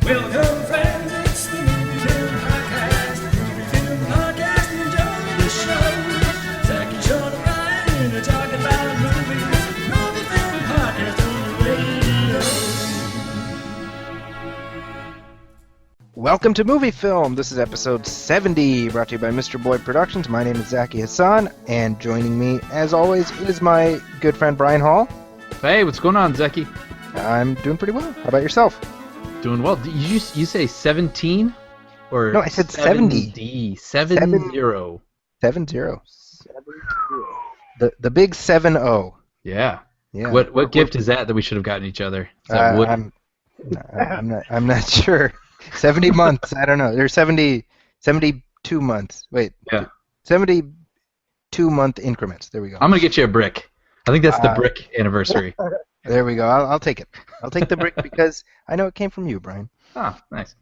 Welcome, friends, it's the MovieFilm Podcast. MovieFilm Podcast, enjoy the show. Zach and Sean and Ryan are talking about movies. MovieFilm Podcast on the radio. Welcome to Movie Film. This is episode 70, brought to you by Mr. Boyd Productions. My name is Zaki Hassan, and joining me, as always, is my good friend Brian Hall. Hey, what's going on, Zeki? I'm doing pretty well. How about yourself? Doing well. Did you say 17? Or No, I said 70. 70. 7-0. 7-0. The big 7-0. Yeah. Yeah. What gift is that we should have gotten each other? Is that wood? I'm not sure. 70 months. I don't know. There's 72 months. Wait. Yeah. 72-month increments. There we go. I'm gonna get you a brick. I think that's the brick anniversary. There we go. I'll take it. I'll take the brick because I know it came from you, Brian. Ah, nice.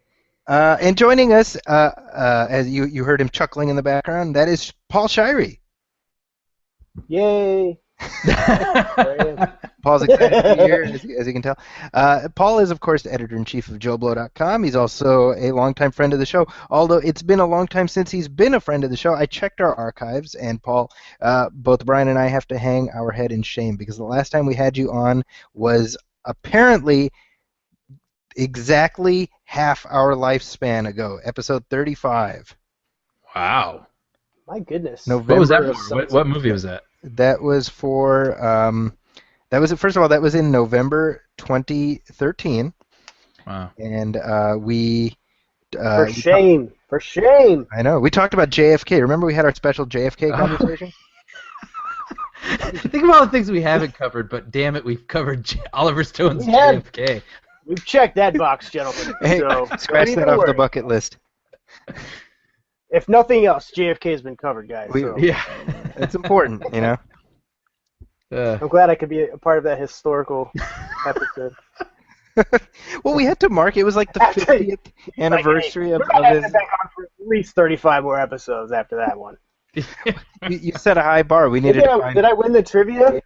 And joining us, as you heard him chuckling in the background, that is Paul Shirey. Yay! Paul's excited to be here, as you can tell. Paul is, of course, the editor-in-chief of JoBlo.com. He's also a longtime friend of the show, although it's been a long time since he's been a friend of the show. I checked our archives, and Paul, both Brian and I have to hang our head in shame because the last time we had you on was apparently exactly half our lifespan ago, episode 35. Wow. My goodness. November. What was that for? What movie was that? That was for first of all, that was in November 2013. Wow. And we For shame. I know. We talked about JFK. Remember we had our special JFK conversation? Think of all the things we haven't covered, but damn it, we've covered Oliver Stone's We have. JFK. We've checked that box, gentlemen. Hey, So scratch that off the bucket list. If nothing else, JFK has been covered, guys. So Yeah. It's important, you know. I'm glad I could be a part of that historical episode. Well, we had to mark it. It was like the 50th anniversary We're of gonna have his. it back on for at least 35 more episodes after that one. You set a high bar. We needed to find. Did I win the trivia?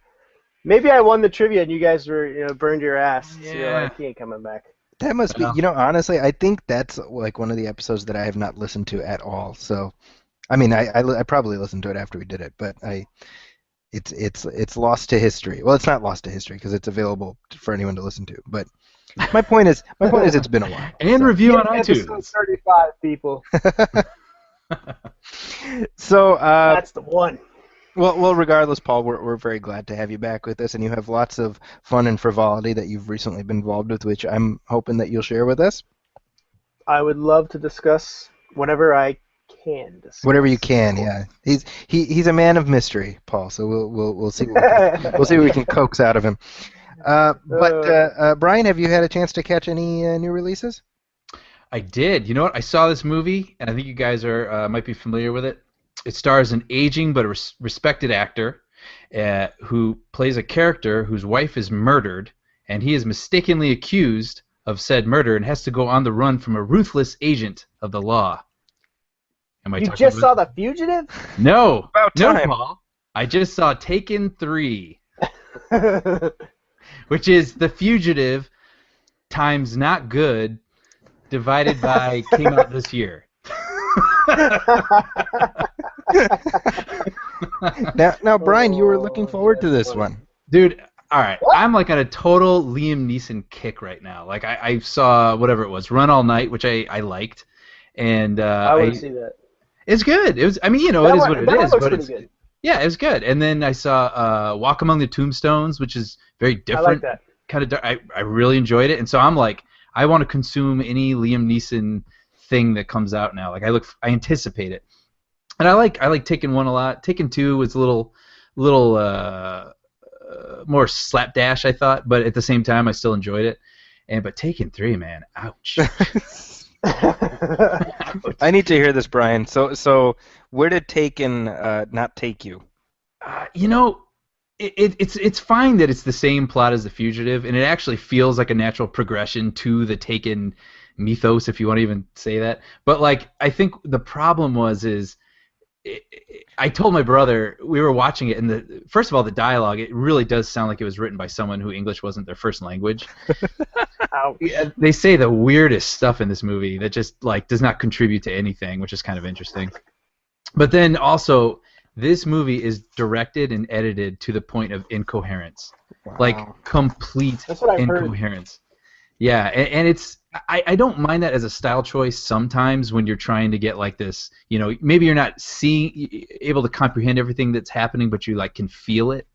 Maybe I won the trivia and you guys were, burned your ass. So you're Yeah. like, he ain't coming back. That must be, honestly, I think that's like one of the episodes that I have not listened to at all. So, I mean, I probably listened to it after we did it, but it's lost to history. Well, it's not lost to history because it's available for anyone to listen to. But my point is it's been a while. And review on Episode iTunes. 35, people. So, That's the one. well, regardless, Paul, we're very glad to have you back with us, and you have lots of fun and frivolity that you've recently been involved with, which I'm hoping that you'll share with us. I would love to discuss whatever I can discuss. Whatever you can, yeah. He's a man of mystery, Paul. So we'll see we'll see what we can coax out of him. But Brian, have you had a chance to catch any new releases? I did. You know what? I saw this movie, and I think you guys are might be familiar with it. It stars an aging but respected actor who plays a character whose wife is murdered, and he is mistakenly accused of said murder and has to go on the run from a ruthless agent of the law. Am I You talking just saw about- The Fugitive? No. About time. No, Paul. I just saw Taken 3, which is The Fugitive times not good divided by came out this year. Now, Brian, you were looking forward to this one. Dude, all right. I'm like on a total Liam Neeson kick right now. Like I saw whatever it was, Run All Night, which I liked, and I want to see that. it's good. It was. I mean, it is what it is, but it's good. yeah, it was good. And then I saw Walk Among the Tombstones, which is very different. I like that. Kind of. I really enjoyed it, and so I'm like, I want to consume any Liam Neeson thing that comes out now. Like I anticipate it, and I like Taken 1 a lot. Taken 2 was a little more slapdash, I thought, but at the same time, I still enjoyed it. But Taken 3, man, ouch. I need to hear this, Brian. So where did Taken not take you? It's fine that it's the same plot as The Fugitive, and it actually feels like a natural progression to the Taken mythos, if you want to even say that. But like, I think the problem is I told my brother, we were watching it, and first of all, the dialogue, it really does sound like it was written by someone who English wasn't their first language. Ouch. Yeah, they say the weirdest stuff in this movie that just like does not contribute to anything, which is kind of interesting. But then also, this movie is directed and edited to the point of incoherence, like complete That's what I've heard. incoherence. Yeah, and it's I don't mind that as a style choice sometimes when you're trying to get like this, you know, maybe you're not able to comprehend everything that's happening, but you like can feel it.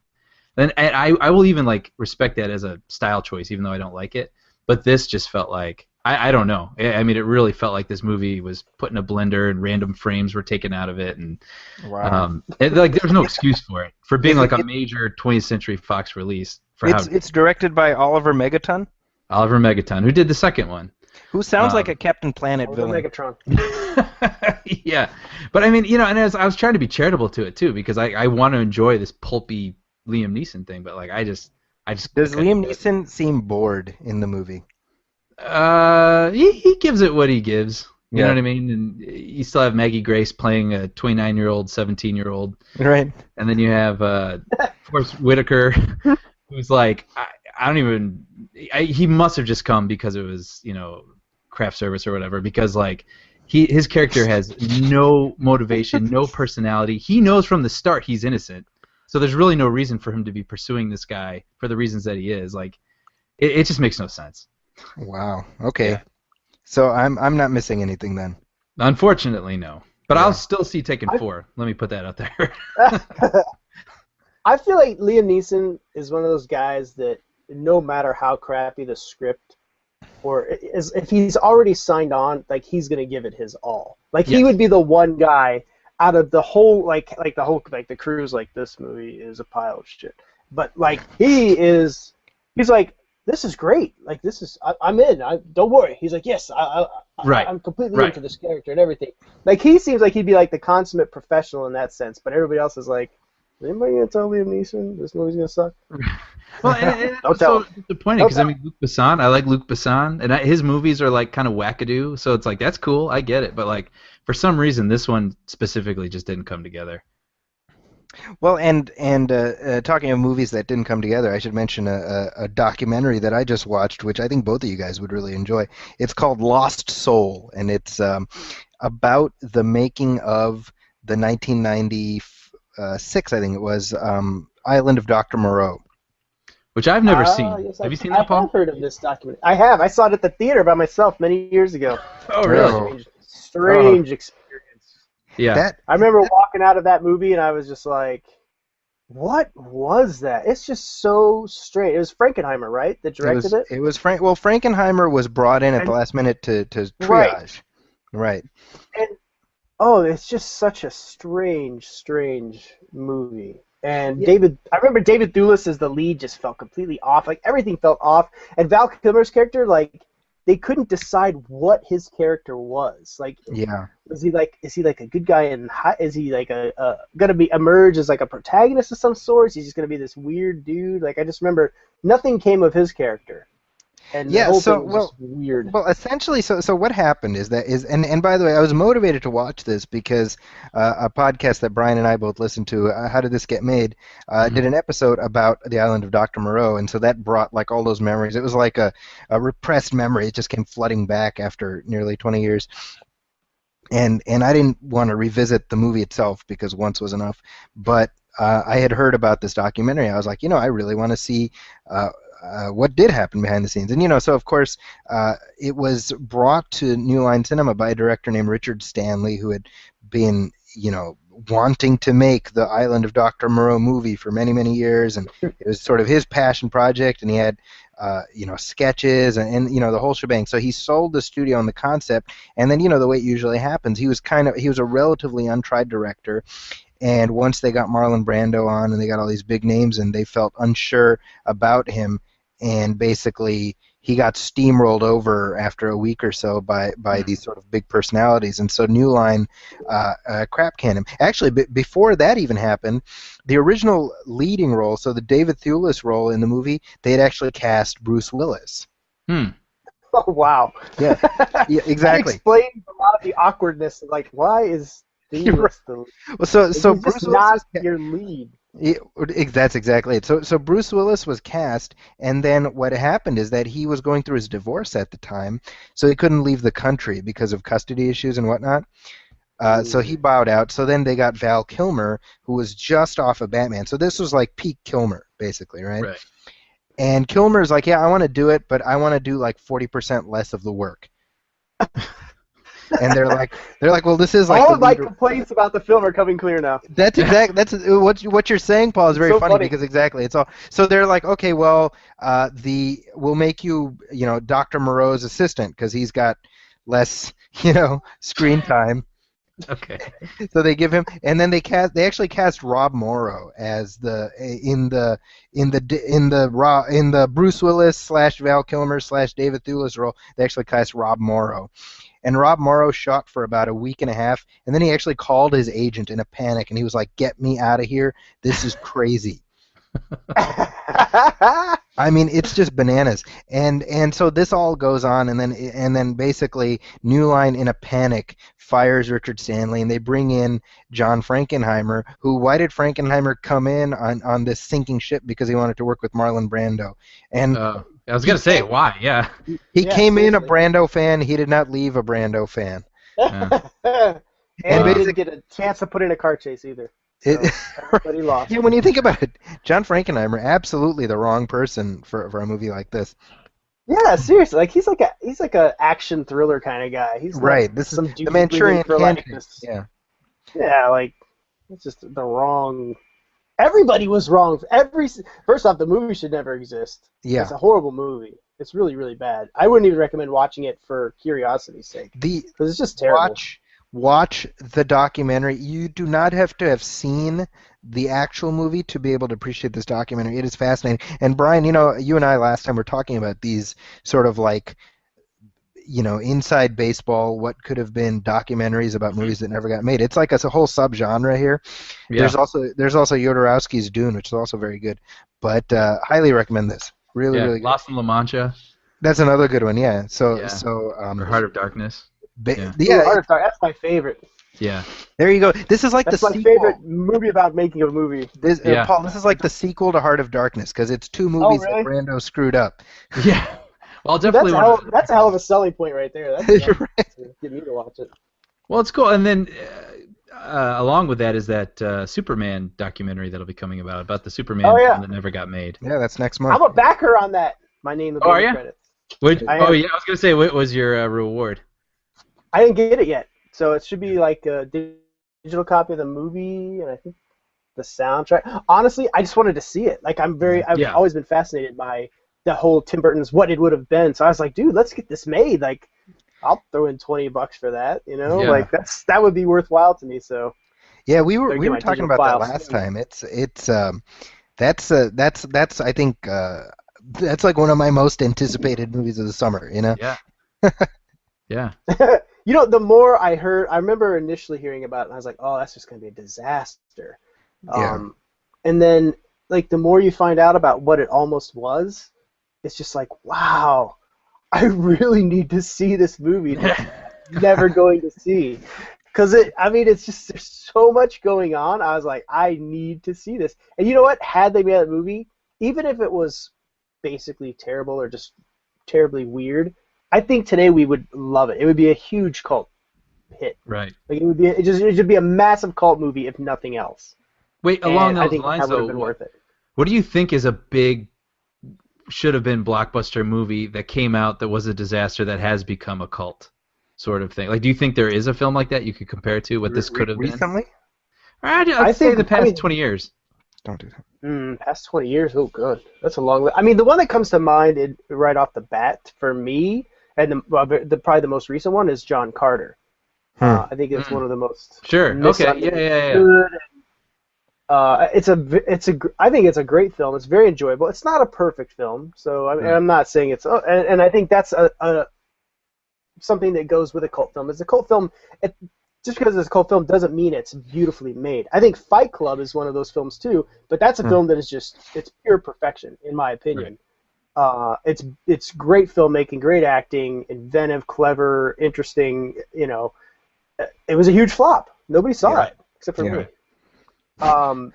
And I will even like respect that as a style choice, even though I don't like it. But this just felt like I don't know. I mean, it really felt like this movie was put in a blender and random frames were taken out of it, and like there's no excuse for it for being like a major 20th Century Fox release. It's directed by Oliver Megaton. Oliver Megaton, who did the second one. Who sounds like a Captain Planet Oliver villain. Megatron. Yeah, but I mean, you know, and as I was trying to be charitable to it too, because I want to enjoy this pulpy Liam Neeson thing, but like I just Does Liam Neeson seem bored in the movie? He gives it what he gives. You know Yeah. what I mean? And you still have Maggie Grace playing a 29-year-old, 17-year-old. Right. And then you have Forrest Whitaker, who's like, I don't even. He must have just come because it was, you know, craft service or whatever. Because like, his character has no motivation, no personality. He knows from the start he's innocent, so there's really no reason for him to be pursuing this guy for the reasons that he is. Like, it just makes no sense. Wow. Okay. Yeah. So I'm not missing anything then. Unfortunately, no. But Yeah. I'll still see Taken 4. Let me put that out there. I feel like Liam Neeson is one of those guys that no matter how crappy the script, or if he's already signed on, like he's gonna give it his all. Like he Yes. would be the one guy out of the whole like the crew's like, this movie is a pile of shit. But like he's like, this is great. Like I'm in. Don't worry. He's like, yes, Right. I'm completely Right. into this character and everything. Like he seems like he'd be like the consummate professional in that sense. But everybody else is like, is anybody gonna tell Liam Neeson this movie's gonna suck? Well, and Don't also tell. disappointing because I mean Luc Besson. I like Luc Besson, and his movies are like kind of wackadoo. So it's like that's cool. I get it, but like for some reason this one specifically just didn't come together. Well, and talking of movies that didn't come together, I should mention a documentary that I just watched, which I think both of you guys would really enjoy. It's called Lost Soul, and it's about the making of the 1996, I think it was, Island of Dr. Moreau. Which I've never seen. Yes, Have you seen that, I Paul? have heard of this document. I have. I saw it at the theater by myself many years ago. Oh, really? Strange experience. Yeah. That I remember walking out of that movie and I was just like, what was that? It's just so strange. It was Frankenheimer, right, that directed it? It was Frank. Well, Frankenheimer was brought in at the last minute to triage. Right. And oh, it's just such a strange movie. And I remember David Thewlis as the lead just felt completely off. Like everything felt off. And Val Kilmer's character, like they couldn't decide what his character was. Like, Yeah. is he like a good guy and is he like gonna be emerge as like a protagonist of some sort? Is he just gonna be this weird dude? Like I just remember nothing came of his character. And the whole thing was just weird. Well, essentially, so what happened is and by the way, I was motivated to watch this because a podcast that Brian and I both listened to, How Did This Get Made, did an episode about the island of Dr. Moreau, and so that brought like all those memories. It was like a repressed memory. It just came flooding back after nearly 20 years. And I didn't want to revisit the movie itself because once was enough, but I had heard about this documentary. I was like, I really want to see what did happen behind the scenes. And, so of course, it was brought to New Line Cinema by a director named Richard Stanley, who had been, wanting to make the Island of Dr. Moreau movie for many, many years. And it was sort of his passion project, and he had, sketches and the whole shebang. So he sold the studio on the concept, and then, the way it usually happens, he was a relatively untried director. And once they got Marlon Brando on and they got all these big names and they felt unsure about him, and basically he got steamrolled over after a week or so by these sort of big personalities. And so New Line crap canned him. Actually, before that even happened, the original leading role, so the David Thewlis role in the movie, they had actually cast Bruce Willis. Oh, wow. Yeah, yeah, exactly. That explains a lot of the awkwardness. Like, why is Doolittle. Well, so He's Bruce just Willis not was your lead. that's exactly it. So Bruce Willis was cast, and then what happened is that he was going through his divorce at the time, so he couldn't leave the country because of custody issues and whatnot. So he bowed out. So then they got Val Kilmer, who was just off of Batman. So this was like peak Kilmer, basically, right? Right. And Kilmer's like, yeah, I want to do it, but I want to do like 40% less of the work. And they're like, well, this is like all the of my lead- complaints about the film are coming clear now. That's exactly that's what you're saying, Paul, is very So funny funny. because exactly it's all. So they're like, okay, well, we'll make you, Dr. Moreau's assistant because he's got less, screen time. Okay. So they give him, and then they actually cast Rob Morrow as in the Bruce Willis / Val Kilmer / David Thewlis role. They actually cast Rob Morrow, and Rob Morrow shot for about a week and a half, and then he actually called his agent in a panic, and he was like, "Get me out of here! This is crazy." I mean, it's just bananas, and so this all goes on, and then basically New Line in a panic fires Richard Stanley, and they bring in John Frankenheimer. Why did Frankenheimer come in on this sinking ship? Because he wanted to work with Marlon Brando, and I was gonna say why, yeah. he came in a seriously. Brando fan. He did not leave a Brando fan. And Wow. he didn't get a chance to put in a car chase either. So everybody lost. Yeah, when you think about it, John Frankenheimer, absolutely the wrong person for a movie like this. Yeah, seriously, like he's like a action thriller kind of guy. He's Right. Not This is some the dude Manchurian for like Candidate. this. Yeah. Yeah, like it's just the wrong. Everybody was wrong. First off, the movie should never exist. Yeah. It's a horrible movie. It's really, really bad. I wouldn't even recommend watching it for curiosity's sake because it's just terrible. Watch the documentary. You do not have to have seen the actual movie to be able to appreciate this documentary. It is fascinating. And Brian, you and I last time were talking about these sort of like, inside baseball, what could have been documentaries about movies that never got made. It's like a whole subgenre here. Yeah. There's also Jodorowsky's Dune, which is also very good. But highly recommend this. Really, really good. Lost in La Mancha. That's another good one. Yeah. Or Heart of Darkness. Yeah. Heart of Darkness, that's my favorite. Yeah. There you go. This is like That's the my sequel. favorite movie about making a movie. Paul, this is like the sequel to Heart of Darkness because it's two movies really? that Brando screwed up. Yeah. Well, I'll definitely That's a hell of a selling point right there. That's enough to get me to watch it. Well, it's cool. And then along with that is that Superman documentary that'll be coming about the Superman film that never got made. Yeah, that's next month. I'm a backer on that. My name will be in the credits. I was gonna say, what was your reward? I didn't get it yet, so it should be like a digital copy of the movie, and I think the soundtrack. Honestly, I just wanted to see it. Like I've always been fascinated by the whole Tim Burton's what it would have been. So I was like, dude, let's get this made. Like, I'll throw in $20 for that. Like that would be worthwhile to me. So yeah, we were talking about that last time. That's I think that's like one of my most anticipated movies of the summer. Yeah. Yeah. The more I remember initially hearing about it, and I was like, oh, that's just going to be a disaster. Yeah. And then, like, the more you find out about what it almost was, it's just like, wow, I really need to see this movie that I'm never going to see. Because, it's just, there's so much going on. I was like, I need to see this. And you know what? Had they made that movie, even if it was basically terrible or just terribly weird, I think today we would love it. It would be a huge cult hit. Right. Like it should be a massive cult movie if nothing else. Wait, along And those I think lines that would though, have been worth it. what do you think is a big should have been blockbuster movie that came out that was a disaster that has become a cult sort of thing? Like, do you think there is a film like that you could compare to what this could have been? Recently? I'd say the past 20 years. Don't do that. Past 20 years? Oh, good. That's a long list. The one that comes to mind right off the bat for me, and probably the most recent one, is John Carter. I think it's one of the most Okay. Yeah. I think it's a great film. It's very enjoyable. It's not a perfect film, so I'm not saying it's. And I think that's something that goes with a cult film. It's a cult film. Just because it's a cult film doesn't mean it's beautifully made. I think Fight Club is one of those films too, but that's a film that is it's pure perfection in my opinion. Right. It's great filmmaking, great acting, inventive, clever, interesting. It was a huge flop. Nobody saw Yeah. it except for Yeah. me.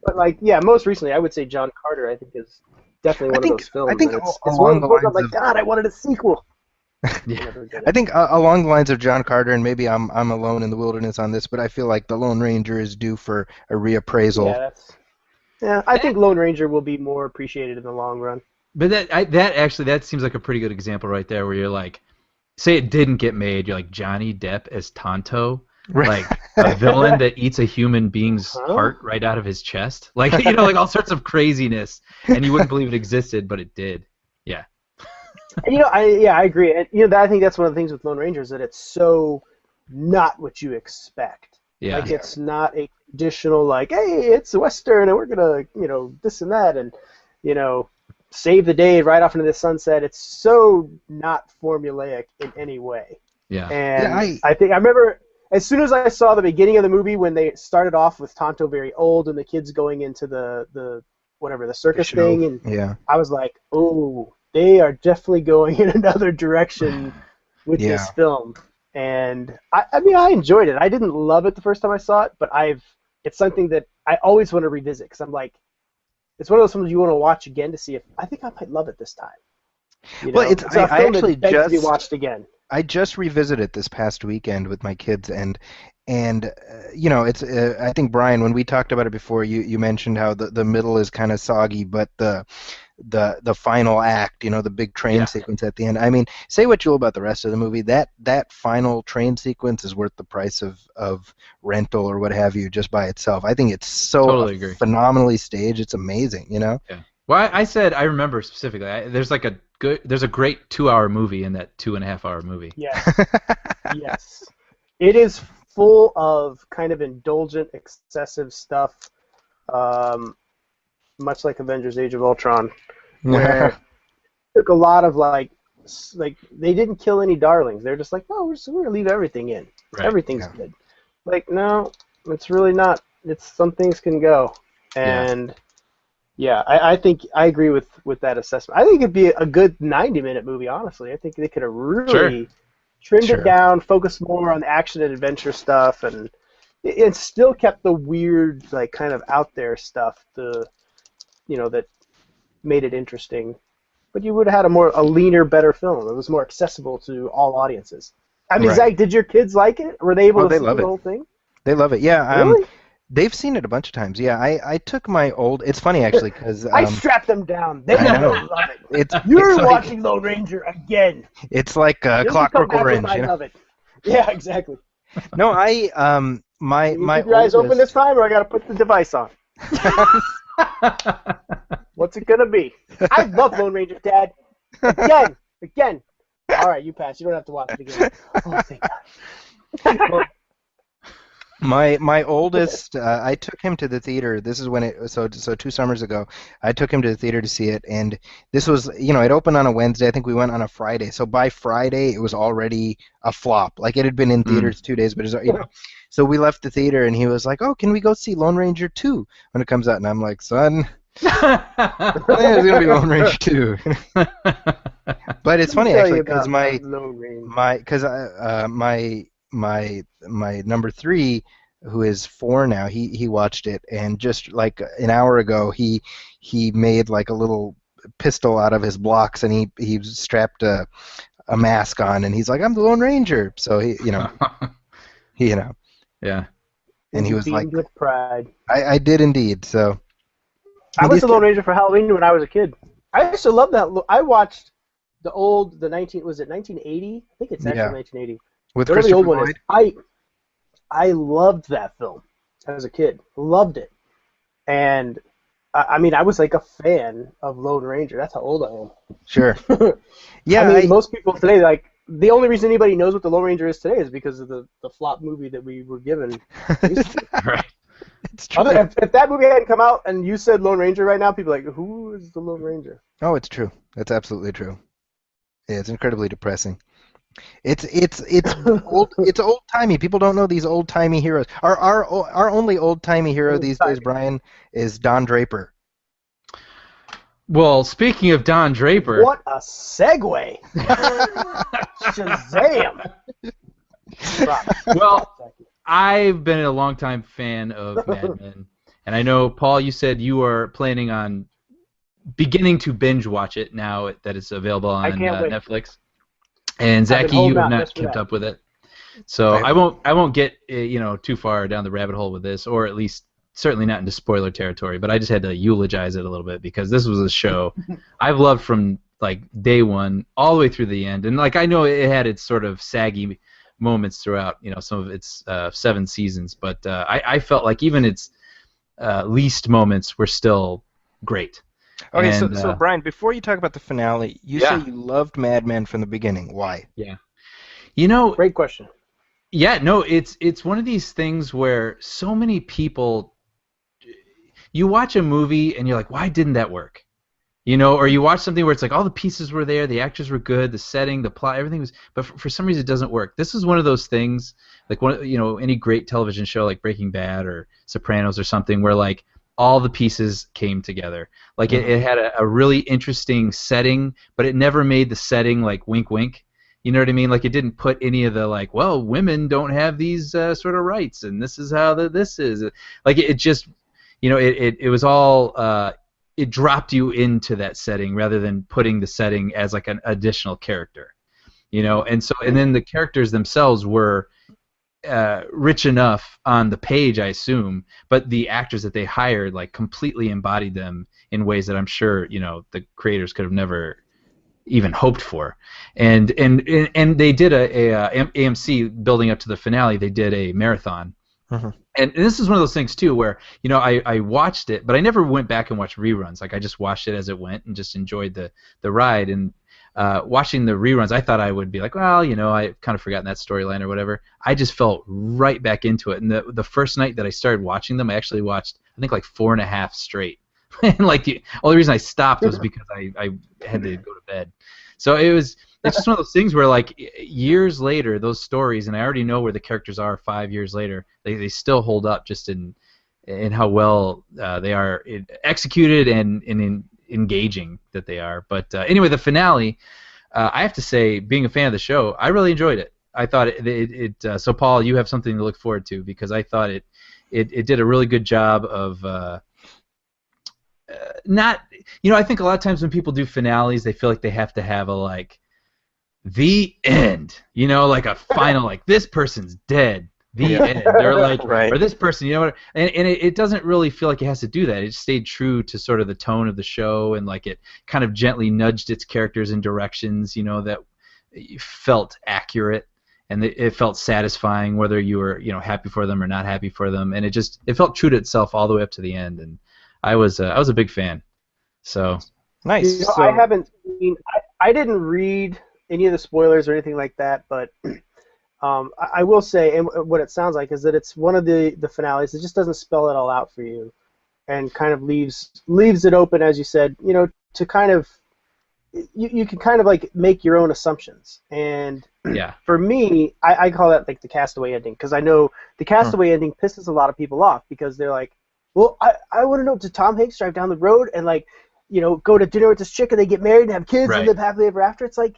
But like, yeah, most recently, I would say John Carter. I think is definitely one of those films. I think and it's along one of the those ones I'm lines like, of God, I wanted a sequel. Yeah. Never did I it. think along the lines of John Carter, and maybe I'm alone in the wilderness on this, but I feel like the Lone Ranger is due for a reappraisal. Yeah, I think Lone Ranger will be more appreciated in the long run. But that seems like a pretty good example right there, where you're like, say it didn't get made, you're like Johnny Depp as Tonto, Right. like a villain that eats a human being's Huh? heart right out of his chest, like like all sorts of craziness, and you wouldn't believe it existed, but it did. Yeah. And, I agree. And I think that's one of the things with Lone Ranger is that it's so not what you expect. Yeah. Like it's not a traditional like, hey, it's a western and we're gonna, this and that and, save the day right off into the sunset. It's so not formulaic in any way. Yeah. And I remember as soon as I saw the beginning of the movie when they started off with Tonto very old and the kids going into the circus thing, and Yeah. I was like, oh, they are definitely going in another direction with this film. And I enjoyed it. I didn't love it the first time I saw it, but it's something that I always want to revisit because I'm like, it's one of those films you want to watch again to see if I think I might love it this time. Well, it's a film that begs to be watched again. I just revisited it this past weekend with my kids, and it's I think Brian, when we talked about it before, you mentioned how the middle is kind of soggy, but the final act, the big train sequence at the end. I mean, say what you will about the rest of the movie, that final train sequence is worth the price of rental or what have you just by itself. I think it's so Totally agree. phenomenally staged. It's amazing, Yeah. Well, I remember specifically. There's a great 2-hour movie in that 2.5-hour movie. Yes. Yes. It is full of kind of indulgent, excessive stuff, much like Avengers: Age of Ultron, where it took a lot of like they didn't kill any darlings. They're just like, oh, we're going to leave everything in. Right. Everything's good. Like, no, it's really not. Some things can go. And I think I agree with that assessment. I think it'd be a good 90-minute movie, honestly. I think they could have really trimmed it down, focused more on the action and adventure stuff, and it still kept the weird, like, kind of out there stuff, that made it interesting. But you would have had a leaner, better film. It was more accessible to all audiences. I mean, Zach, did your kids like it? Were they able to see the whole thing? They love it. Yeah. Really? They've seen it a bunch of times. Yeah, I took my old. It's funny actually because I strapped them down. They love it. You're watching Lone Ranger again. It's like Clockwork Orange. I love it. Yeah, exactly. No, my keep your eyes open this time, or I gotta put the device on. What's it gonna be? I love Lone Ranger, Dad. Again. All right, you pass. You don't have to watch it again. Oh, thank God. My oldest, I took him to the theater. This is when so 2 summers ago, I took him to the theater to see it, and this was, it opened on a Wednesday. I think we went on a Friday. So by Friday, it was already a flop. Like it had been in theaters 2 days, but So we left the theater, and he was like, "Oh, can we go see Lone Ranger 2 when it comes out?" And I'm like, "Son, it's gonna be Lone Ranger 2." But it's funny actually because my number 3, who is 4 now, he watched it, and just like an hour ago he made like a little pistol out of his blocks, and he strapped a mask on, and he's like, "I'm the Lone Ranger." So he Yeah. And he was like, with pride. I did indeed. So I was the Lone Ranger for Halloween when I was a kid. I used to love that. I watched was it 1980? I think it's actually 1980. With whatever the old one Lloyd? is. I loved that film as a kid. Loved it. And I mean, I was like a fan of Lone Ranger. That's how old I am. Sure. Yeah. I mean, most people today, like, the only reason anybody knows what the Lone Ranger is today is because of the flop movie that we were given. Right. It's true. If that movie hadn't come out and you said Lone Ranger right now, people are like, who is the Lone Ranger? Oh, it's true. That's absolutely true. Yeah, it's incredibly depressing. It's old timey. People don't know these old timey heroes. Our only old timey hero these days, Brian, is Don Draper. Well, speaking of Don Draper, what a segue! Shazam! well, I've been a longtime fan of Mad Men, and I know, Paul, you said you are planning on beginning to binge watch it now that it's available on Netflix. And Zachy, you have not kept up with it, so I won't get too far down the rabbit hole with this, or at least certainly not into spoiler territory. But I just had to eulogize it a little bit because this was a show I've loved from like day one all the way through the end, and like I know it had its sort of saggy moments throughout some of its 7 seasons, but I felt like even its least moments were still great. Okay, so Brian, before you talk about the finale, you say you loved Mad Men from the beginning. Why? Yeah. Great question. Yeah, no, it's one of these things where so many people, you watch a movie and you're like, why didn't that work? Or you watch something where it's like all the pieces were there, the actors were good, the setting, the plot, everything was, but for some reason it doesn't work. This is one of those things, like any great television show like Breaking Bad or Sopranos or something, where like all the pieces came together. Like it had a really interesting setting, but it never made the setting like wink wink. You know what I mean? Like it didn't put any of the like, well, women don't have these sort of rights, and this is how this is. Like it just, it was all. It dropped you into that setting rather than putting the setting as like an additional character, and then the characters themselves were rich enough on the page, I assume, but the actors that they hired like completely embodied them in ways that I'm sure the creators could have never even hoped for, and they did a AMC building up to the finale. They did a marathon. And this is one of those things too where I watched it, but I never went back and watched reruns. Like I just watched it as it went and just enjoyed the ride. And watching the reruns, I thought I would be like, well, I've kind of forgotten that storyline or whatever. I just fell right back into it. And the first night that I started watching them, I actually watched I think like 4.5 straight. And like the only reason I stopped was because I had to go to bed. So it's just one of those things where, like, years later, those stories, and I already know where the characters are 5 years later, they still hold up just in how well they are executed and in engaging that they are. But anyway, the finale, I have to say, being a fan of the show, I really enjoyed it. I thought so Paul, you have something to look forward to, because I thought it did a really good job of not, I think a lot of times when people do finales, they feel like they have to have a like the end, like a final, like this person's dead, the end. They're like, or this person, and it doesn't really feel like it has to do that. It stayed true to sort of the tone of the show, and like it kind of gently nudged its characters in directions, that felt accurate, and it felt satisfying, whether you were, happy for them or not happy for them, and it felt true to itself all the way up to the end, and I was a big fan. So nice. I haven't seen. I didn't read any of the spoilers or anything like that, but I will say, and what it sounds like is that it's one of the finales that just doesn't spell it all out for you, and kind of leaves it open, as you said, to kind of you can kind of like make your own assumptions. And for me, I call that like the Castaway ending, because I know the Castaway ending pisses a lot of people off, because they're like, well, I want to know, did Tom Hanks drive down the road and like, go to dinner with this chick and they get married and have kids and live happily ever after? It's like,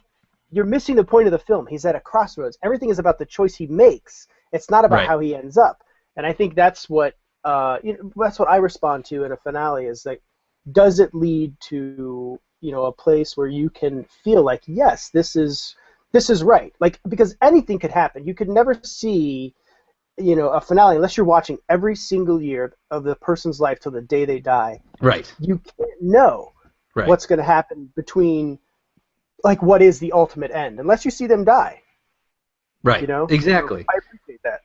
you're missing the point of the film. He's at a crossroads. Everything is about the choice he makes. It's not about how he ends up. And I think that's what that's what I respond to in a finale, is like, does it lead to a place where you can feel like, yes, this is right. Like, because anything could happen. You could never see a finale unless you're watching every single year of the person's life till the day they die. Right. You can't know what's going to happen between, like, what is the ultimate end, unless you see them die. Right. Exactly. So I appreciate that.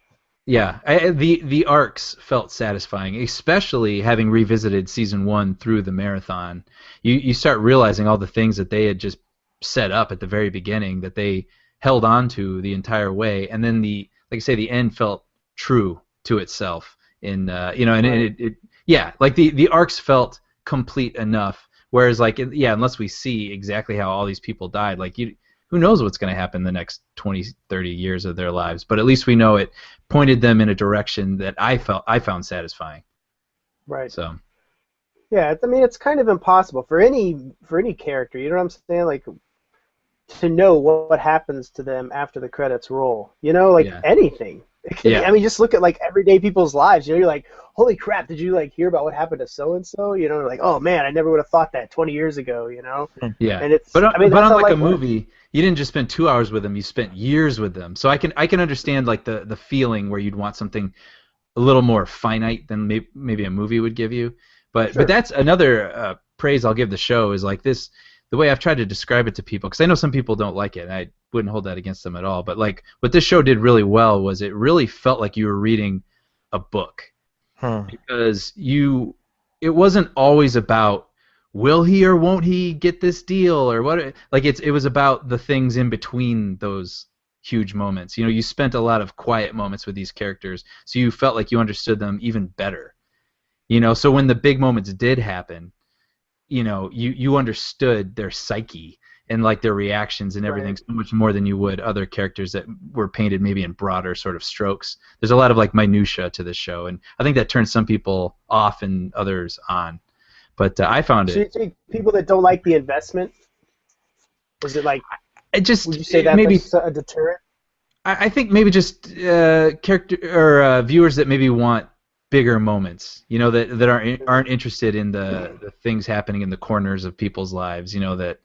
Yeah. The arcs felt satisfying, especially having revisited season 1 through the marathon. You start realizing all the things that they had just set up at the very beginning that they held on to the entire way, and then like I say, the end felt true to itself. And like the arcs felt complete enough. Whereas, like, unless we see exactly how all these people died, like, who knows what's going to happen the next 20, 30 years of their lives. But at least we know it pointed them in a direction that I found satisfying. Right. So. Yeah, I mean, it's kind of impossible for any character, you know what I'm saying? Like, to know what happens to them after the credits roll. Anything. Yeah. I mean, just look at like everyday people's lives. You know, you're like, holy crap, did you like hear about what happened to so and so? You know, like, oh man, I never would have thought that 20 years ago. You know, Yeah. and it's But I mean, but that's how unlike a life works. movie, you didn't just spend 2 hours with them; you spent years with them. So I can understand like the feeling where you'd want something a little more finite than maybe a movie would give you. But Sure. that's another praise I'll give the show is like this. The way I've tried to describe it to people, because I know some people don't like it, and I wouldn't hold that against them at all. But like what this show did really well was it really felt like you were reading a book. Because it wasn't always about will he or won't he get this deal or what, like it was about the things in between those huge moments. You know, you spent a lot of quiet moments with these characters, so you felt like you understood them even better. You know, so when the big moments did happen, you know, you understood their psyche and like their reactions and everything so much more than you would other characters that were painted maybe in broader sort of strokes. There's a lot of like minutia to this show, and I think that turns some people off and others on. But I found So you it. think people that don't like the investment, is it like? It just Would you say that maybe that's a deterrent? I think maybe just character or viewers that maybe want bigger moments, you know, that aren't interested in the things happening in the corners of people's lives, you know, that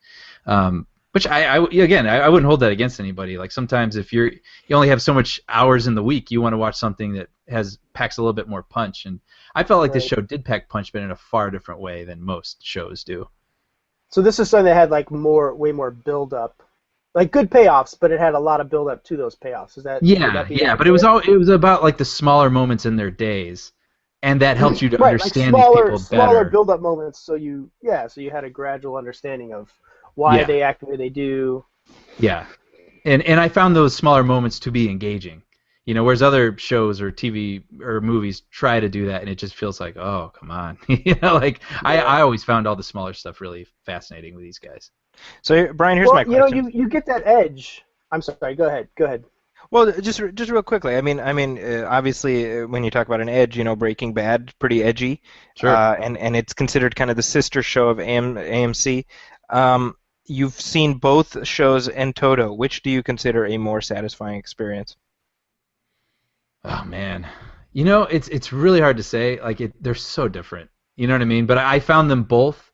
which I wouldn't hold that against anybody. Like sometimes if you only have so much hours in the week, you want to watch something that packs a little bit more punch, and I felt like this show did pack punch, but in a far different way than most shows do. So this is something that had like way more build up, like good payoffs, but it had a lot of build up to those payoffs. Is that? Yeah, but it was about like the smaller moments in their days, and that helps you to understand like these people smaller better. build up moments. So you had a gradual understanding of why they act the way they do. Yeah, and I found those smaller moments to be engaging. You know, whereas other shows or TV or movies try to do that, and it just feels like, oh, come on. You know, like I always found all the smaller stuff really fascinating with these guys. So, Brian, here's my question. You know, you get that edge. I'm sorry. Go ahead. Well, just real quickly. I mean, obviously, when you talk about an edge, you know, Breaking Bad, pretty edgy. Sure. And it's considered kind of the sister show of AMC. You've seen both shows in toto. Which do you consider a more satisfying experience? Oh man, you know, it's really hard to say. Like they're so different. You know what I mean? But I found them both.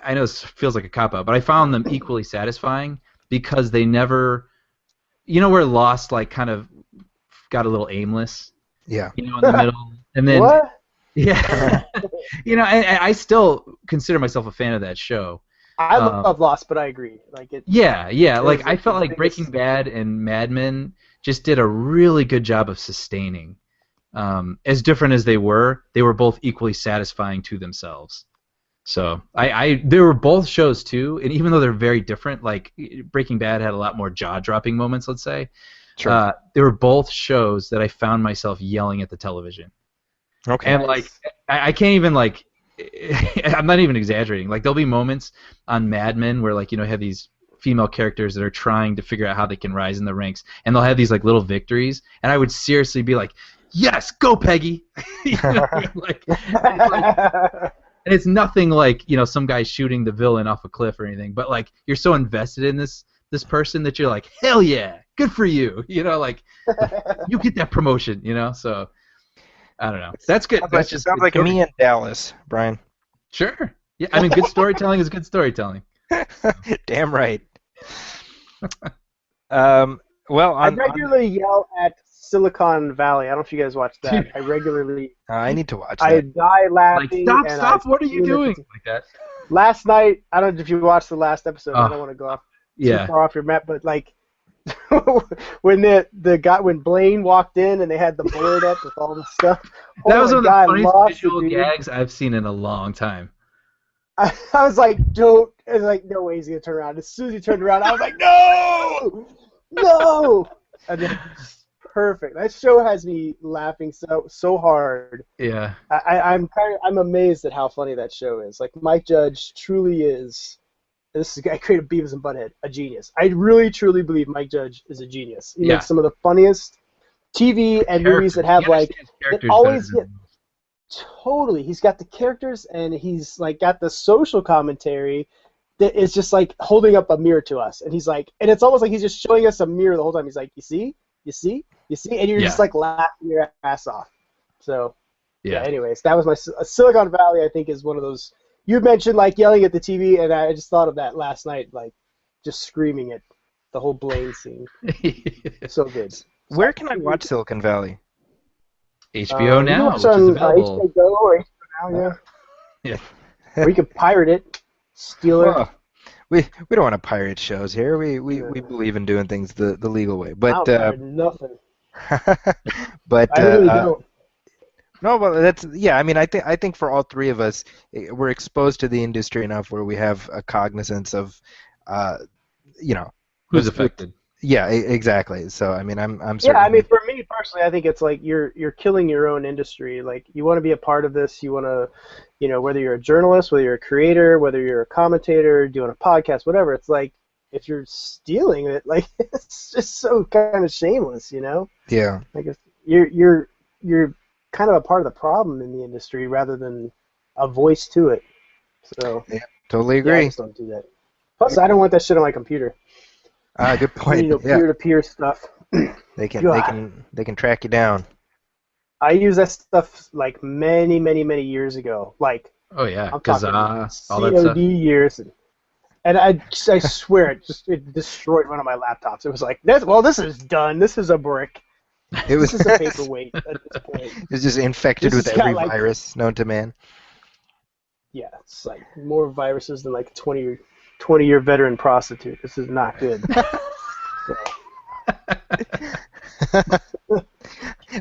I know this feels like a cop-out, but I found them equally satisfying because they never, you know, where Lost like kind of got a little aimless. Yeah. You know, in the middle, and then What? yeah, you know, I still consider myself a fan of that show. I love Lost, but I agree. Like it. Yeah. Like I felt like biggest- Breaking Bad and Mad Men just did a really good job of sustaining. As different as they were both equally satisfying to themselves. So they were both shows too, and even though they're very different, like Breaking Bad had a lot more jaw-dropping moments, let's say. Sure. They were both shows that I found myself yelling at the television. Okay. And like I can't even like I'm not even exaggerating. Like there'll be moments on Mad Men where like, you know, have these female characters that are trying to figure out how they can rise in the ranks, and they'll have these like little victories, and I would seriously be like, yes, go Peggy. You know what I mean? Like, and it's nothing like, you know, some guy shooting the villain off a cliff or anything, but like you're so invested in this person that you're like, hell yeah, good for you. You know, like you get that promotion, you know. So I don't know. That's good. That's just sounds good like story. me in Dallas, Brian. Sure. Yeah, I mean, good storytelling is good storytelling. Damn right. Well, I regularly yell at Silicon Valley. I don't know if you guys watch that. I regularly. I need to watch I that. die Like, laughing. and stop! I What are you scream doing? at the- Like that. Last night, I don't know if you watched the last episode. I don't want to go off too Yeah. far off your map, but like when the guy when Blaine walked in and they had the board up with all the stuff. That oh was my one of the God, funniest lost it, visual dude. gags I've seen in a long time. I was like, don't. And like, no way he's gonna turn around. As soon as he turned around, I was like, no. And then, perfect. That show has me laughing so hard. Yeah. I'm amazed at how funny that show is. Like Mike Judge truly is. This is the guy who created Beavis and Butthead, a genius. I really truly believe Mike Judge is a genius. He makes some of the funniest TV and movies that have like that always get totally. He's got the characters and he's like got the social commentary that is just like holding up a mirror to us. And he's like, and it's almost like he's just showing us a mirror the whole time. He's like, you see, You see, and you're Yeah. just like laughing your ass off. So Yeah. anyways, that was my Silicon Valley. I think is one of those. You mentioned like yelling at the TV, and I just thought of that last night, like just screaming at the whole Blaine scene. So good. Where can I watch Silicon Valley? HBO You can now, watch which on, is available. HBO Go or HBO Now, Yeah. or you can pirate it, steal it. Well, we don't want to pirate shows here. We believe in doing things the legal way. I But don't pirate nothing. but I really don't. no, well, I mean, I think for all three of us, we're exposed to the industry enough where we have a cognizance of, Who's affected? Yeah, exactly. So I mean, I'm Yeah, I certainly. mean, for me personally, I think it's like you're killing your own industry. Like, you want to be a part of this. You want to, whether you're a journalist, whether you're a creator, whether you're a commentator, doing a podcast, whatever. It's like if you're stealing it, like it's just so kind of shameless, Yeah. I guess you're kind of a part of the problem in the industry rather than a voice to it. So Yeah, totally yeah, I agree. just don't do that. Plus, I don't want that shit on my computer. Good point. Yeah, Peer-to-peer stuff. they can God. they can track you down. I used that stuff like many, many, many years ago. Like, Oh yeah, I'm talking Kazaa, all that stuff. COD years, and I swear it destroyed one of my laptops. It was like, this is done. This is a brick. It was This is a paperweight at this point. it's just infected This with has got, every like- virus known to man. Yeah, it's like more viruses than like a 20-year veteran prostitute. This is not good.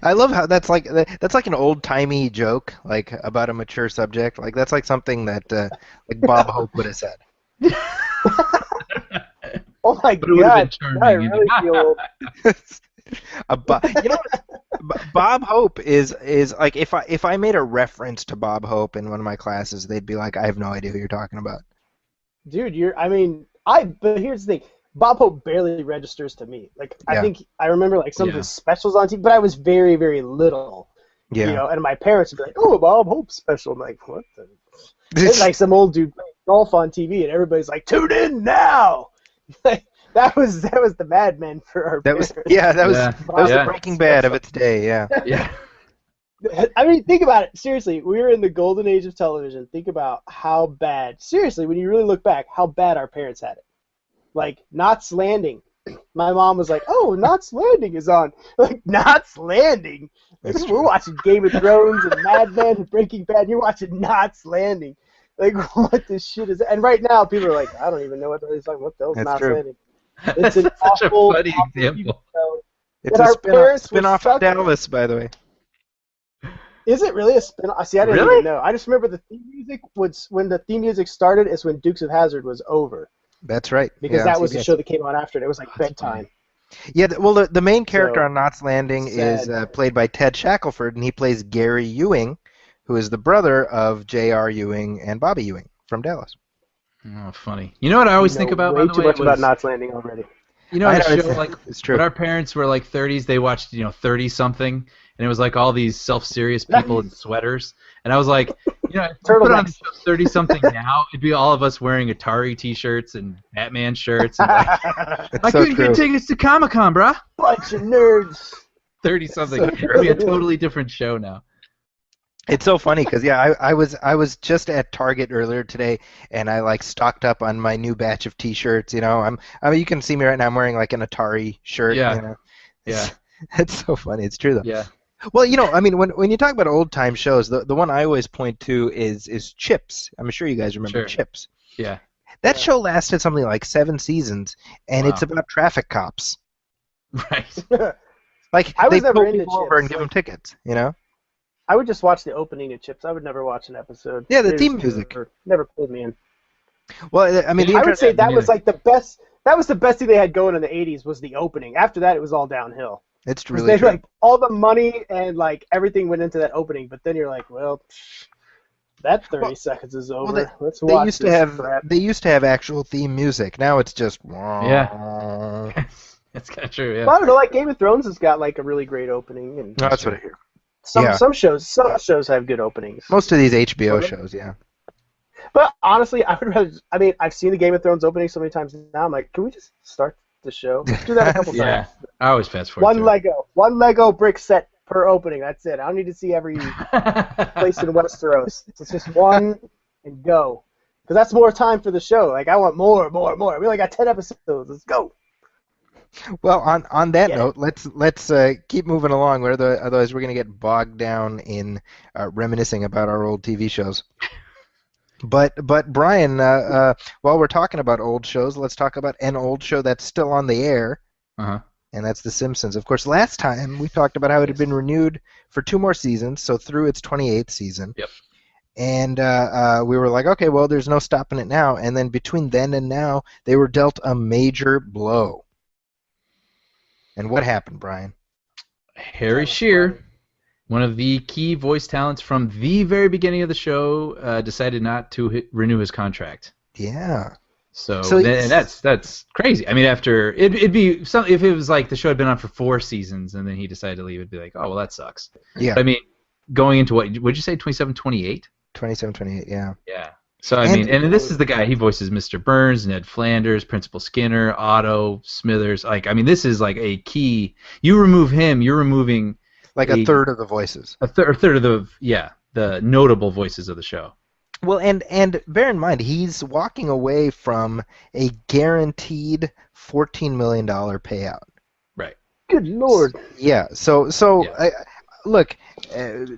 I love how that's like an old timey joke, like about a mature subject. Like that's like something that like Bob Hope would have said. Oh my But it would've been God! charming, I you know? really feel old. You know what? Bob Hope is like if I made a reference to Bob Hope in one of my classes, they'd be like, I have no idea who you're talking about. Dude, but here's the thing. Bob Hope barely registers to me. Like, Yeah. I think I remember like some of Yeah. his specials on TV, but I was very, very little. Yeah. And my parents would be like, "Oh, a Bob Hope special." I'm like, "What the?" It's like some old dude playing golf on TV, and everybody's like, "Tune in now!" Like, that was the Mad Men for our that was parents. that was Yeah. the Breaking Bad of its day. Yeah. Yeah. I mean, think about it. Seriously, we were in the golden age of television. Think about how bad, seriously, when you really look back, how bad our parents had it. Like, Knots Landing. My mom was like, "Oh, Knots Landing is on." Like, Knots Landing? That's We're true. watching Game of Thrones and Mad Men and Breaking Bad, and you're watching Knots Landing. Like, what this shit is? And right now, people are like, "I don't even know what they're talking. What the hell's That's Knots true. Landing?" It's an Such a awful, funny awful example. TV show. It's And a our parents were spin-off stuck of in it. Dallas, by the way. Is it really a spin-off? See, I didn't Really? even know. I just remember the theme music was when the theme music started is when Dukes of Hazzard was over, That's right. because Yeah, that was the CBS. show that came on after it. It was like That's bedtime. Yeah, well, the main character So, on Knots Landing is sad. played by Ted Shackelford, and he plays Gary Ewing, who is the brother of J.R. Ewing and Bobby Ewing from Dallas. Oh, funny. You know what I always You think know about? way By the too way, much about was- Knots Landing already. You know, I a know, show like it's true. when our parents were like 30s, they watched 30-something, and it was like all these self-serious people in sweaters, and I was like, if you put on Turtlenecks. 30-something now, it'd be all of us wearing Atari T-shirts and Batman shirts. And like, It's I so couldn't true. get tickets to Comic-Con, bruh. Bunch of nerds. 30-something. So It'd be a totally different show now. It's so funny because I was just at Target earlier today, and I like stocked up on my new batch of T-shirts. I mean, you can see me right now. I'm wearing like an Atari shirt. Yeah. Yeah. It's so funny. It's true though. Yeah. Well, I mean, when you talk about old time shows, the one I always point to is Chips. I'm sure you guys remember Sure. Chips. Yeah. That Yeah. show lasted something like 7 seasons, and Wow. it's about traffic cops. Right. Like I was they never pull into people over and Chips, give them like- tickets. I would just watch the opening of Chips. I would never watch an episode. Yeah, the They theme just music. never pulled me in. Well, I mean, the I would say internet- that me was neither. like the best. That was the best thing they had going in the '80s was the opening. After that, it was all downhill. it's 'Cause really they true. like all the money and like everything went into that opening, but then you're like, well, that 30 seconds is over. well, Let's They watch used to this have crap. actual theme music. Now it's just Yeah. That's kind of true. Yeah. Well, I don't know. Like Game of Thrones has got like a really great opening, and No, that's what I hear. some yeah. some shows have good openings. Most of these HBO shows, yeah. But honestly, I would rather. I mean, I've seen the Game of Thrones opening so many times now. I'm like, can we just start the show. Do that a couple Yeah, times. I always fast forward. One Lego brick set per opening. That's it. I don't need to see every place in Westeros. It's just one and go. Because that's more time for the show. Like I want more. We only got 10 episodes. Let's go. Well, on that note, let's keep moving along. Otherwise, we're going to get bogged down in reminiscing about our old TV shows. But Brian, while we're talking about old shows, let's talk about an old show that's still on the air, and that's The Simpsons. Of course, last time we talked about how it had been renewed for 2 more seasons, so through its 28th season. Yep. And we were like, okay, well, there's no stopping it now. And then between then and now, they were dealt a major blow. And what happened, Brian? Harry Shearer, one of the key voice talents from the very beginning of the show, decided not to renew his contract. Yeah. So that's crazy. I mean, after it'd be some if it was like the show had been on for 4 seasons and then he decided to leave, it'd be like, oh well, that sucks. Yeah. But, I mean, going into what would you say, 27, 28? 27, 28, yeah. Yeah. So I mean, and this is the guy. He voices Mr. Burns, Ned Flanders, Principal Skinner, Otto, Smithers. Like, I mean, this is like a key. You remove him, you're removing like a third of the voices. A third of the notable voices of the show. Well, and bear in mind, he's walking away from a guaranteed $14 million payout. Right. Good Lord. Yeah. So Yeah. Look,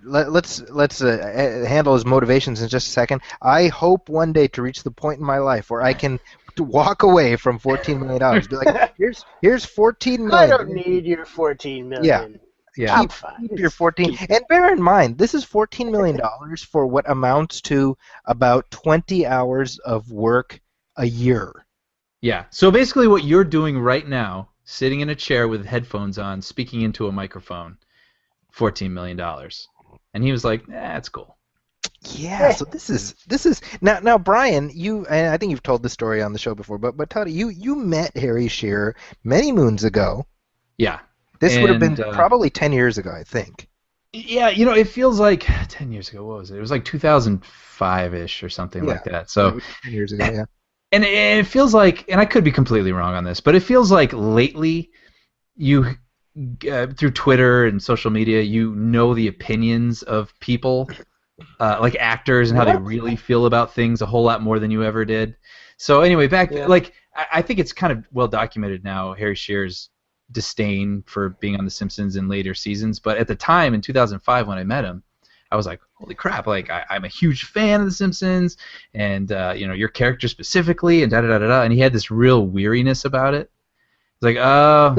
let's handle his motivations in just a second. I hope one day to reach the point in my life where I can walk away from $14 million. Be like, here's $14 million. I don't need your $14 million. Yeah. Keep your 14. And bear in mind, this is $14 million for what amounts to about 20 hours of work a year. Yeah. So basically, what you're doing right now, sitting in a chair with headphones on, speaking into a microphone. $14 million, and he was like, that's cool. Yeah, so this is now Brian, and I think you've told this story on the show before, but Toddy, you met Harry Shearer many moons ago. Yeah. This would have been probably 10 years ago, I think. Yeah, it feels like 10 years ago. What was it? It was like 2005-ish or something like that. So 10 years ago, yeah. And it feels like, and I could be completely wrong on this, but it feels like lately you through Twitter and social media, the opinions of people, like actors, and how they really feel about things a whole lot more than you ever did. So anyway, I think it's kind of well documented now, Harry Shearer's disdain for being on The Simpsons in later seasons. But at the time, in 2005, when I met him, I was like, holy crap, like, I'm a huge fan of The Simpsons, and, your character specifically, and da-da-da-da-da, and he had this real weariness about it. It's like, oh,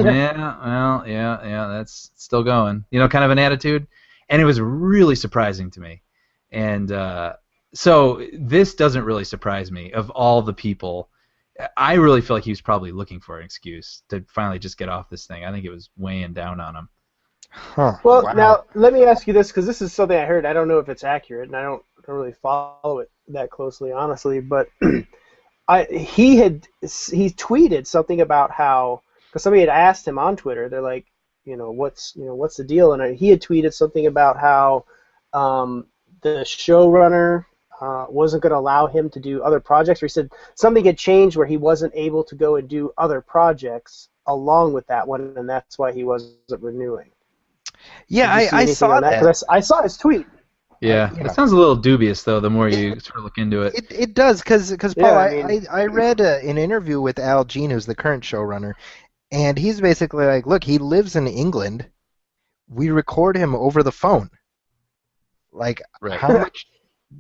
yeah, that's still going. Kind of an attitude. And it was really surprising to me. And so this doesn't really surprise me. Of all the people, I really feel like he was probably looking for an excuse to finally just get off this thing. I think it was weighing down on him. Huh. Well, Wow. now, let me ask you this, because this is something I heard. I don't know if it's accurate, and I don't really follow it that closely, honestly. But he tweeted something about how, because somebody had asked him on Twitter, they're like, what's the deal? And he had tweeted something about how the showrunner wasn't going to allow him to do other projects. Or he said something had changed where he wasn't able to go and do other projects along with that one, and that's why he wasn't renewing. Yeah, I saw that. 'Cause I saw his tweet. Yeah, it sounds a little dubious, though, the more you sort of look into it. It does, because Paul, Yeah, I read an interview with Al Jean, who's the current showrunner, and he's basically like, look, he lives in England. We record him over the phone. Like, how much...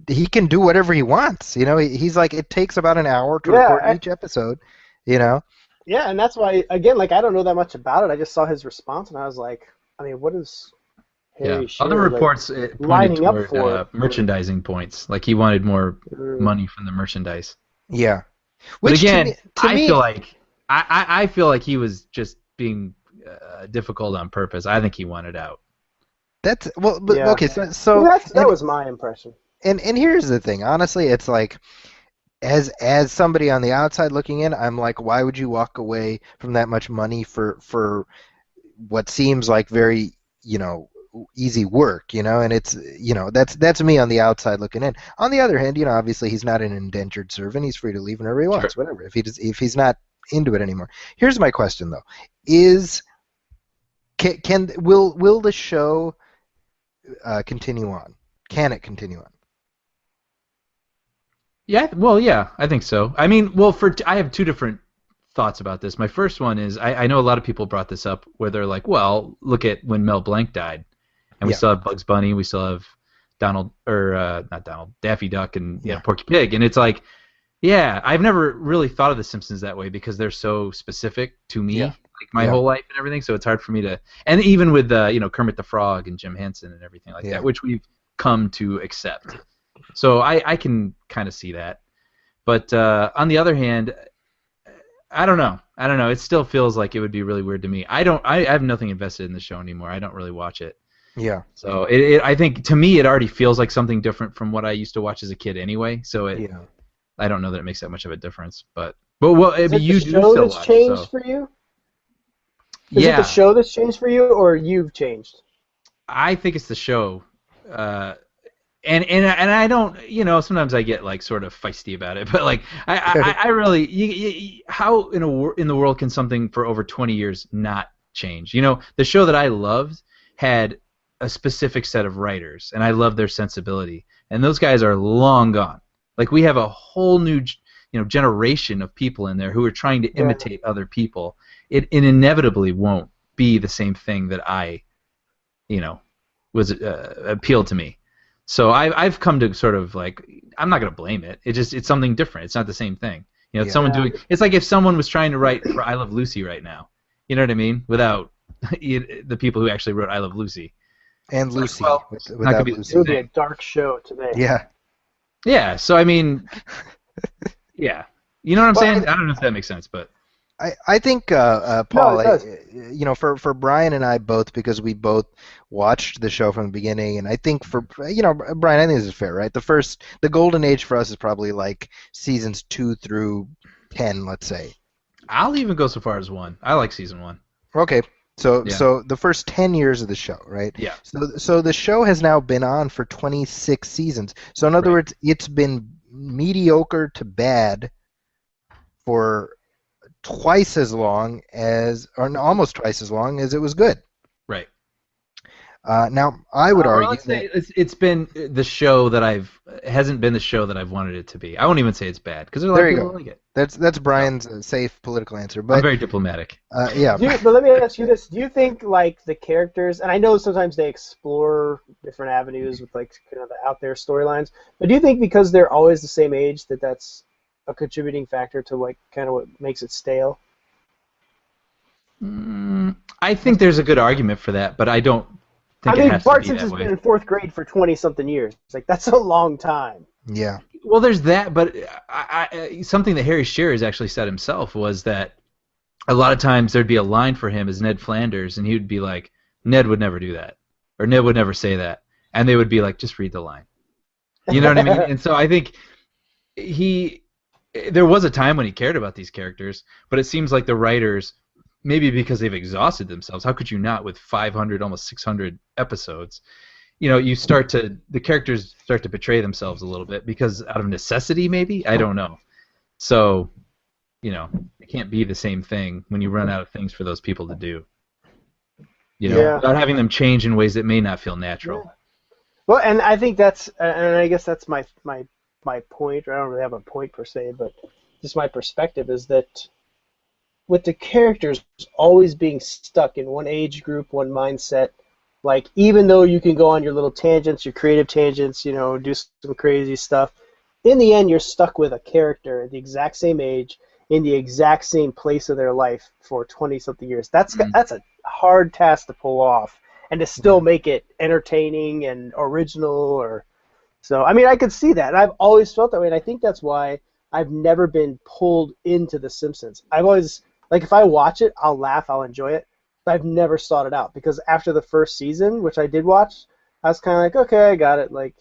He can do whatever he wants. He's like, it takes about an hour to record each episode, Yeah, and that's why, again, like, I don't know that much about it. I just saw his response, and I was like, I mean, what is Harry Shearer, other reports lining up pointed for toward merchandising points. Like, he wanted more money from the merchandise. Yeah. But Which, again, to me, I feel like he was just being difficult on purpose. I think he wanted out. That's okay. So that was my impression. And here's the thing. Honestly, it's like, as somebody on the outside looking in, I'm like, why would you walk away from that much money for what seems like very easy work, and it's that's me on the outside looking in. On the other hand, obviously he's not an indentured servant. He's free to leave whenever he wants, whatever. If he's not into it anymore. Here's my question though: Is will the show continue on? Can it continue on? Yeah, well, yeah, I think so. I mean, well, I have two different thoughts about this. My first one is I know a lot of people brought this up where they're like, well, look at when Mel Blanc died, and we still have Bugs Bunny, we still have not Donald, Daffy Duck, and Porky Pig, and it's like, yeah, I've never really thought of The Simpsons that way because they're so specific to me, like my whole life and everything. So it's hard for me to, and even with Kermit the Frog and Jim Henson and everything like that, which we've come to accept. So I can kind of see that, but on the other hand, I don't know. It still feels like it would be really weird to me. I have nothing invested in the show anymore. I don't really watch it. Yeah. So I think to me it already feels like something different from what I used to watch as a kid anyway. So I don't know that it makes that much of a difference. But well, you do still watch. Is it the show that's changed for you? Is it the show that's changed for you, or you've changed? I think it's the show. And I don't, sometimes I get like sort of feisty about it, but like I really, how in the world can something for over 20 years not change? The show that I loved had a specific set of writers, and I love their sensibility, and those guys are long gone. Like we have a whole new, generation of people in there who are trying to imitate other people. It inevitably won't be the same thing that I, was appealed to me. So I've come to sort of like, I'm not going to blame it. It's something different. It's not the same thing. It's someone doing. It's like if someone was trying to write for I Love Lucy right now. You know what I mean? Without the people who actually wrote I Love Lucy. And Lucy. Well, without Lucy. It would be a dark show today. Yeah. Yeah. So I mean, yeah. You know what I'm saying? I don't know if that makes sense, but. I think Paul, for Brian and I both, because we both watched the show from the beginning, and I think for Brian, I think this is fair, right? The golden age for us is probably like seasons 2 through 10, let's say. I'll even go so far as 1. I like season 1. Okay, so the first 10 years of the show, right? Yeah. So the show has now been on for 26 seasons. So in other words, it's been mediocre to bad for twice as long as, or almost twice as long as it was good. Right. Now, I would argue that it's been the show that hasn't been the show that I've wanted it to be. I won't even say it's bad because there are a lot of people who like it. That's Brian's safe political answer. But I'm very diplomatic. Yeah. But let me ask you this: do you think like the characters, and I know sometimes they explore different avenues with like kind of the out there storylines, but do you think because they're always the same age that's a contributing factor to like kind of what makes it stale? I think there's a good argument for that, but I don't think it has Bart to be Simpson's that way. been in 4th grade for 20-something years. It's like that's a long time. Yeah. Well, there's that, but something that Harry Shearer has actually said himself was that a lot of times there'd be a line for him as Ned Flanders, and he would be like, Ned would never do that, or Ned would never say that, and they would be like, just read the line. You know what I mean? And so I think there was a time when he cared about these characters, but it seems like the writers, maybe because they've exhausted themselves, how could you not with 500, almost 600 episodes? The characters start to betray themselves a little bit because out of necessity, maybe? I don't know. So, it can't be the same thing when you run out of things for those people to do. Without having them change in ways that may not feel natural. Yeah. Well, and I think and I guess that's my point, or I don't really have a point per se, but just my perspective is that with the characters always being stuck in one age group, one mindset, like even though you can go on your little tangents, your creative tangents, do some crazy stuff, in the end you're stuck with a character at the exact same age, in the exact same place of their life for 20-something years. That's a hard task to pull off, and to still make it entertaining and original So, I mean, I could see that, and I've always felt that way, and I think that's why I've never been pulled into The Simpsons. I've always, like, if I watch it, I'll laugh, I'll enjoy it, but I've never sought it out, because after the first season, which I did watch, I was kind of like, okay, I got it, like,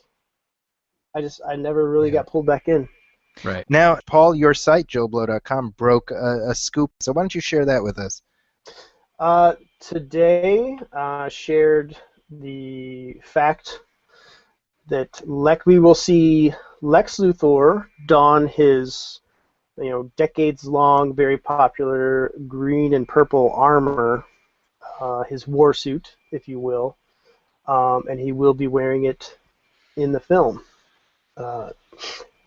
I never really got pulled back in. Right. Now, Paul, your site, joeblow.com, broke a scoop, so why don't you share that with us? Today, shared the fact that we will see Lex Luthor don his decades-long, very popular green and purple armor, his war suit, if you will, and he will be wearing it in the film.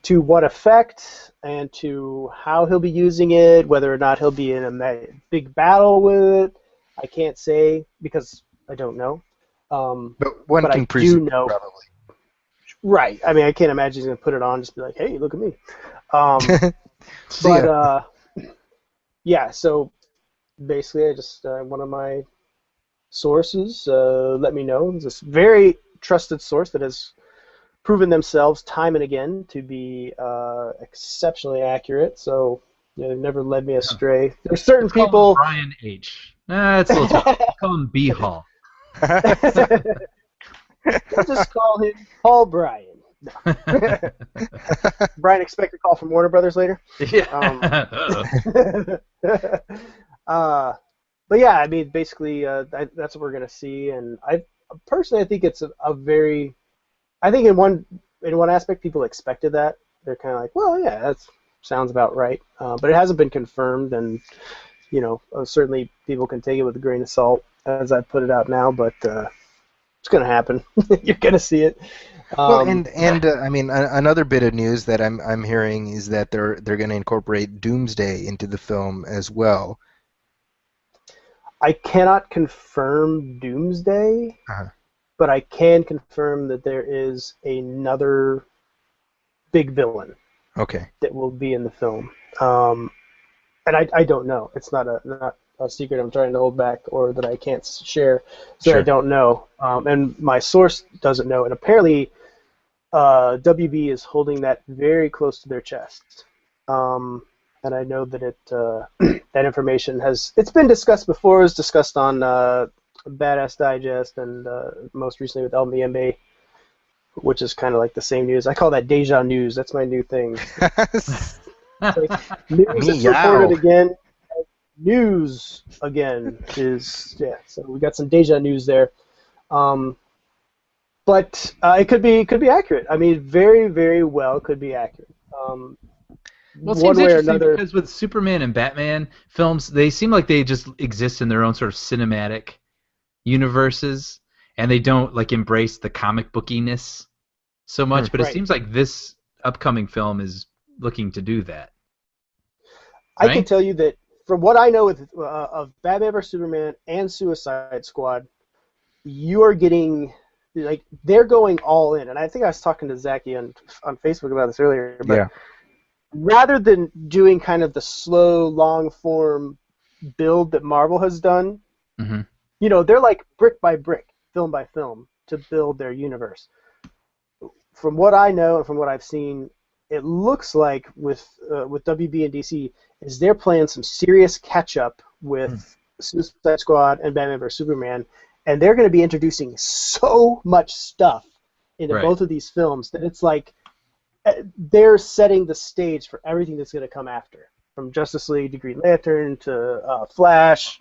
To what effect and to how he'll be using it, whether or not he'll be in a big battle with it, I can't say because I don't know. But one but can I presume do know. probably. Right. I mean, I can't imagine he's going to put it on and just be like, hey, look at me. See ya. Yeah, so basically I just, one of my sources let me know. It's this very trusted source that has proven themselves time and again to be exceptionally accurate, so they've never led me astray. There's certain Let's call people... him Brian H. That's a little tough. Let's call him B. Hall. We'll just call him Paul Bryan. No. Brian, expect a call from Warner Brothers later? Yeah. But yeah, I mean, basically, that's what we're going to see, and I think it's a very... I think in one aspect, people expected that. They're kind of like, well, yeah, that sounds about right. But it hasn't been confirmed, and certainly people can take it with a grain of salt as I put it out now. But it's going to happen. You're going to see it. Well, and I mean, another bit of news that I'm hearing is that they're going to incorporate Doomsday into the film as well. I cannot confirm Doomsday. But I can confirm that there is another big villain. Okay. That will be in the film. And I don't know. It's not a secret I'm trying to hold back or that I can't share. So Sure. I don't know. And my source doesn't know. And apparently WB is holding that very close to their chest. And I know that that information it's been discussed before. It was discussed on Badass Digest and most recently with LMBMA, which is kind of like the same news. I call that deja news. That's my new thing. News is reported again. News again is So we got some deja news there, but it could be accurate. I mean, very very well could be accurate. Well, it seems interesting because with Superman and Batman films, they seem like they just exist in their own sort of cinematic universes, and they don't embrace the comic bookiness so much. But it seems like this upcoming film is looking to do that. Right? I can tell you that from what I know of Batman vs Superman and Suicide Squad, you are getting they're going all in. And I think I was talking to Zachy on Facebook about this earlier. But rather than doing kind of the slow, long form build that Marvel has done. Mm-hmm. They're like brick by brick, film by film, to build their universe. From what I know and from what I've seen, it looks like with WB and DC is they're playing some serious catch up with Suicide Squad and Batman vs Superman, and they're going to be introducing so much stuff into both of these films that it's like they're setting the stage for everything that's going to come after, from Justice League to Green Lantern to Flash.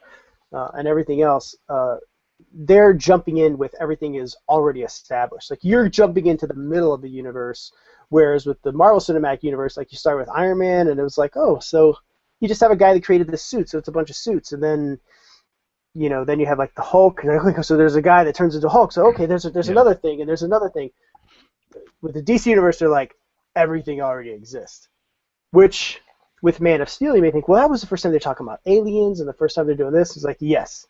And everything else, they're jumping in with everything is already established. Like, you're jumping into the middle of the universe, whereas with the Marvel Cinematic Universe, you start with Iron Man, and it was like, oh, so you just have a guy that created this suit, so it's a bunch of suits, and then, then you have, the Hulk, and so there's a guy that turns into Hulk, so, okay, there's another thing, and there's another thing. With the DC Universe, they're like, everything already exists, which... With Man of Steel, you may think, well, that was the first time they're talking about aliens, and the first time they're doing this. It's like, yes.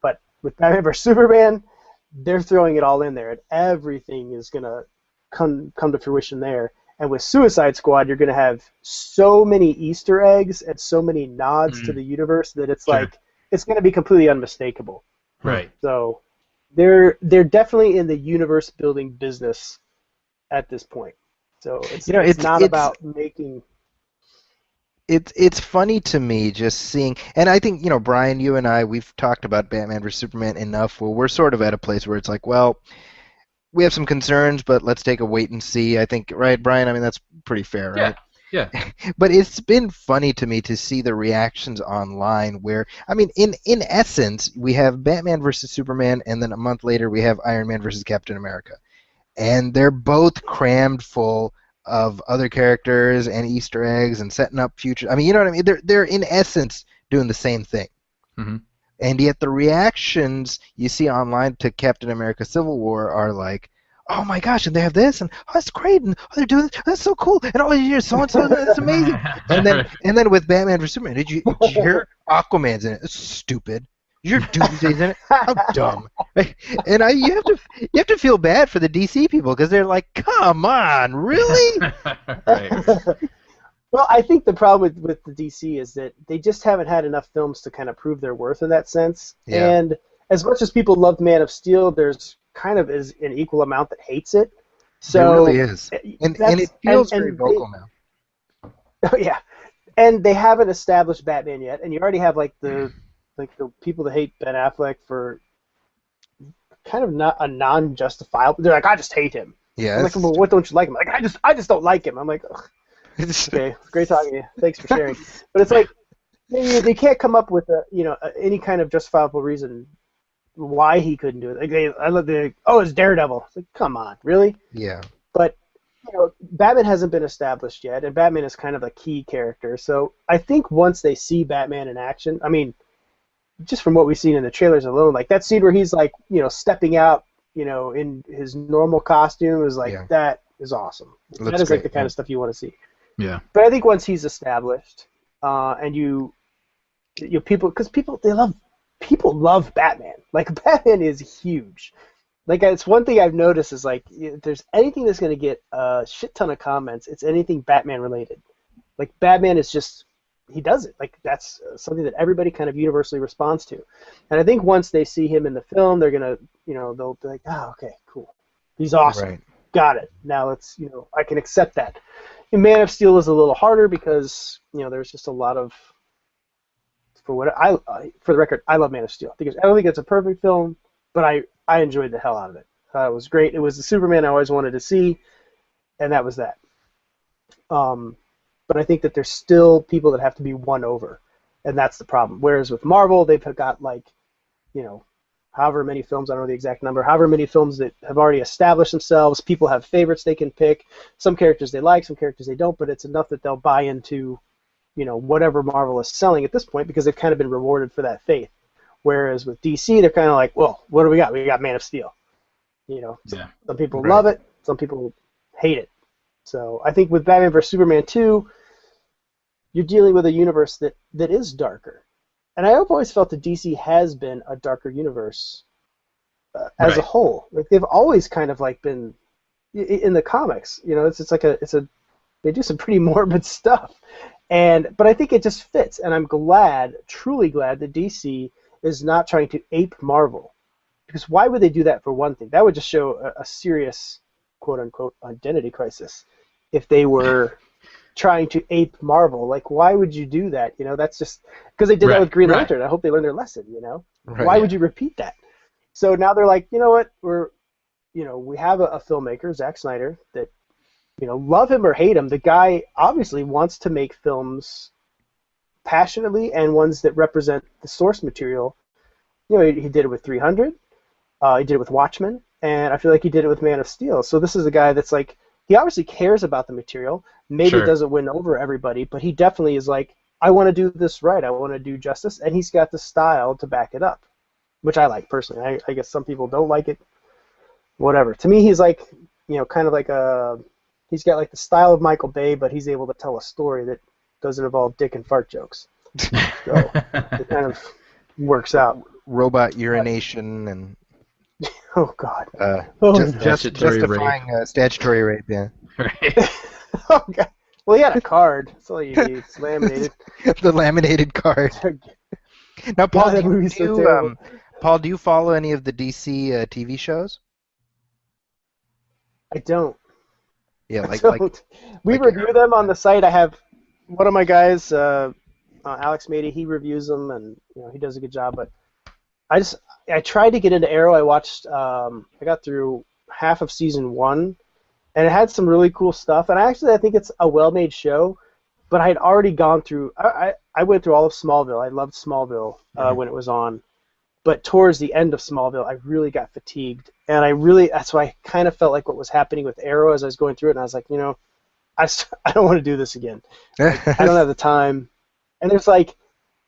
But with Batman vs. Superman, they're throwing it all in there, and everything is going to come to fruition there. And with Suicide Squad, you're going to have so many Easter eggs and so many nods to the universe that it's it's going to be completely unmistakable. Right. So they're definitely in the universe building business at this point. So it's not about making... It's funny to me just seeing, and I think, Brian, you and I, we've talked about Batman vs. Superman enough where we're sort of at a place where it's like, well, we have some concerns, but let's take a wait and see. I think, right, Brian? I mean, that's pretty fair, right? Yeah. But it's been funny to me to see the reactions online where, I mean, in essence, we have Batman vs. Superman, and then a month later we have Iron Man vs. Captain America. And they're both crammed full of other characters and Easter eggs and setting up future. I mean, you know what I mean? They're in essence doing the same thing. Mm-hmm. And yet the reactions you see online to Captain America: Civil War are like, oh my gosh, and they have this, and oh, that's great, and oh, they're doing this, that's so cool, and oh, you're so and so, that's amazing. And then with Batman vs Superman, did you hear Aquaman's in it? It's stupid. Your Doomsday's in it. How dumb. And you have to feel bad for the DC people because they're like, come on, really? Right. Well, I think the problem with the DC is that they just haven't had enough films to kind of prove their worth in that sense. Yeah. And as much as people loved Man of Steel, there's kind of is an equal amount that hates it. So There really is. And it feels very vocal now. Oh yeah, and they haven't established Batman yet, and you already have like the people that hate Ben Affleck for kind of not a non-justifiable. They're like, I just hate him. Yeah. I'm like, well, what don't you like him? Like, I just don't like him. I'm like, ugh. Okay, great talking to you. Thanks for sharing. But it's like they can't come up with any kind of justifiable reason why he couldn't do it. Like I love it's Daredevil. It's like, come on, really? Yeah. But Batman hasn't been established yet, and Batman is kind of a key character. So I think once they see Batman in action, I mean, just from what we've seen in the trailers alone, like that scene where he's like, stepping out, in his normal costume is like that is awesome. That is like the kind of stuff you want to see. Yeah. But I think once he's established, and people love Batman. Like Batman is huge. Like it's one thing I've noticed is like if there's anything that's going to get a shit ton of comments, it's anything Batman related. Like Batman is just he does it. Like that's something that everybody kind of universally responds to. And I think once they see him in the film, they're gonna they'll be like, okay, cool, he's awesome. Right. Got it. Now let's I can accept that. And Man of Steel is a little harder because there's just a lot of for the record, I love Man of Steel. I don't think it's a perfect film, but I enjoyed the hell out of it. It was great. It was the Superman I always wanted to see, and that was that. But I think that there's still people that have to be won over, and that's the problem. Whereas with Marvel, they've got however many films, I don't know the exact number, however many films that have already established themselves. People have favorites they can pick. Some characters they like, some characters they don't, but it's enough that they'll buy into, whatever Marvel is selling at this point because they've kind of been rewarded for that faith. Whereas with DC, they're kind of like, well, what do we got? We got Man of Steel. Some people love it, some people hate it. So I think with Batman vs. Superman 2, you're dealing with a universe that is darker. And I've always felt that DC has been a darker universe as a whole. Like they've always kind of like been in the comics. They do some pretty morbid stuff, but I think it just fits. And I'm truly glad that DC is not trying to ape Marvel, because why would they do that for one thing? That would just show a serious quote unquote identity crisis if they were trying to ape Marvel. Like, why would you do that? That's just because they did that with Green Lantern. I hope they learned their lesson. Why would you repeat that? So now they're like, you know what? We have a filmmaker, Zack Snyder, that love him or hate him, the guy obviously wants to make films passionately and ones that represent the source material. He did it with 300. He did it with Watchmen, and I feel like he did it with Man of Steel. So this is a guy that's like, he obviously cares about the material. Maybe it doesn't win over everybody, but he definitely is like, I want to do this right. I want to do justice, and he's got the style to back it up, which I like personally. I guess some people don't like it. Whatever. To me, he's like, kind of like he's got like the style of Michael Bay, but he's able to tell a story that doesn't involve dick and fart jokes. So it kind of works out. Robot urination and oh God. Justifying statutory rape, yeah. Right. Oh God. Well, he had a card. That's all you need. It's laminated. The laminated card. Now, Paul, do you follow any of the DC TV shows? I don't. Yeah, we review them on the site. I have one of my guys, Alex Mady. He reviews them, and he does a good job. But I tried to get into Arrow. I watched. I got through half of season 1, and it had some really cool stuff. And I think it's a well-made show. But I had already gone through. I went through all of Smallville. I loved Smallville when it was on. But towards the end of Smallville, I really got fatigued. And that's why I kind of felt like what was happening with Arrow as I was going through it. And I was like, I don't want to do this again. Like, I don't have the time. And there's like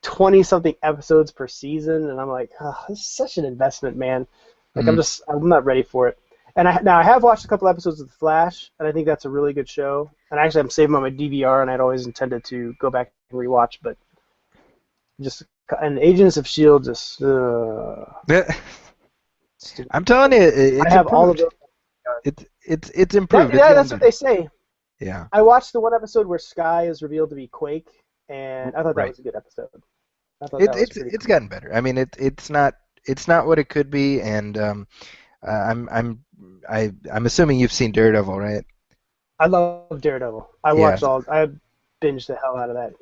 20-something episodes per season, and I'm like, oh, this is such an investment, man. Like, I'm not ready for it. And I have watched a couple episodes of The Flash, and I think that's a really good show. And actually, I'm saving on my DVR, and I'd always intended to go back and rewatch, but and Agents of S.H.I.E.L.D. just. I'm telling you, it's I have improved. all of those. It's improved. That's what they say. Yeah. I watched the one episode where Sky is revealed to be Quake, and I thought that was a good episode. I thought that was pretty It's cool. gotten better. I mean, it's not what it could be, and I'm assuming you've seen Daredevil, right? I love Daredevil. I binged the hell out of that.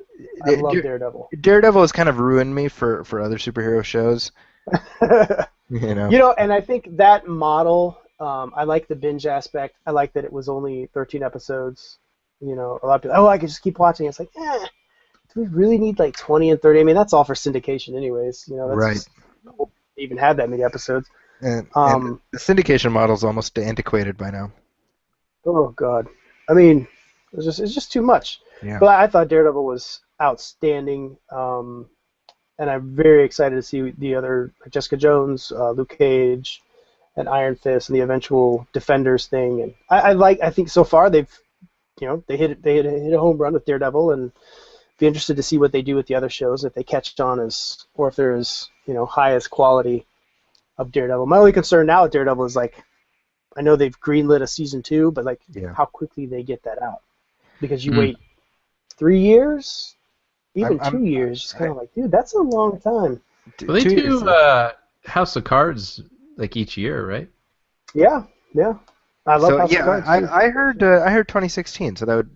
I love Daredevil. Daredevil has kind of ruined me for other superhero shows. You know. You know, and I think that model. I like the binge aspect. I like that it was only 13 episodes. You know, a lot of people, I could just keep watching. It's like, do we really need like 20 and 30? I mean, that's all for syndication anyways. You know, that's Right. just, even had that many episodes. And the syndication model is almost antiquated by now. Oh God, I mean, it's just too much. Yeah. But I thought Daredevil was outstanding, and I'm very excited to see the other Jessica Jones, Luke Cage, and Iron Fist, and the eventual Defenders thing. And I think so far they hit a home run with Daredevil, and be interested to see what they do with the other shows, if they catch on or if they're as high as quality of Daredevil. My only concern now with Daredevil is like, I know they've greenlit a season 2, but like how quickly they get that out, because you wait 3 years, even 2 years. It's kind of like, dude, that's a long time. Well, they do House of Cards like each year, right? Yeah. I love House of Cards. I heard 2016, so that would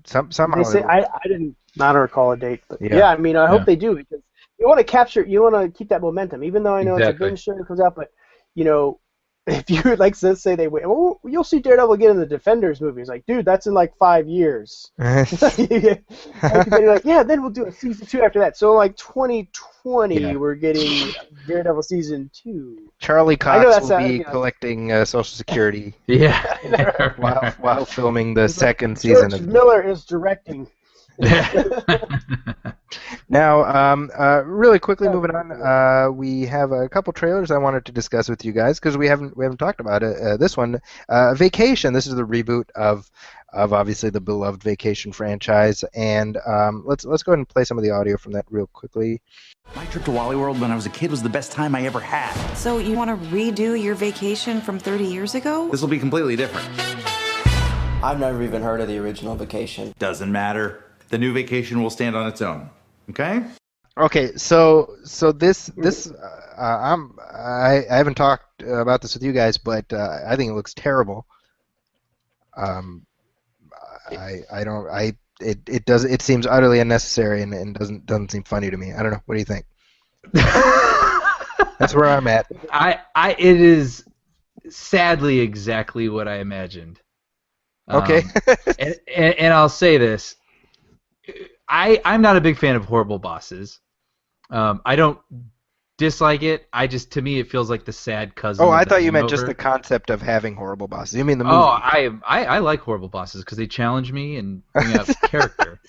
somehow. They say, I didn't not recall a date, but yeah I mean, I hope they do, because you want to keep that momentum, even though I know it's a binge show that comes out, but if you let's say they wait, well, you'll see Daredevil again in the Defenders movie. It's like, dude, that's in like 5 years. And you're like, yeah, then we'll do a season 2 after that. So like 2020, we're getting Daredevil season 2. Charlie Cox will be collecting Social Security. Yeah. while filming the second season. George Miller is directing. Now, really quickly moving on, we have a couple trailers I wanted to discuss with you guys, because we haven't talked about it. This one, Vacation. This is the reboot of obviously the beloved Vacation franchise, and let's go ahead and play some of the audio from that real quickly. My trip to Wally World when I was a kid was the best time I ever had. So you want to redo your vacation from 30 years ago? This will be completely different. I've never even heard of the original Vacation. Doesn't matter. The new Vacation will stand on its own. Okay? Okay, so this I haven't talked about this with you guys, but I think it looks terrible. It seems utterly unnecessary and doesn't seem funny to me. I don't know. What do you think? That's where I'm at. It is sadly exactly what I imagined. Okay. and I'll say this. I'm not a big fan of Horrible Bosses. I don't dislike it. To me, it feels like the sad cousin. Oh, I thought you meant just the concept of having horrible bosses. You mean the movie? Oh, I like Horrible Bosses because they challenge me and bring out character.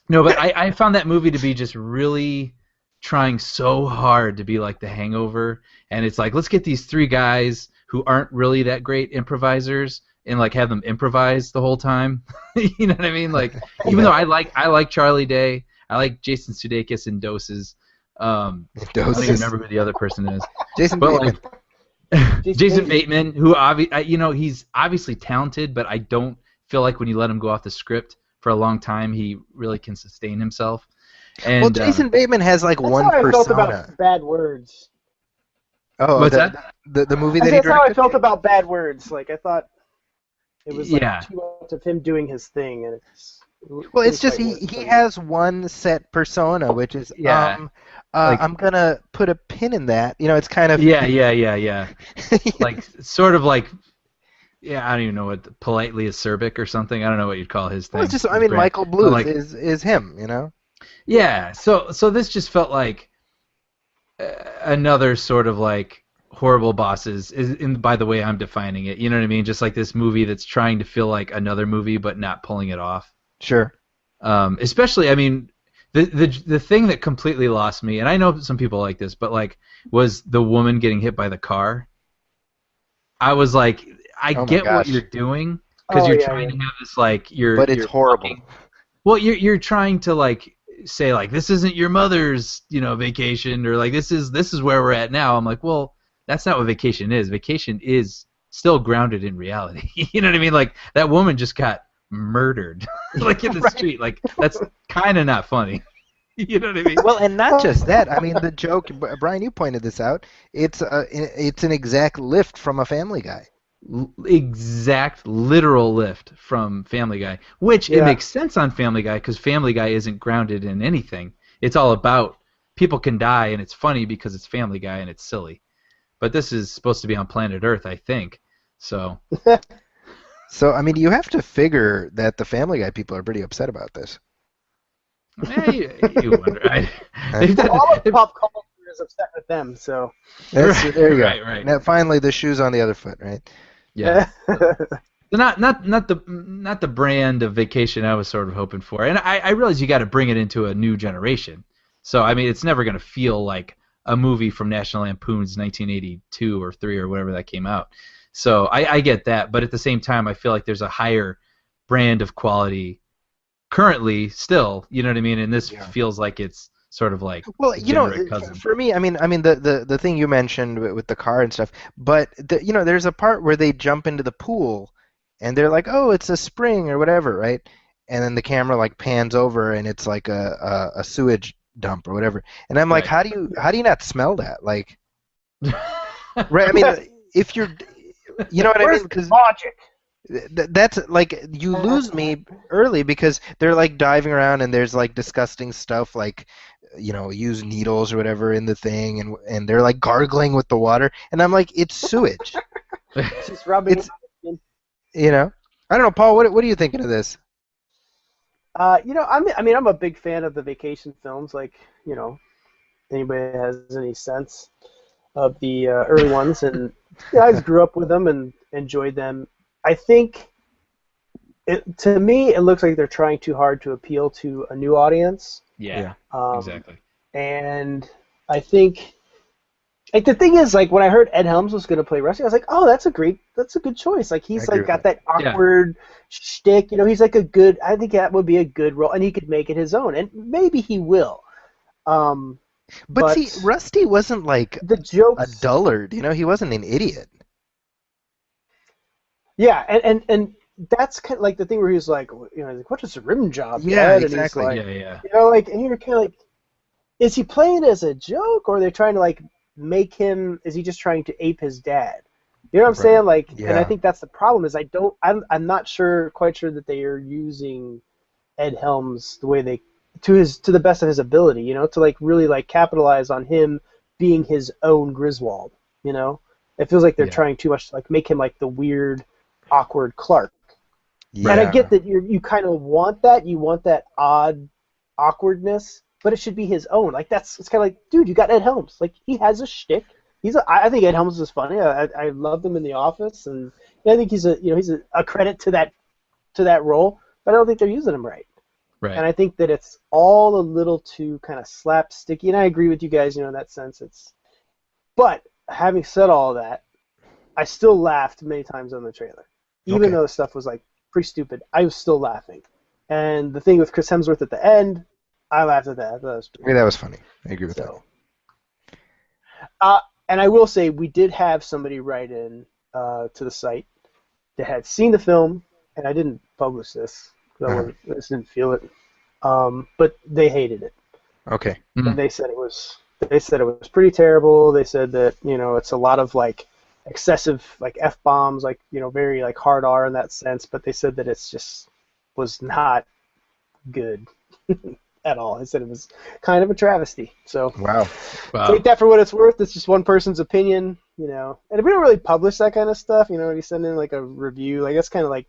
No, but I found that movie to be just really trying so hard to be like The Hangover, and it's like, let's get these 3 guys who aren't really that great improvisers and like have them improvise the whole time. You know what I mean? Like, even though I like Charlie Day, I like Jason Sudeikis in Doses. I don't even remember who the other person is. Jason Bateman. Jason Bateman, who he's obviously talented, but I don't feel like when you let him go off the script for a long time, he really can sustain himself. And, well, Jason Bateman has like one persona. That's how I felt about Bad Words. Oh, what's that? The movie that he directed? That's how I felt about Bad Words. Like, I thought it was like too much of him doing his thing, and it's just he has one set persona, which is I'm gonna put a pin in that. It's kind of like sort of like I don't even know what politely acerbic or something. I don't know what you'd call his thing. Well, it's just Michael Bluth is him, Yeah. So this just felt like another sort of like horrible bosses in by the way I'm defining it. You know what I mean? Just like this movie that's trying to feel like another movie but not pulling it off. Sure. Especially, I mean, the thing that completely lost me, and I know some people like this, but like, was the woman getting hit by the car. I was like, I get what you're doing because you're trying to have this like but it's horrible. Well, you're trying to like say like this isn't your mother's vacation, or like this is where we're at now. I'm like, well, that's not what vacation is. Vacation is still grounded in reality. You know what I mean? Like that woman just got murdered like in the street. Like that's kind of not funny. You know what I mean? Well, and not just that. I mean, the joke, Brian, you pointed this out. It's an exact lift from a Family Guy. Exact literal lift from Family Guy, which it makes sense on Family Guy because Family Guy isn't grounded in anything. It's all about people can die, and it's funny because it's Family Guy and it's silly. But this is supposed to be on planet Earth, I think. So. So, I mean, you have to figure that the Family Guy people are pretty upset about this. You wonder. All of pop culture is upset with them, so. There you go. Right. Now, finally, the shoe's on the other foot, right? Yeah. not the brand of vacation I was sort of hoping for, and I realize you got to bring it into a new generation. So I mean, it's never going to feel like a movie from National Lampoon's 1982 or 3 or whatever that came out. So I get that, but at the same time, I feel like there's a higher brand of quality currently still. You know what I mean? And this feels like it's sort of like cousin. For me, I mean the thing you mentioned with the car and stuff, but there's a part where they jump into the pool, and they're like, oh, it's a spring or whatever, right? And then the camera like pans over, and it's like a sewage dump or whatever. And I'm like, how do you not smell that? Like, right? I mean, if you're, you know what I mean? Because logic. That's like you lose me early because they're like diving around and there's like disgusting stuff like use needles or whatever in the thing and they're like gargling with the water and I'm like it's sewage. Just rubbing. I don't know, Paul. What are you thinking of this? I'm a big fan of the vacation films. Like anybody that has any sense of the early ones, and I just grew up with them and enjoyed them. I think, to me, it looks like they're trying too hard to appeal to a new audience. Yeah, exactly. And I think, like, the thing is, like, when I heard Ed Helms was going to play Rusty, I was like, oh, that's a good choice. Like, he's, like, got that awkward shtick. He's, like, I think that would be a good role, and he could make it his own. And maybe he will. But see, Rusty wasn't, like, the jokes, a dullard. He wasn't an idiot. Yeah, and that's kind of like the thing where he was like, what is a rim job? Yeah, Dad? exactly. And he's like, and you're kind of like, is he playing it as a joke, or are they trying to like make him? Is he just trying to ape his dad? You know what I'm saying? Like, and I think that's the problem is I'm not quite sure that they are using Ed Helms the way they to the best of his ability. To like really like capitalize on him being his own Griswold. It feels like they're trying too much to like make him like the weird, awkward Clark. Yeah. And I get that you kind of want that. You want that odd awkwardness, but it should be his own. Like it's kind of like, dude, you got Ed Helms. Like he has a shtick. I think Ed Helms is funny. I loved him in The Office, and I think he's a credit to that role. But I don't think they're using him right. Right. And I think that it's all a little too kind of slapsticky. And I agree with you guys. In that sense, But having said all of that, I still laughed many times on the trailer. Even though the stuff was like pretty stupid, I was still laughing. And the thing with Chris Hemsworth at the end, I laughed at that. That was funny. I agree with that. And I will say, we did have somebody write in to the site that had seen the film, and I didn't publish this because I just didn't feel it. But they hated it. Okay. Mm-hmm. And they said it was pretty terrible. They said that it's a lot of like excessive like F-bombs, like very like hard R in that sense, but they said that it's just was not good at all. They said it was kind of a travesty. So wow. Take that for what it's worth. It's just one person's opinion, and if we don't really publish that kind of stuff, if you send in like a review, like that's kind of like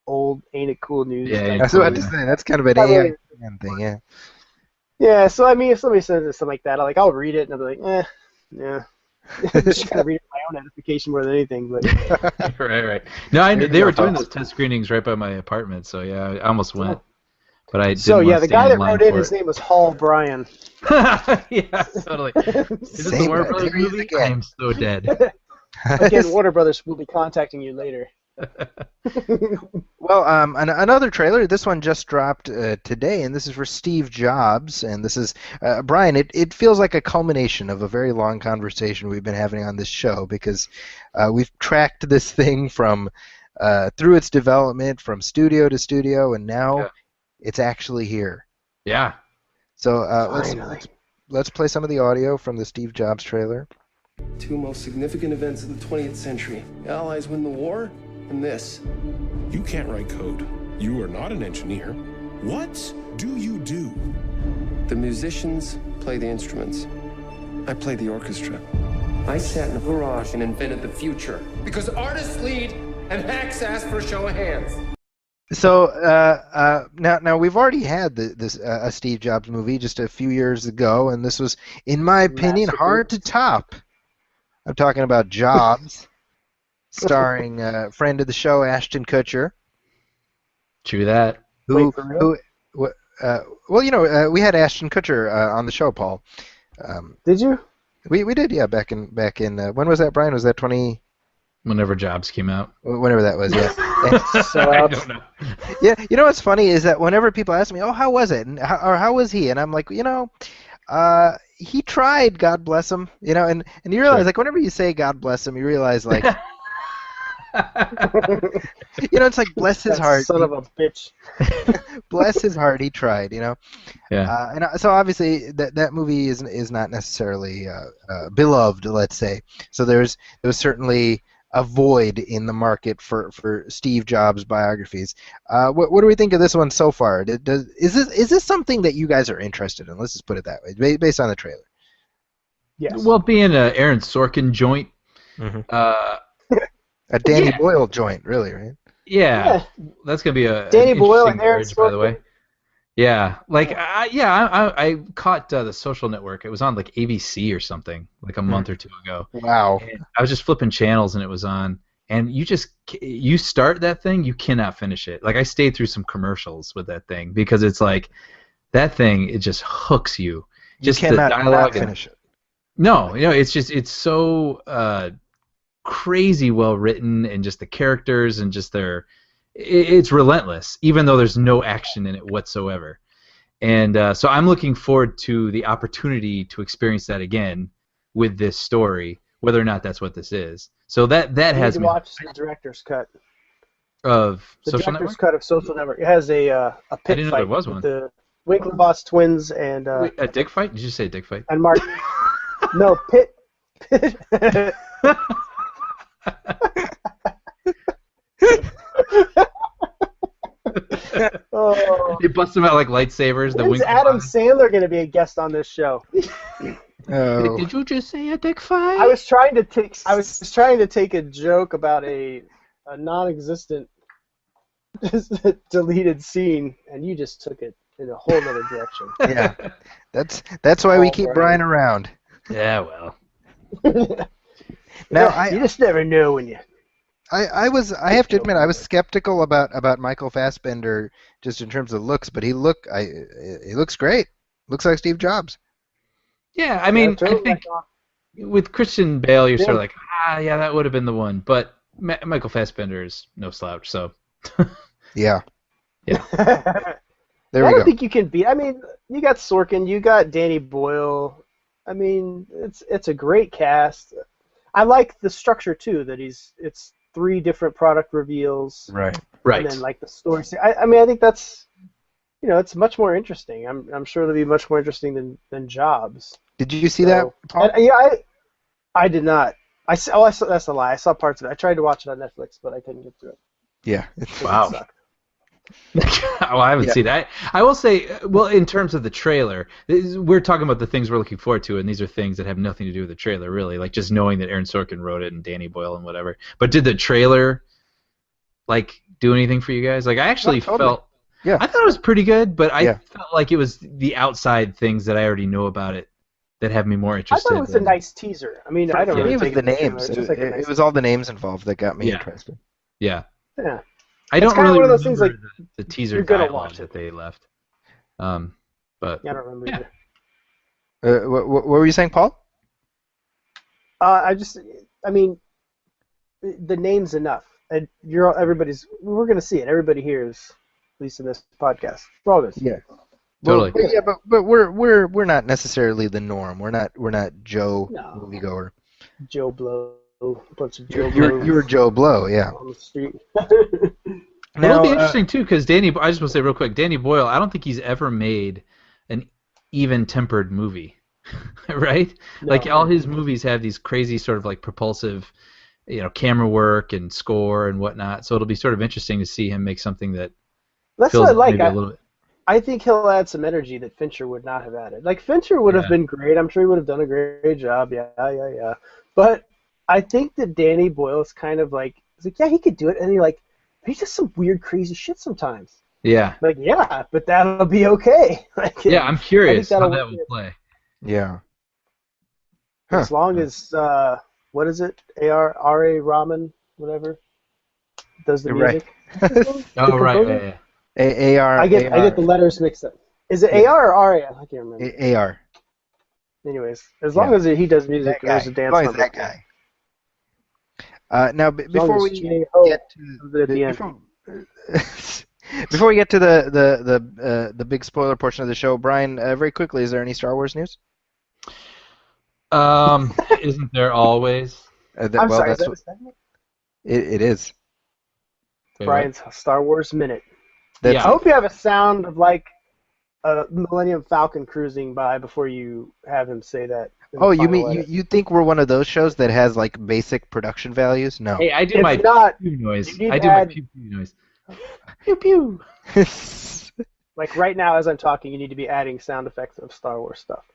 old ain't it cool news. Yeah, that's what I just say. That's kind of an AI thing, yeah. Yeah, so I mean, if somebody says something like that, I'll read it and I'll be like, yeah. I'm just kind of reading my own edification more than anything. But right. No, they were doing those test screenings right by my apartment, so yeah, I almost went. But I didn't so yeah, want to the guy stand that in line wrote in, for his it. name was Hall Bryan. Yeah, totally. Is this Same the Warner Brothers material movie? again. I am so dead. Again, Warner Brothers will be contacting you later. Well, another trailer. This one just dropped today, and this is for Steve Jobs. And this is Brian. It feels like a culmination of a very long conversation we've been having on this show because we've tracked this thing from through its development from studio to studio, and now it's actually here. Yeah. So let's play some of the audio from the Steve Jobs trailer. Two most significant events of the 20th century. The Allies win the war, and this. You can't write code. You are not an engineer. What do you do? The musicians play the instruments. I play the orchestra. I sat in a garage and invented the future. Because artists lead and hacks ask for a show of hands. So now we've already had this a Steve Jobs movie just a few years ago, and this was, in my opinion, hard to top. I'm talking about Jobs, starring friend of the show Ashton Kutcher. True that. Well, we had Ashton Kutcher on the show, Paul. Did you? We did, yeah. Back in when was that, Brian? Was that 20? Whenever Jobs came out. Whenever that was, yeah. So I don't know. Yeah, you know what's funny is that whenever people ask me, "Oh, how was it?" and how was he, and I'm like, he tried, God bless him, and you realize, like, whenever you say God bless him, you realize, like, it's like, bless his heart. Son of a bitch. Bless his heart, he tried, Yeah. So obviously that movie is not necessarily beloved, let's say. So there was certainly a void in the market for Steve Jobs biographies. What do we think of this one so far? Is this something that you guys are interested in? Let's just put it that way, based on the trailer. Yes. Well, being an Aaron Sorkin joint, a Danny Boyle joint, really, right? Yeah, that's gonna be a Danny an Boyle interesting and Aaron marriage, by the Sorkin. way. Yeah, like I caught The Social Network. It was on like ABC or something, like a month or two ago. Wow. And I was just flipping channels and it was on, and you start that thing, you cannot finish it. Like, I stayed through some commercials with that thing because it's like that thing, it just hooks you. Just you cannot the dialogue not finish it. No, it's so crazy well written, and just the characters and just it's relentless, even though there's no action in it whatsoever. And so I'm looking forward to the opportunity to experience that again with this story, whether or not that's what this is. So that has you me watch the director's cut. of The Social director's Network. cut of Social Network. It has a pit didn't know fight there was with one. the Winklevoss twins and Wait, a dick fight? Did you say dick fight? and Mark. No, Pit. Oh. They bust them out like lightsabers. When's Adam Sandler going to be a guest on this show? Oh. Did you just say a dick fight? I was trying to take a joke about a non-existent deleted scene, and you just took it in a whole other direction. Yeah, that's why we keep Brian around. Yeah, well. Now you just never know when you. I have to admit, I was skeptical about Michael Fassbender just in terms of looks, but he looks great. Looks like Steve Jobs. Yeah, I mean, I think with Christian Bale, you're sort of like, yeah, that would have been the one. But Michael Fassbender is no slouch, so. Yeah. Yeah. There we I go. don't think you can beat. I mean, you got Sorkin, you got Danny Boyle. I mean, it's a great cast. I like the structure too. That it's 3 different product reveals. Right. Right. And then like the story. I mean, I think that's, it's much more interesting. I'm sure it'll be much more interesting than Jobs. Did you see that, Paul? I did not. That's a lie. I saw parts of it. I tried to watch it on Netflix, but I couldn't get through it. Yeah. Wow. Well, I haven't seen that. I will say, well, in terms of the trailer, we're talking about the things we're looking forward to, and these are things that have nothing to do with the trailer, really. Like just knowing that Aaron Sorkin wrote it and Danny Boyle and whatever. But did the trailer, do anything for you guys? Like, I actually felt. Yeah. I thought it was pretty good, but I felt like it was the outside things that I already know about it that have me more I interested. thought it was a nice teaser. I mean, I don't For me, really it was take the it as a trailer. names. It's just like a nice It was all the names involved that got me Yeah. interested. Yeah. Yeah. I It's don't kinda really one of those things, remember like, the teaser you're gonna dialogue watch that it. they left. But Yeah, I don't remember Yeah. either. What were you saying, Paul? I mean, the name's enough. And we're going to see it. Everybody here is, at least in this podcast. We're all going to see it. Totally. But we're not necessarily the norm. We're not Joe moviegoer. Joe Blow. A bunch of Joe You're Blows Joe Blow, yeah. on the street. It'll be interesting too, because I just want to say real quick, Danny Boyle. I don't think he's ever made an even-tempered movie, right? No. Like all his movies have these crazy sort of like propulsive, camera work and score and whatnot. So it'll be sort of interesting to see him make something that That's feels what I like. maybe a little bit. I think he'll add some energy that Fincher would not have added. Like, Fincher would have been great. I'm sure he would have done a great job. Yeah. But I think that Danny Boyle is kind of like, yeah, he could do it. And he does some weird, crazy shit sometimes. Yeah. Like, yeah, but that'll be okay. Like, Yeah, I'm curious how that'll that work. will play. Yeah. As long as, what is it? R.A. Rahman, whatever, does the You're music. Oh, right. Yeah. A-R. I get the letters mixed up. Is it A.R. or R.A.? I can't remember. A-R. Anyways, as long as he does music, That there's guy. a dance As long as number. that guy. Now, before we get to before we get to the big spoiler portion of the show, Brian, very quickly, is there any Star Wars news? Isn't there always? I'm sorry, is that a segment? It is. Brian's Star Wars Minute. Yeah. I hope you have a sound of like a Millennium Falcon cruising by before you have him say that. Oh, you mean you think we're one of those shows that has like basic production values? No. Hey, I do If my not, pew noise. you need I to do my add- pew pew noise. Pew pew. Like right now, as I'm talking, you need to be adding sound effects of Star Wars stuff.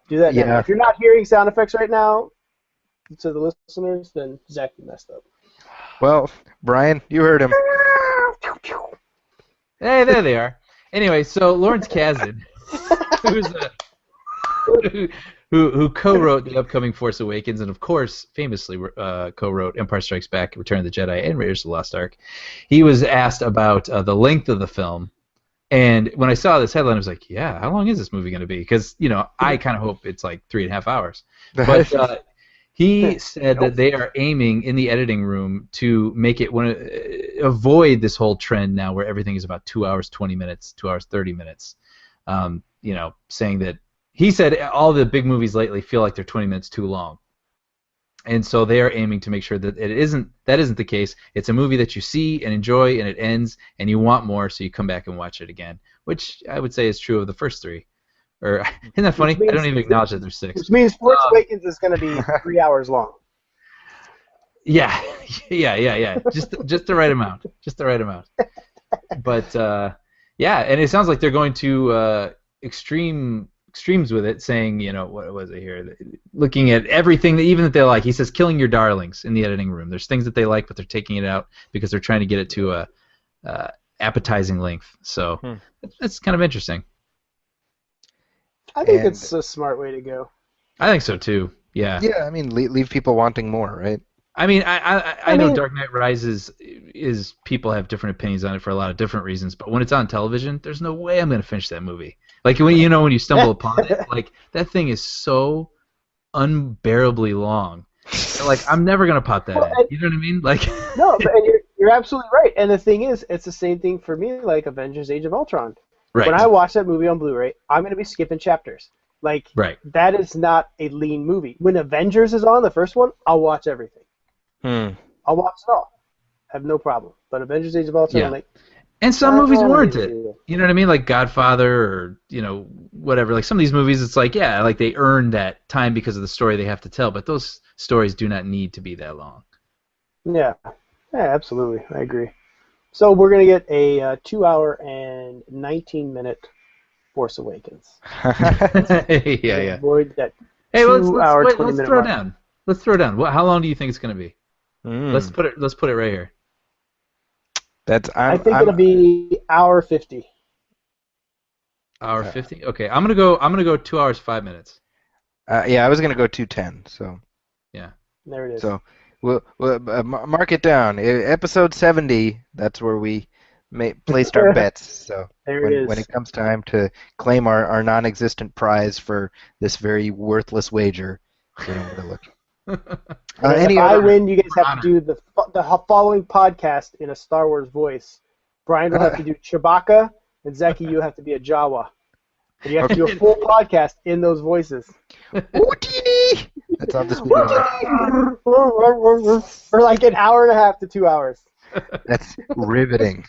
Do that now. Yeah. If you're not hearing sound effects right now, to the listeners, then Zach, you messed up. Well, Brian, you heard him. Hey, there they are. Anyway, so Lawrence Kasdan, who co-wrote the upcoming Force Awakens and, of course, famously co-wrote Empire Strikes Back, Return of the Jedi, and Raiders of the Lost Ark, he was asked about the length of the film. And when I saw this headline, I was like, yeah, how long is this movie going to be? Because, I kind of hope it's like 3.5 hours. But he said that they are aiming in the editing room to make it avoid this whole trend now where everything is about 2 hours 20 minutes, 2 hours 30 minutes. Saying that he said all the big movies lately feel like they're 20 minutes too long. And so they are aiming to make sure that that isn't the case. It's a movie that you see and enjoy and it ends and you want more, so you come back and watch it again, which I would say is true of the first three. Or isn't that funny? I don't even acknowledge that there's 6. Which means Force Awakens is going to be 3 hours long. Yeah. Just the right amount. Just the right amount. But and it sounds like they're going to extremes with it, saying, what was it here? Looking at everything that they like. He says, killing your darlings in the editing room. There's things that they like, but they're taking it out because they're trying to get it to a appetizing length. So that's kind of interesting. I think it's a smart way to go. I think so too. Yeah. Yeah, I mean, leave people wanting more, right? I mean, I know Dark Knight Rises is people have different opinions on it for a lot of different reasons, but when it's on television, there's no way I'm going to finish that movie. Like when you stumble upon it, like that thing is so unbearably long. Like I'm never going to pop that in. You know what I mean? Like No, but you're absolutely right. And the thing is, it's the same thing for me like Avengers: Age of Ultron. Right. When I watch that movie on Blu-ray, I'm going to be skipping chapters. Like that is not a lean movie. When Avengers is on, the first one, I'll watch everything. I'll watch it all. Have no problem. But Avengers: Age of Ultron, and some movies warrant it. You know what I mean? Like Godfather or, whatever. Like some of these movies, it's like, like they earn that time because of the story they have to tell. But those stories do not need to be that long. Yeah, absolutely. I agree. So we're going to get a 2 hour and 19-minute Force Awakens. Yeah. Avoid that Hey, let's throw mark. down. Let's throw down. How long do you think it's going to be? Let's put it right here. I think it'll be hour 50. Hour 50. Okay, I'm gonna go 2 hours 5 minutes. Yeah, I was going to go 210. So Yeah. There it is. so we'll mark it down. Episode 70. That's where we placed our bets. So There it when is. it comes time to claim our non-existent prize for this very worthless wager, we know where to look. And if I win, you guys have to do the following podcast in a Star Wars voice. Brian will have to do Chewbacca, and Zeki, you have to be a Jawa. And you have to do a full podcast in those voices. Ootini! That's how this movie For like an hour and a half to 2 hours. That's riveting.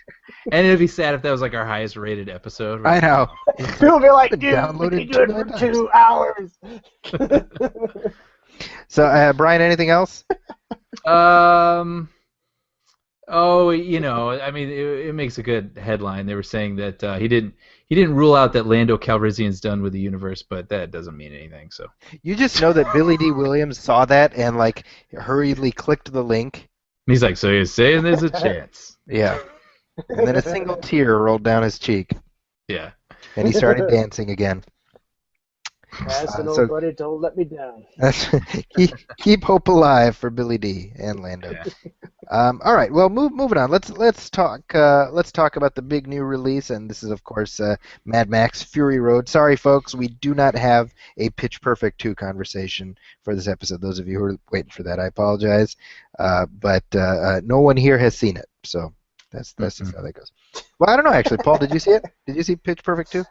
And it'd be sad if that was like our highest rated episode. I know. People will be like, dude, we Downloaded can do it for 2 hours. So, Brian, anything else? Oh, you know, I mean, it makes a good headline. They were saying that he didn't rule out that Lando Calrissian's done with the universe, but that doesn't mean anything. So You just know that Billy D. Williams saw that and like hurriedly clicked the link. And he's like, so you're saying there's a chance? Yeah. And then a single tear rolled down his cheek, Yeah. and he started dancing again. As an so- old buddy, don't let me down. Keep hope alive for Billy D. and Lando. Yeah. All right. Well, moving on. Let's talk about the big new release, and this is of course Mad Max Fury Road. Sorry, folks, we do not have a Pitch Perfect 2 conversation for this episode. Those of you who are waiting for that, I apologize, but no one here has seen it, so that's just how that goes. Well, I don't know actually. Paul, did you see it? Did you see Pitch Perfect 2?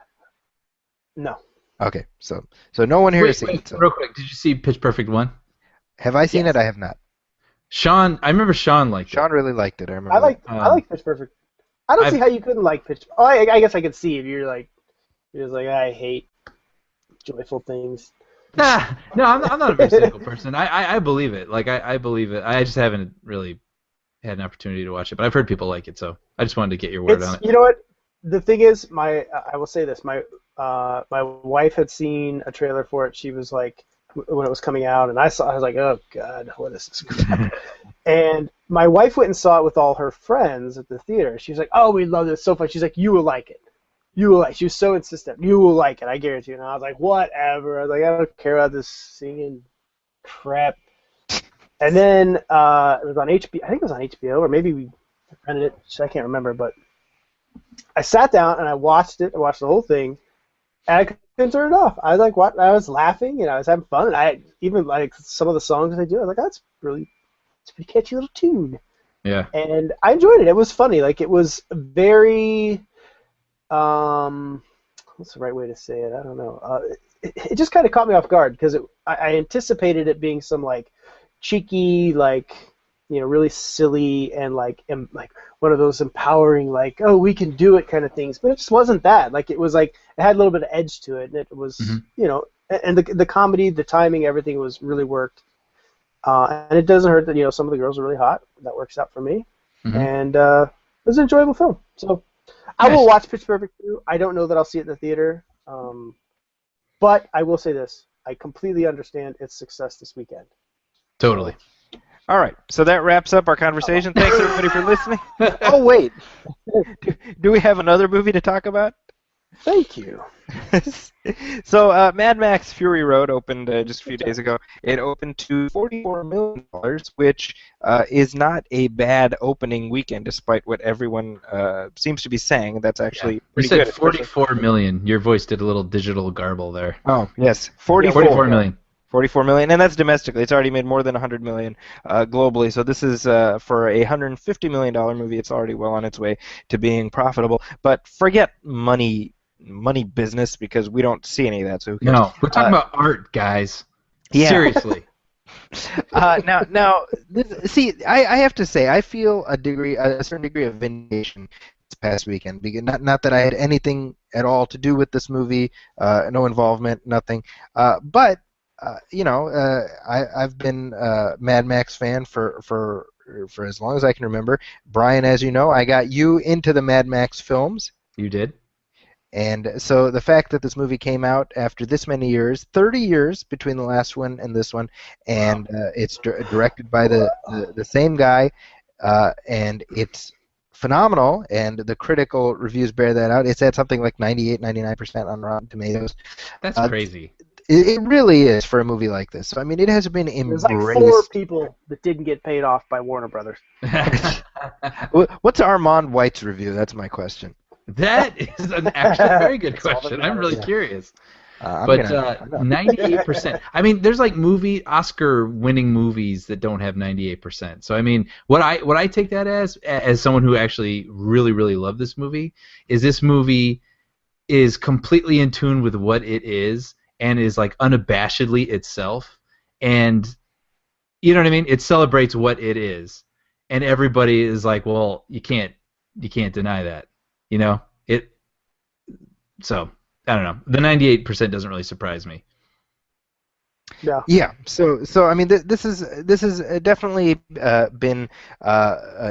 No. Okay, so no one here has seen Wait, it. So. real quick, did you see Pitch Perfect 1? Have I seen Yes. it? I have not. Sean, I remember Sean liked Sean really liked it. I remember. I like Um, Pitch Perfect. I don't I've- see how you couldn't like Pitch. Oh, I guess I could see if you're just like I hate joyful things. Nah, no, I'm not a very cynical person. I believe it. Like I believe it. I just haven't really had an opportunity to watch it, but I've heard people like it, so I just wanted to get your word on it. You know what? The thing is, I will say this. My wife had seen a trailer for it. She was like, when it was coming out, and I was like, oh god, what is this crap? And my wife went and saw it with all her friends at the theater. She was like, oh, we love this, so fun. She's like, you will like it. You will like. She was so insistent. You will like it. I guarantee you. And I was like, whatever. I was like, I don't care about this singing crap. And then it was on HBO. I think it was on HBO, or maybe we rented it. I can't remember, but I sat down and I watched it. I watched the whole thing, and I couldn't turn it off. I was like, what? I was laughing and I was having fun. And I even like some of the songs they do. I was like, it's a pretty catchy little tune. Yeah. And I enjoyed it. It was funny. Like it was very, what's the right way to say it? I don't know. It just kind of caught me off guard because I anticipated it being some like cheeky, like, you know, really silly and like one of those empowering, like, oh, we can do it kind of things. But it just wasn't that. Like it was like it had a little bit of edge to it, and it was, you know, and the comedy, the timing, everything was really worked. And it doesn't hurt that, you know, some of the girls are really hot. That works out for me. And it was an enjoyable film. So I will watch Pitch Perfect 2. I don't know that I'll see it in the theater. But I will say this. I completely understand its success this weekend. Totally. All right, so that wraps up our conversation. Thanks everybody for listening. Oh wait, do we have another movie to talk about? Thank you. So Mad Max Fury Road opened just a few days ago. It opened to $44 million, which is not a bad opening weekend, despite what everyone seems to be saying. That's actually You pretty said good. 44 million. Your voice did a little digital garble there. Oh yes, 44 million. 44 million, and that's domestically. It's already made more than 100 million globally. So this is for a $150 million movie. It's already well on its way to being profitable. But forget money business because we don't see any of that. So who cares? No, we're talking about art, guys. Yeah. Seriously. Now, I have to say, I feel a certain degree of vindication this past weekend. Because not that I had anything at all to do with this movie, no involvement, nothing. But you know, I've been a Mad Max fan for as long as I can remember. Brian, as you know, I got you into the Mad Max films. You did? And so the fact that this movie came out after this many years, 30 years between the last one and this one, and it's directed by the same guy, and it's phenomenal, and the critical reviews bear that out. It's at something like 98, 99% on Rotten Tomatoes. That's crazy. It really is for a movie like this. So, I mean, it has been There's embraced. like 4 people that didn't get paid off by Warner Brothers. What's Armand White's review? That's my question. That is an actually very good question. I'm really curious. But 98%. I mean, there's like Oscar-winning movies that don't have 98%. So I mean, what I take that as someone who actually really really loved this movie is completely in tune with what it is and is like unabashedly itself, and you know what I mean. It celebrates what it is, and everybody is like, well, you can't deny that, you know it. So. I don't know. The 98% doesn't really surprise me. Yeah. Yeah. So I mean, this is definitely been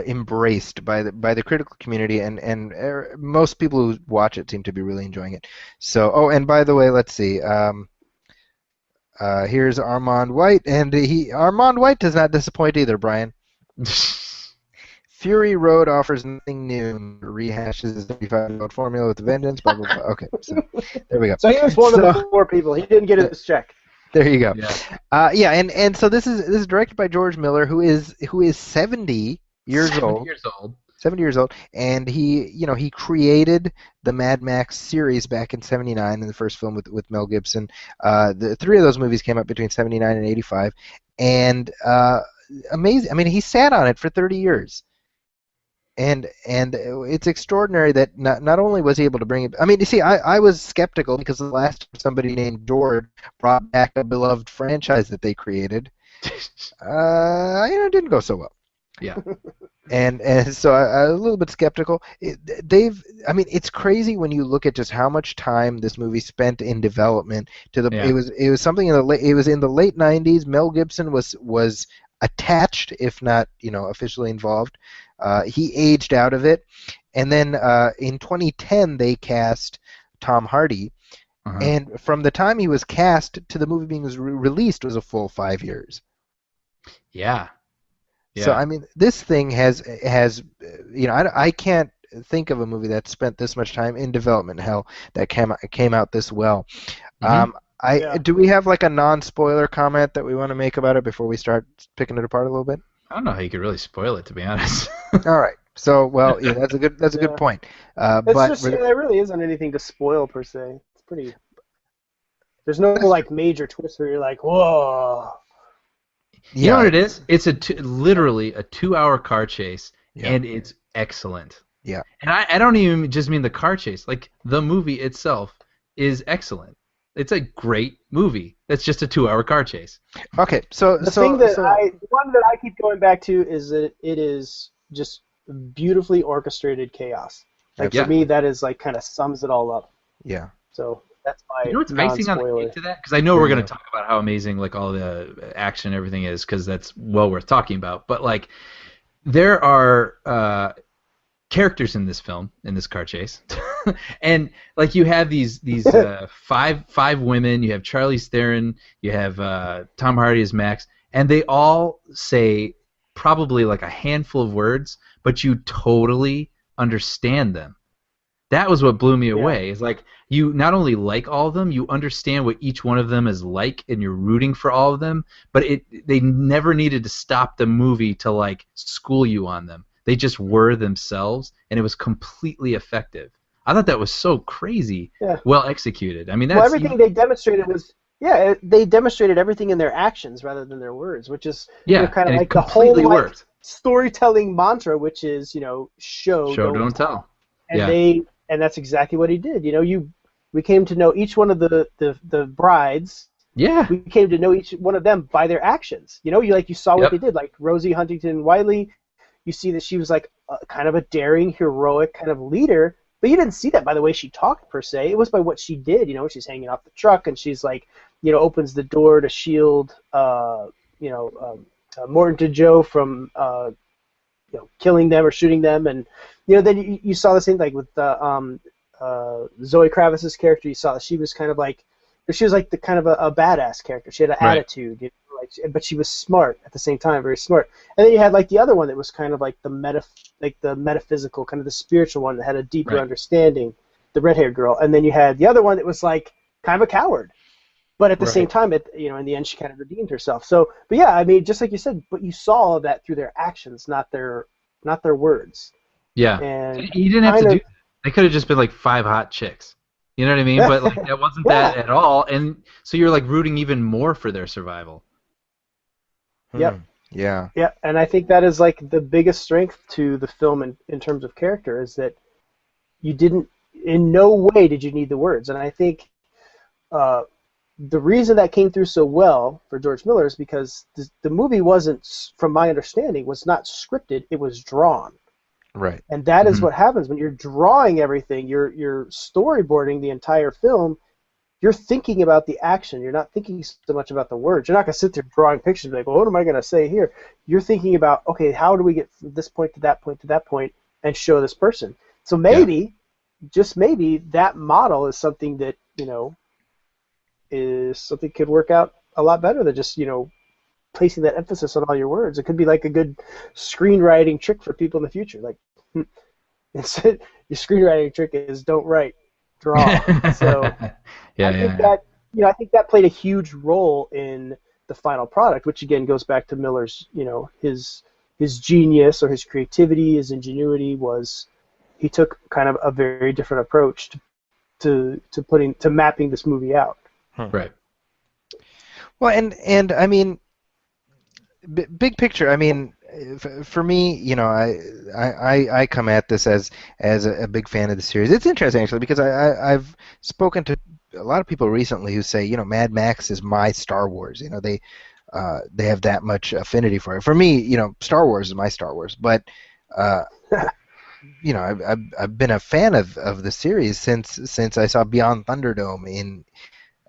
embraced by the critical community, and most people who watch it seem to be really enjoying it. So, oh, and by the way, let's see. Here's Armand White, and Armand White does not disappoint either, Brian. Fury Road offers nothing new. Rehashes the 35-year-old formula with a vengeance. Blah blah blah. Okay, so there we go. So he was one of the 4 people. He didn't get his check. There you go. Yeah. And so this is directed by George Miller, who is 70 years old. 70 years old, and he created the Mad Max series back in '79 in the first film with Mel Gibson. The 3 of those movies came out between '79 and '85, and amazing. I mean, he sat on it for 30 years. And it's extraordinary that not only was he able to bring it. I mean, you see, I was skeptical because the last time somebody named George brought back a beloved franchise that they created, it didn't go so well. Yeah. And so I'm a little bit skeptical. It's crazy when you look at just how much time this movie spent in development. It was something it was in the late '90s. Mel Gibson was attached, if not officially involved. He aged out of it, and then in 2010 they cast Tom Hardy, and from the time he was cast to the movie being released was a full 5 years. Yeah. So I mean, this thing has I can't think of a movie that spent this much time in development hell that came out this well. Do we have like a non-spoiler comment that we want to make about it before we start picking it apart a little bit? I don't know how you could really spoil it, to be honest. All right. So, well, yeah, that's a good point. But there really isn't anything to spoil per se. It's pretty. There's no like major twist where you're like, whoa. You know what it is? It's literally a 2-hour car chase, and it's excellent. Yeah. And I don't even just mean the car chase. Like, the movie itself is excellent. It's a great movie. That's just a 2-hour car chase. Okay, the one that I keep going back to is that it is just beautifully orchestrated chaos. Like for me, that is like kind of sums it all up. Yeah. So that's my. You know what's icing on the cake to that? Because I know we're going to talk about how amazing like all the action and everything is, because that's well worth talking about. But like, there are characters in this film, in this car chase, and like you have these five women. You have Charlize Theron, you have Tom Hardy as Max, and they all say probably like a handful of words, but you totally understand them. That was what blew me away. It's like you not only like all of them, you understand what each one of them is like, and you're rooting for all of them. But they never needed to stop the movie to like school you on them. They just were themselves, and it was completely effective. I thought that was so crazy, well executed. I mean, that's everything they demonstrated was they demonstrated everything in their actions rather than their words, which is kind of like the whole like, storytelling mantra, which is show don't tell. And that's exactly what he did. We came to know each one of the brides. Yeah. We came to know each one of them by their actions. You saw what they did, like Rosie Huntington Wiley. You see that she was like kind of a daring, heroic kind of leader, but you didn't see that by the way she talked per se. It was by what she did. She's hanging off the truck and she's like, opens the door to shield, Morton to Joe from, killing them or shooting them, and then you saw the same like with Zoe Kravitz's character. You saw that she was kind of like, she was like the kind of a badass character. She had an attitude. But she was smart at the same time, very smart. And then you had like the other one that was kind of like the metaphysical, kind of the spiritual one that had a deeper understanding, the red-haired girl. And then you had the other one that was like kind of a coward. But at the same Right. time, in the end, she kind of redeemed herself. So, but yeah, I mean, just like you said, but you saw all of that through their actions, not their words. Yeah. And You didn't have kind to do of, that. They could have just been like 5 hot chicks. You know what I mean? But like that wasn't yeah, that at all, and so you're like rooting even more for their survival. yep. Yeah. Yeah, and I think that is like the biggest strength to the film in terms of character is that you didn't, in no way did you need the words. And I think the reason that came through so well for George Miller is because the movie wasn't, from my understanding, was not scripted, it was drawn. Right. And that is what happens when you're drawing everything, you're storyboarding the entire film. You're thinking about the action. You're not thinking so much about the words. You're not going to sit there drawing pictures and be like, well, what am I going to say here? You're thinking about, okay, how do we get from this point to that point to that point and show this person? So maybe, just maybe, that model is something that, is something could work out a lot better than just, placing that emphasis on all your words. It could be like a good screenwriting trick for people in the future. Like, instead, your screenwriting trick is don't write, draw. So I think that played a huge role in the final product, which again goes back to Miller's, his genius or his creativity, his ingenuity was he took kind of a very different approach to mapping this movie out. Right. Well, and I mean, big picture. I mean, for me, I come at this as a big fan of the series. It's interesting actually because I've spoken to a lot of people recently who say, Mad Max is my Star Wars. They have that much affinity for it. For me, Star Wars is my Star Wars. But I've been a fan of the series since I saw Beyond Thunderdome in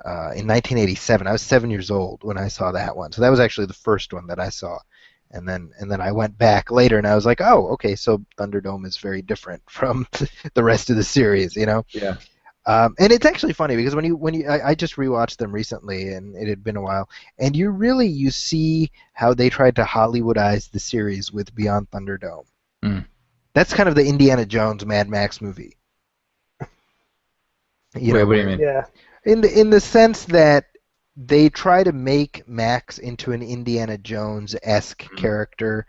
1987. I was 7 years old when I saw that one. So that was actually the first one that I saw. And then I went back later and I was like, oh, okay, so Thunderdome is very different from the rest of the series, Yeah. And it's actually funny because I just rewatched them recently and it had been a while, and you see how they tried to Hollywoodize the series with Beyond Thunderdome. Mm. That's kind of the Indiana Jones Mad Max movie. What do you mean? Yeah. In the sense that they try to make Max into an Indiana Jones-esque character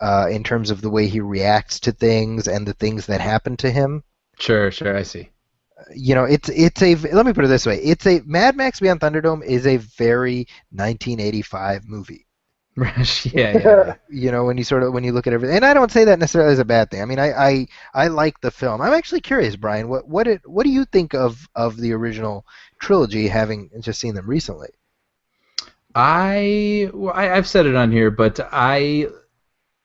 in terms of the way he reacts to things and the things that happen to him. Sure, I see. It's a let me put it this way: Mad Max Beyond Thunderdome is a very 1985 movie. Yeah. When you look at everything, and I don't say that necessarily as a bad thing. I mean, I like the film. I'm actually curious, Brian. What do you think of the original trilogy, having just seen them recently? I've said it on here, but I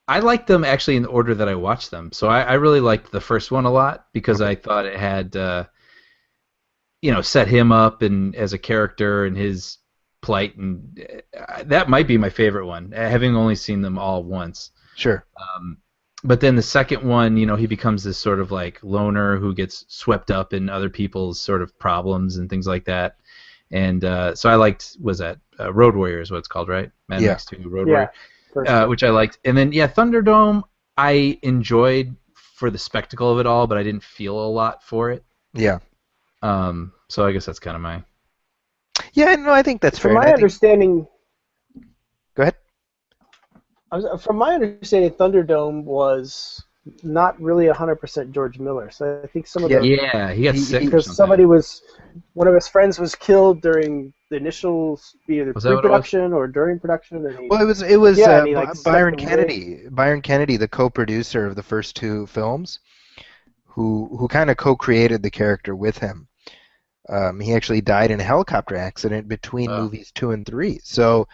liked them actually in the order that I watched them. So I really liked the first one a lot because I thought it had set him up and as a character and his plight, and that might be my favorite one, having only seen them all once. Sure. But then the second one, he becomes this sort of like loner who gets swept up in other people's sort of problems and things like that. And so I liked, Road Warrior is what it's called, right? Mad Max 2 Road Warrior, which I liked. And then, Thunderdome I enjoyed for the spectacle of it all, but I didn't feel a lot for it. Yeah. So I guess that's kind of my... Yeah, no, I think that's fair. From my understanding... Go ahead. From my understanding, Thunderdome was not really 100% George Miller. So I think some of he got sick because one of his friends was killed during the initial either pre-production or during production. And it was Byron Kennedy, the co-producer of the first two films, who kind of co-created the character with him. He actually died in a helicopter accident between movies 2 and 3. So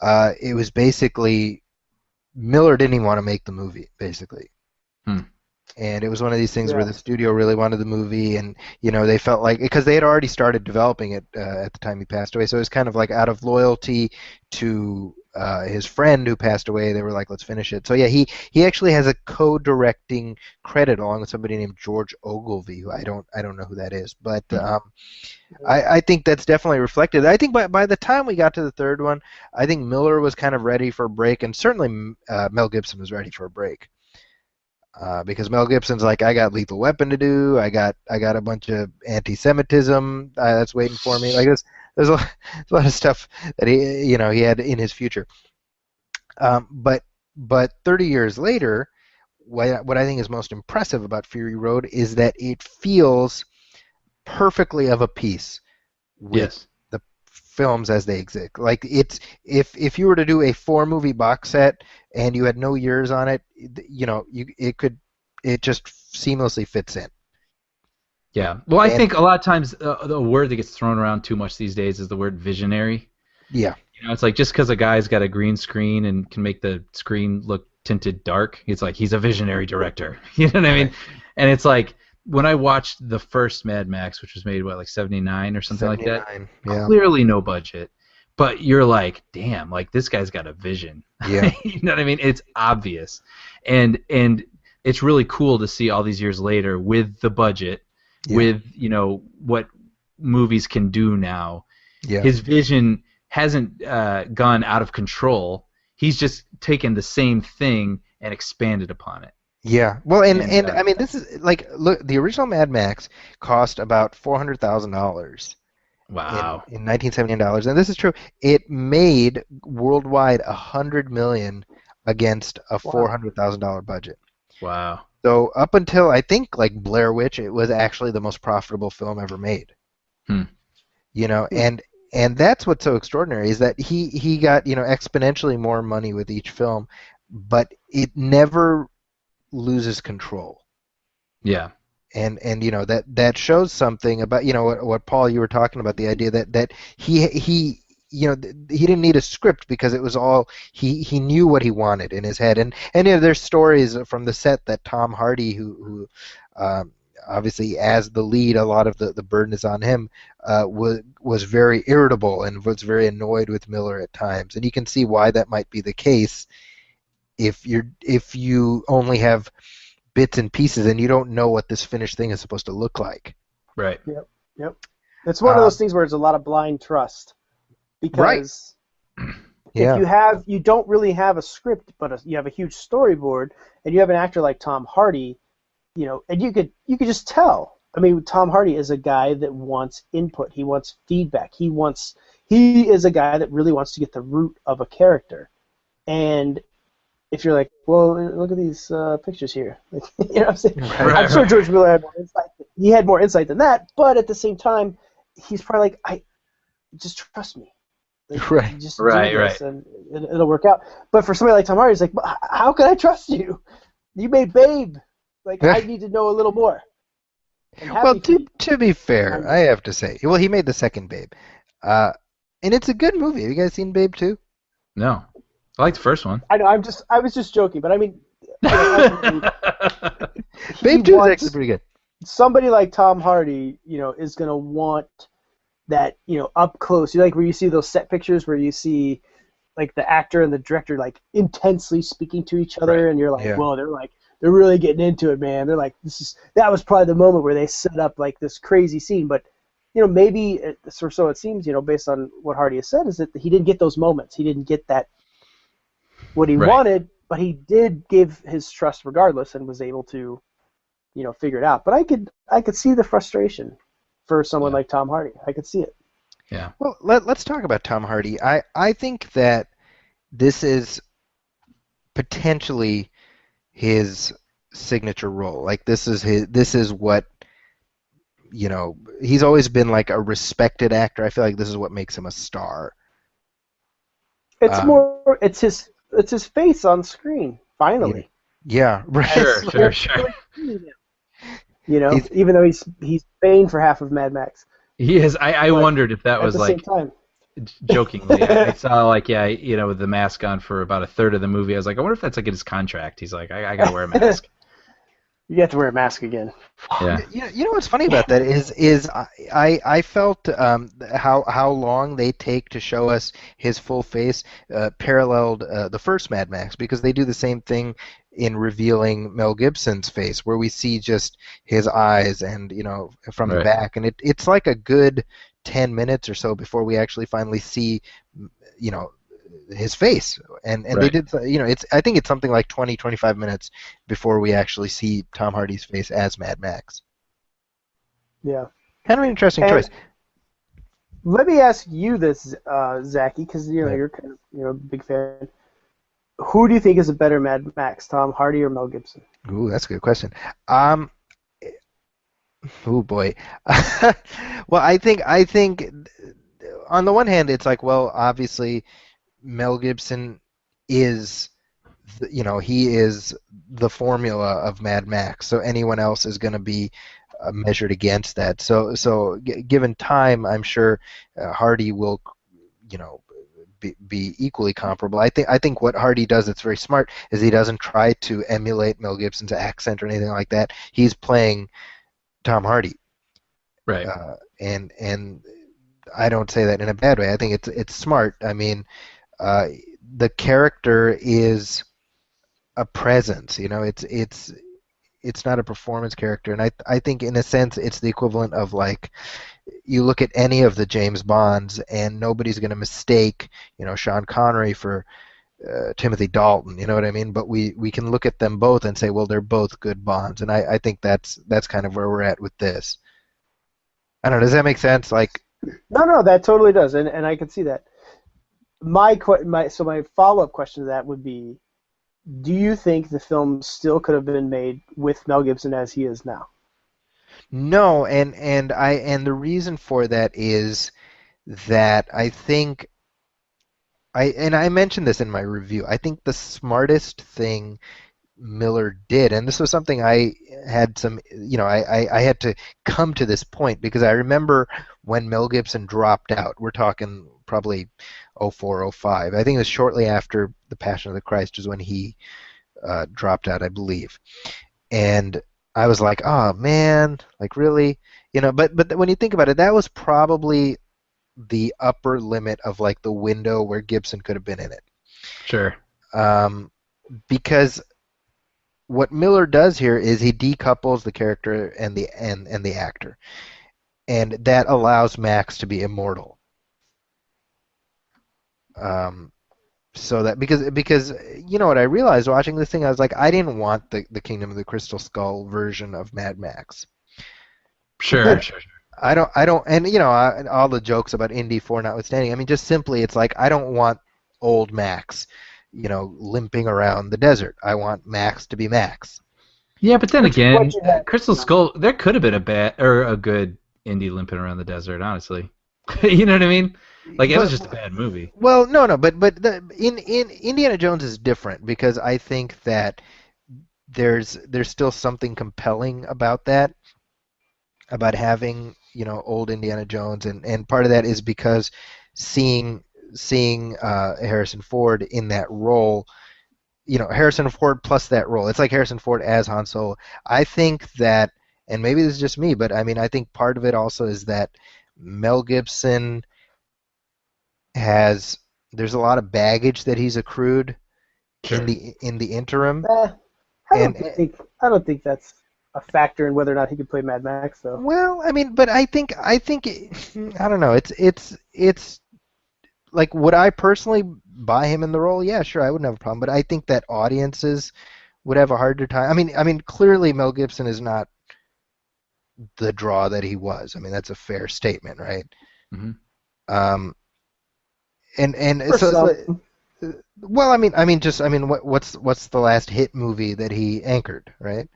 it was basically Miller didn't even want to make the movie, basically. And it was one of these things where the studio really wanted the movie, and they felt like, because they had already started developing it at the time he passed away, so it was kind of like out of loyalty to his friend who passed away, they were like, let's finish it. So he actually has a co-directing credit along with somebody named George Ogilvy, who I don't know who that is, but I think that's definitely reflected. I think by the time we got to the third one, I think Miller was kind of ready for a break, and certainly Mel Gibson was ready for a break. Because Mel Gibson's like, I got Lethal Weapon to do, I got a bunch of anti-Semitism that's waiting for me. Like this there's a lot of stuff that he had in his future. But 30 years later, what I think is most impressive about Fury Road is that it feels perfectly of a piece with the films as they exist. Like it's if you were to do a 4-movie box set and you had no years on it, it just seamlessly fits in. Yeah. Well, I think a lot of times the word that gets thrown around too much these days is the word visionary. Yeah. It's like just because a guy's got a green screen and can make the screen look tinted dark, it's like he's a visionary director. You know what I mean? And it's like when I watched the first Mad Max, which was made like 79 or something like that, yeah. Clearly no budget, but you're like, damn, like this guy's got a vision. Yeah. You know what I mean? It's obvious, and it's really cool to see all these years later with the budget, with what movies can do now. Yeah. His vision hasn't gone out of control. He's just taken the same thing and expanded upon it. Yeah. Well, and I mean, this is like, look, the original Mad Max cost about $400,000. Wow. In 1979 dollars, and this is true. It made worldwide $100 million against a $400,000 budget. Wow. So up until I think like Blair Witch, it was actually the most profitable film ever made. And that's what's so extraordinary is that he got exponentially more money with each film, but it never loses control. Yeah. And that shows something about what Paul, you were talking about, the idea that he didn't need a script because it was all he knew what he wanted in his head. And there's stories from the set that Tom Hardy, who obviously as the lead, a lot of the burden is on him, was very irritable and was very annoyed with Miller at times. And you can see why that might be the case if you only have bits and pieces and you don't know what this finished thing is supposed to look like. Right. Yep. It's one of those things where it's a lot of blind trust. Because if you don't really have a script, but you have a huge storyboard, and you have an actor like Tom Hardy, and you could just tell. I mean, Tom Hardy is a guy that wants input. He wants feedback. He is a guy that really wants to get the root of a character. And if you're like, well, look at these pictures here, you know what I'm saying? I'm sure George Miller had more insight. He had more insight than that, but at the same time, he's probably like, just trust me. Like, just do this and it'll work out. But for somebody like Tom Hardy, it's like, how can I trust you? You made Babe. Like, I need to know a little more. Well, to be fair, I have to say, he made the second Babe, and it's a good movie. Have you guys seen Babe 2? No, I like the first one. I know. I was just joking, but I mean, Babe 2 is actually pretty good. Somebody like Tom Hardy, is going to want that, up close. You like where you see those set pictures where you see like the actor and the director like intensely speaking to each other, and you're like, whoa, they're really getting into it, man. They're like, that was probably the moment where they set up like this crazy scene. But maybe or so it seems, based on what Hardy has said, is that he didn't get those moments. He didn't get that what he wanted, but he did give his trust regardless, and was able to figure it out. But I could see the frustration for someone like Tom Hardy. I could see it. Yeah. Well, let's talk about Tom Hardy. I think that this is potentially his signature role. Like this is what he's always been like a respected actor. I feel like this is what makes him a star. It's his face on screen finally. Yeah, right. Sure. Even though he's Bane for half of Mad Max. He is. I wondered if that was like, at the same time. Jokingly, I saw like with the mask on for about a third of the movie. I was like, I wonder if that's like in his contract. He's like, I gotta wear a mask. You have to wear a mask again. Yeah. You know what's funny about that is I felt how long they take to show us his full face paralleled the first Mad Max, because they do the same thing in revealing Mel Gibson's face, where we see just his eyes and from the back, and it's like a good 10 minutes or so before we actually finally see his face, and they did I think it's something like 20-25 minutes before we actually see Tom Hardy's face as Mad Max. Yeah, kind of an interesting choice. Let me ask you this, Zachy, because Yeah. you're kind of a big fan. Who do you think is a better Mad Max, Tom Hardy or Mel Gibson? Ooh, that's a good question. Oh boy. Well, I think on the one hand, it's like, well, obviously Mel Gibson is, he is the formula of Mad Max. So anyone else is going to be measured against that. So given time, I'm sure Hardy will, you know, be equally comparable. I think what Hardy does that's very smart is he doesn't try to emulate Mel Gibson's accent or anything like that. He's playing Tom Hardy. Right. And I don't say that in a bad way. I think it's smart. I mean, the character is a presence. It's not a performance character, and I think in a sense it's the equivalent of, like, you look at any of the James Bonds, and nobody's going to mistake Sean Connery for Timothy Dalton. You know what I mean? But we can look at them both and say, well, they're both good Bonds, and I think that's kind of where we're at with this. I don't know. Does that make sense? Like, No, that totally does, and I can see that. My follow-up question to that would be, do you think the film still could have been made with Mel Gibson as he is now? no, and the reason for that is that I think I mentioned this in my review. I think the smartest thing Miller did, and this was something I had I had to come to this point because I remember when Mel Gibson dropped out. We're talking probably 04, 05. I think it was shortly after The Passion of the Christ is when he dropped out, I believe. And I was like, oh man, like really? But when you think about it, that was probably the upper limit of, like, the window where Gibson could have been in it. Sure. Because what Miller does here is he decouples the character and the actor, and that allows Max to be immortal. So that because what I realized watching this thing, I was like, I didn't want the Kingdom of the Crystal Skull version of Mad Max. Sure. I don't, and all the jokes about Indy 4 notwithstanding, I mean, just simply, it's like, I don't want old Max, limping around the desert. I want Max to be Max. Yeah, but then again, you had- Crystal Skull, there could have been a good Indy limping around the desert, honestly. You know what I mean? Like, it was just a bad movie. Well, no, but in Indiana Jones is different because I think that there's still something compelling about that, about having old Indiana Jones, and part of that is because seeing Harrison Ford in that role, Harrison Ford plus that role, it's like Harrison Ford as Han Solo. I think that, and maybe this is just me, but I mean, I think part of it also is that Mel Gibson there's a lot of baggage that he's accrued Sure. in the interim. I don't think that's a factor in whether or not he could play Mad Max, though. Well, I mean, but I think I don't know. It's like, would I personally buy him in the role? Yeah, sure, I wouldn't have a problem. But I think that audiences would have a harder time. I mean, clearly Mel Gibson is not the draw that he was. I mean, that's a fair statement, right? Mm-hmm. And For so, some. well, I mean, what's the last hit movie that he anchored, right?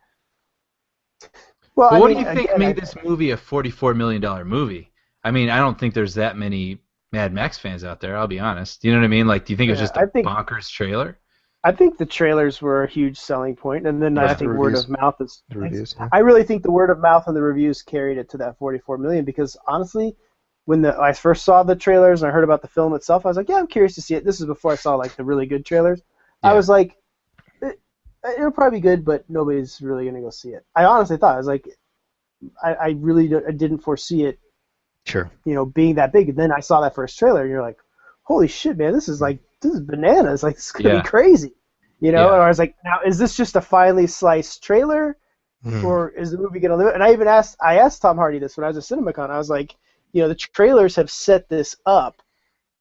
Well, But I what mean, do you think again, made this movie a $44 million movie? I mean, I don't think there's that many Mad Max fans out there, I'll be honest. You know what I mean? Like, do you think it was just a bonkers trailer? I think the trailers were a huge selling point, and then I think word of mouth is. The reviews, yeah. I really think the word of mouth and the reviews carried it to that 44 million because honestly, when I first saw the trailers and I heard about the film itself, I was like, yeah, I'm curious to see it. This is before I saw like the really good trailers. Yeah. I was like, it'll probably be good, but nobody's really gonna go see it. I honestly thought, I was like, I didn't foresee it, Sure. being that big. And then I saw that first trailer, and you're like, holy shit, man, this is bananas. Like, it's gonna be crazy, Or I was like, now is this just a finely sliced trailer, or is the movie gonna live? And I asked Tom Hardy this when I was at CinemaCon. I was like, the trailers have set this up,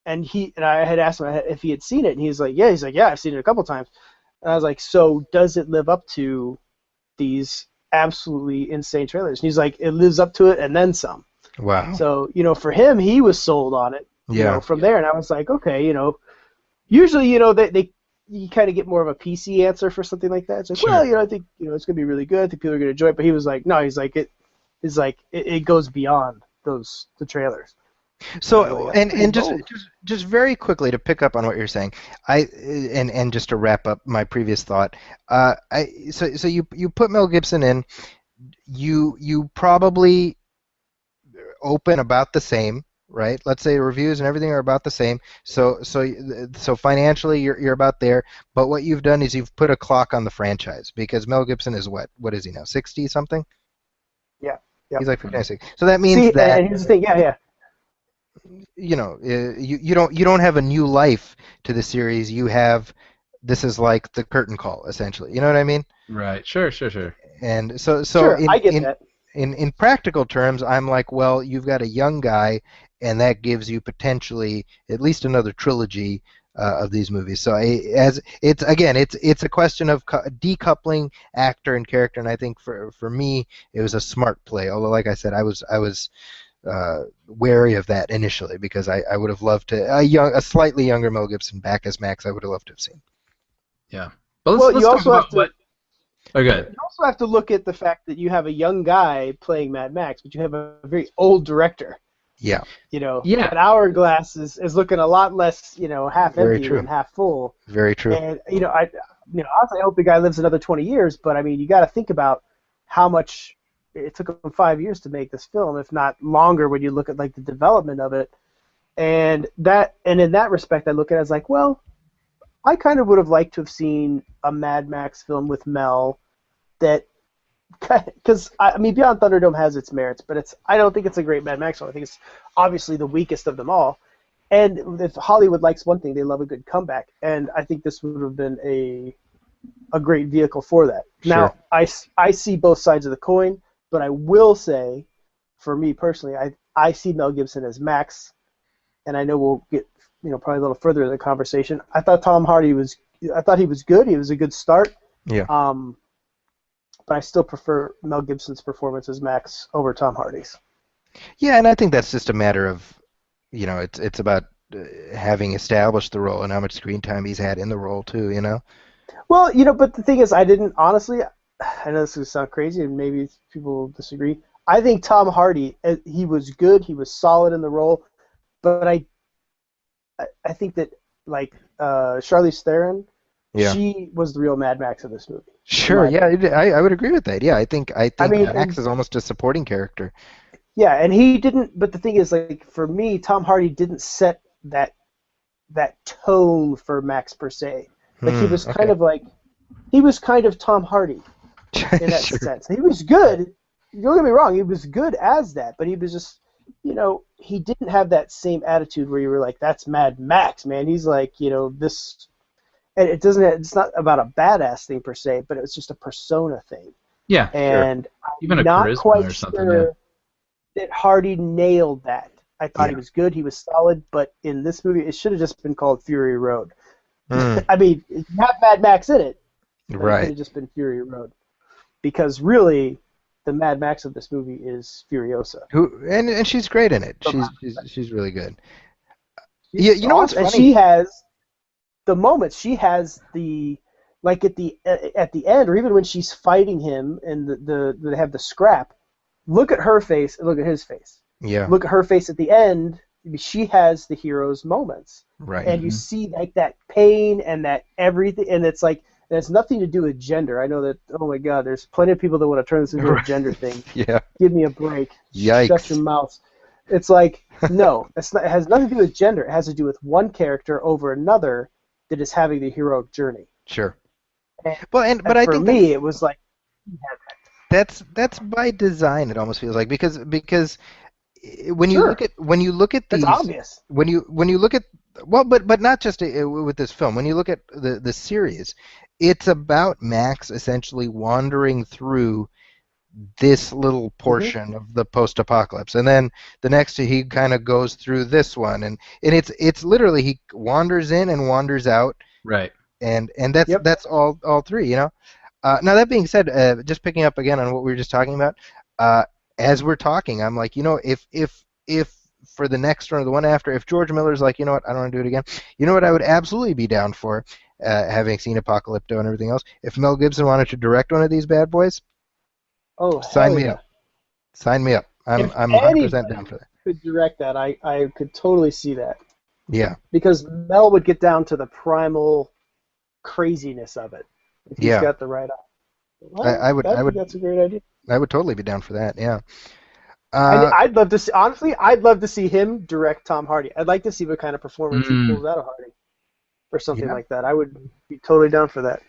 and I had asked him if he had seen it, and he's like, yeah, I've seen it a couple times. And I was like, so does it live up to these absolutely insane trailers? And he's like, it lives up to it and then some. Wow. So, for him, he was sold on it, from there. And I was like, okay, usually, you kind of get more of a PC answer for something like that. It's like, well, I think, it's going to be really good. I think people are going to enjoy it. But he was like, no, it goes beyond the trailers. So and just very quickly to pick up on what you're saying, and just to wrap up my previous thought, so you put Mel Gibson in, you probably open about the same, right? Let's say reviews and everything are about the same. So financially you're about there, but what you've done is you've put a clock on the franchise because Mel Gibson is what is he now, 60 something? Yeah. He's like 56. So that means that. And here's the thing, yeah. You don't have a new life to the series. This is like the curtain call essentially. You know what I mean? Right. Sure. And so sure, I get that. In practical terms, I'm like, well, you've got a young guy, and that gives you potentially at least another trilogy of these movies. So it's a question of decoupling actor and character, and I think for me it was a smart play. Although, like I said, I was wary of that initially because I would have loved to a slightly younger Mel Gibson back as Max. I would have loved to have seen. Yeah, but let's talk about what. Oh, good. You also have to look at the fact that you have a young guy playing Mad Max, but you have a very old director. Yeah. That hourglass is looking a lot less, half empty than half full. Very true. And honestly, I hope the guy lives another 20 years. But I mean, you got to think about how much it took him 5 years to make this film, if not longer, when you look at like the development of it. And in that respect, I look at it as like, well, I kind of would have liked to have seen a Mad Max film with Mel because Beyond Thunderdome has its merits, but I don't think it's a great Mad Max film. I think it's obviously the weakest of them all. And if Hollywood likes one thing, they love a good comeback, and I think this would have been a great vehicle for that. Sure. Now, I see both sides of the coin, but I will say, for me personally, I see Mel Gibson as Max, and I know we'll get probably a little further in the conversation. I thought Tom Hardy he was good. He was a good start. Yeah. But I still prefer Mel Gibson's performance as Max over Tom Hardy's. Yeah, and I think that's just a matter of, it's about having established the role and how much screen time he's had in the role too. Well, but the thing is, I know this is going to sound crazy, and maybe people will disagree. I think Tom Hardy, he was good. He was solid in the role, but I think that like Charlize Theron, she was the real Mad Max of this movie. Sure, yeah, I would agree with that. Yeah, I think Max is almost a supporting character. Yeah, and he didn't. But the thing is, like for me, Tom Hardy didn't set that tone for Max per se. Like he was kind of Tom Hardy in that sense. He was good. Don't get me wrong, he was good as that, but he was just, he didn't have that same attitude where you were like, that's Mad Max, man. He's like, this. And it's not about a badass thing per se, but it's just a persona thing. Yeah, and sure. Even I'm a not charisma quite or something. sure that Hardy nailed that. I thought he was good, he was solid, but in this movie, it should have just been called Fury Road. I mean, you have Mad Max in it, but it could have just been Fury Road, because really, the Mad Max of this movie is Furiosa. And she's great in it. She's really good. She's what's funny? And she has. The moments she has at the end, or even when she's fighting him and they have the scrap, look at her face and look at his face. Yeah. Look at her face at the end. She has the hero's moments. Right. And you see like that pain and that everything, and it's like it has nothing to do with gender. I know that. Oh my God, there's plenty of people that want to turn this into a gender thing. Yeah. Give me a break. Yikes. Shut your mouth. It's like no, it has nothing to do with gender. It has to do with one character over another that is having the heroic journey. Sure. But I for think me, it was like that's by design. It almost feels like because when you look at these, that's obvious. When you look at but not just with this film. When you look at the series, it's about Max essentially wandering through this little portion of the post-apocalypse, and then the next he kind of goes through this one, and it's literally he wanders in and wanders out, right? And that's all three, Now that being said, just picking up again on what we were just talking about, as we're talking, I'm like, if for the next one or the one after, if George Miller's like, you know what, I don't want to do it again. You know what I would absolutely be down for, having seen Apocalypto and everything else. If Mel Gibson wanted to direct one of these bad boys, sign me up. Sign me up. I'm 100% down for that. Could direct that, I could totally see that. Yeah. Because Mel would get down to the primal craziness of it. If he's got the right eye. Well, I would. That's a great idea. I would totally be down for that. Yeah. I'd love to see. Honestly, I'd love to see him direct Tom Hardy. I'd like to see what kind of performance he pulls out of Hardy, or something like that. I would be totally down for that.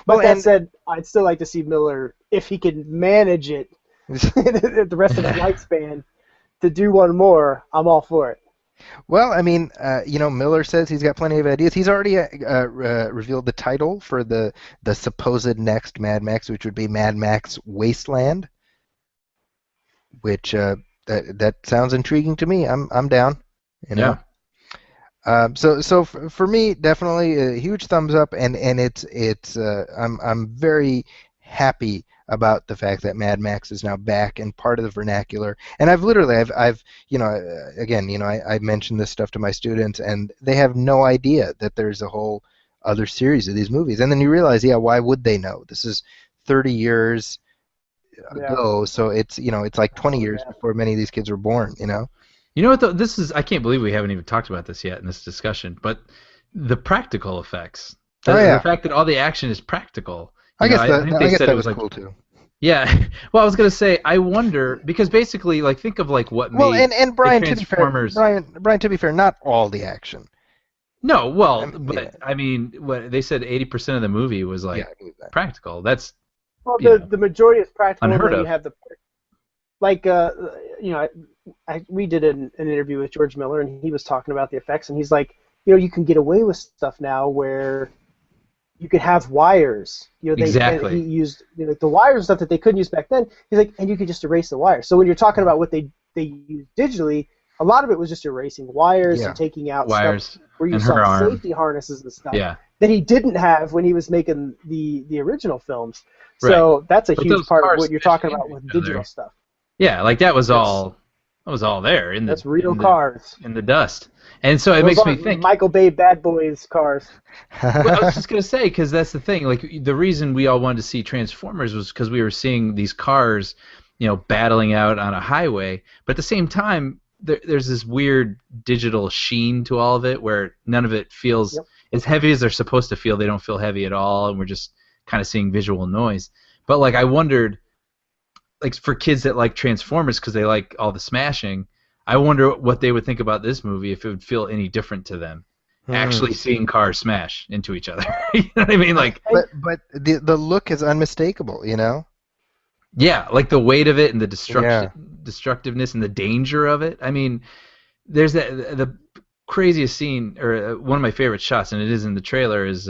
But that said, I'd still like to see Miller, if he can manage it the rest of his lifespan, to do one more. I'm all for it. Well, I mean, Miller says he's got plenty of ideas. He's already revealed the title for the supposed next Mad Max, which would be Mad Max Wasteland, which that sounds intriguing to me. I'm down. Yeah. So for me, definitely a huge thumbs up, and it's I'm very happy about the fact that Mad Max is now back and part of the vernacular. And I've I mentioned this stuff to my students, and they have no idea that there's a whole other series of these movies. And then you realize, why would they know? This is 30 years ago, so it's like 20 years before many of these kids were born. You know what though? This is, I can't believe we haven't even talked about this yet in this discussion, but the practical effects. The fact that all the action is practical. I guess that was cool too. Yeah. Well, I was gonna say, I wonder, because basically, like, think of like what made and Brian, the Transformers. Brian, to be fair, not all the action. No, well, I mean, what they said, 80% of the movie was like practical. That's the majority is practical. Unheard of. You have we did an interview with George Miller, and he was talking about the effects, and he's like, you can get away with stuff now where you could have wires. Exactly. He used the wires stuff that they couldn't use back then. He's like, and you could just erase the wires. So when you're talking about what they used digitally, a lot of it was just erasing wires and taking out wires stuff where you saw safety harnesses and stuff that he didn't have when he was making the original films. Right. So that's a huge part of what you're talking about with digital stuff. Yeah, like that was all there in that's real cars in the dust. And so it makes me think Michael Bay Bad Boys cars. Well, I was just gonna say, because that's the thing. Like, the reason we all wanted to see Transformers was because we were seeing these cars, battling out on a highway. But at the same time, there's this weird digital sheen to all of it, where none of it feels as heavy as they're supposed to feel. They don't feel heavy at all, and we're just kind of seeing visual noise. But like, I wondered, like, for kids that like Transformers because they like all the smashing, I wonder what they would think about this movie, if it would feel any different to them, actually seeing cars smash into each other. You know what I mean? Like, but the look is unmistakable, Yeah, like the weight of it and the destructiveness and the danger of it. I mean, there's the craziest scene, or one of my favorite shots, and it is in the trailer, is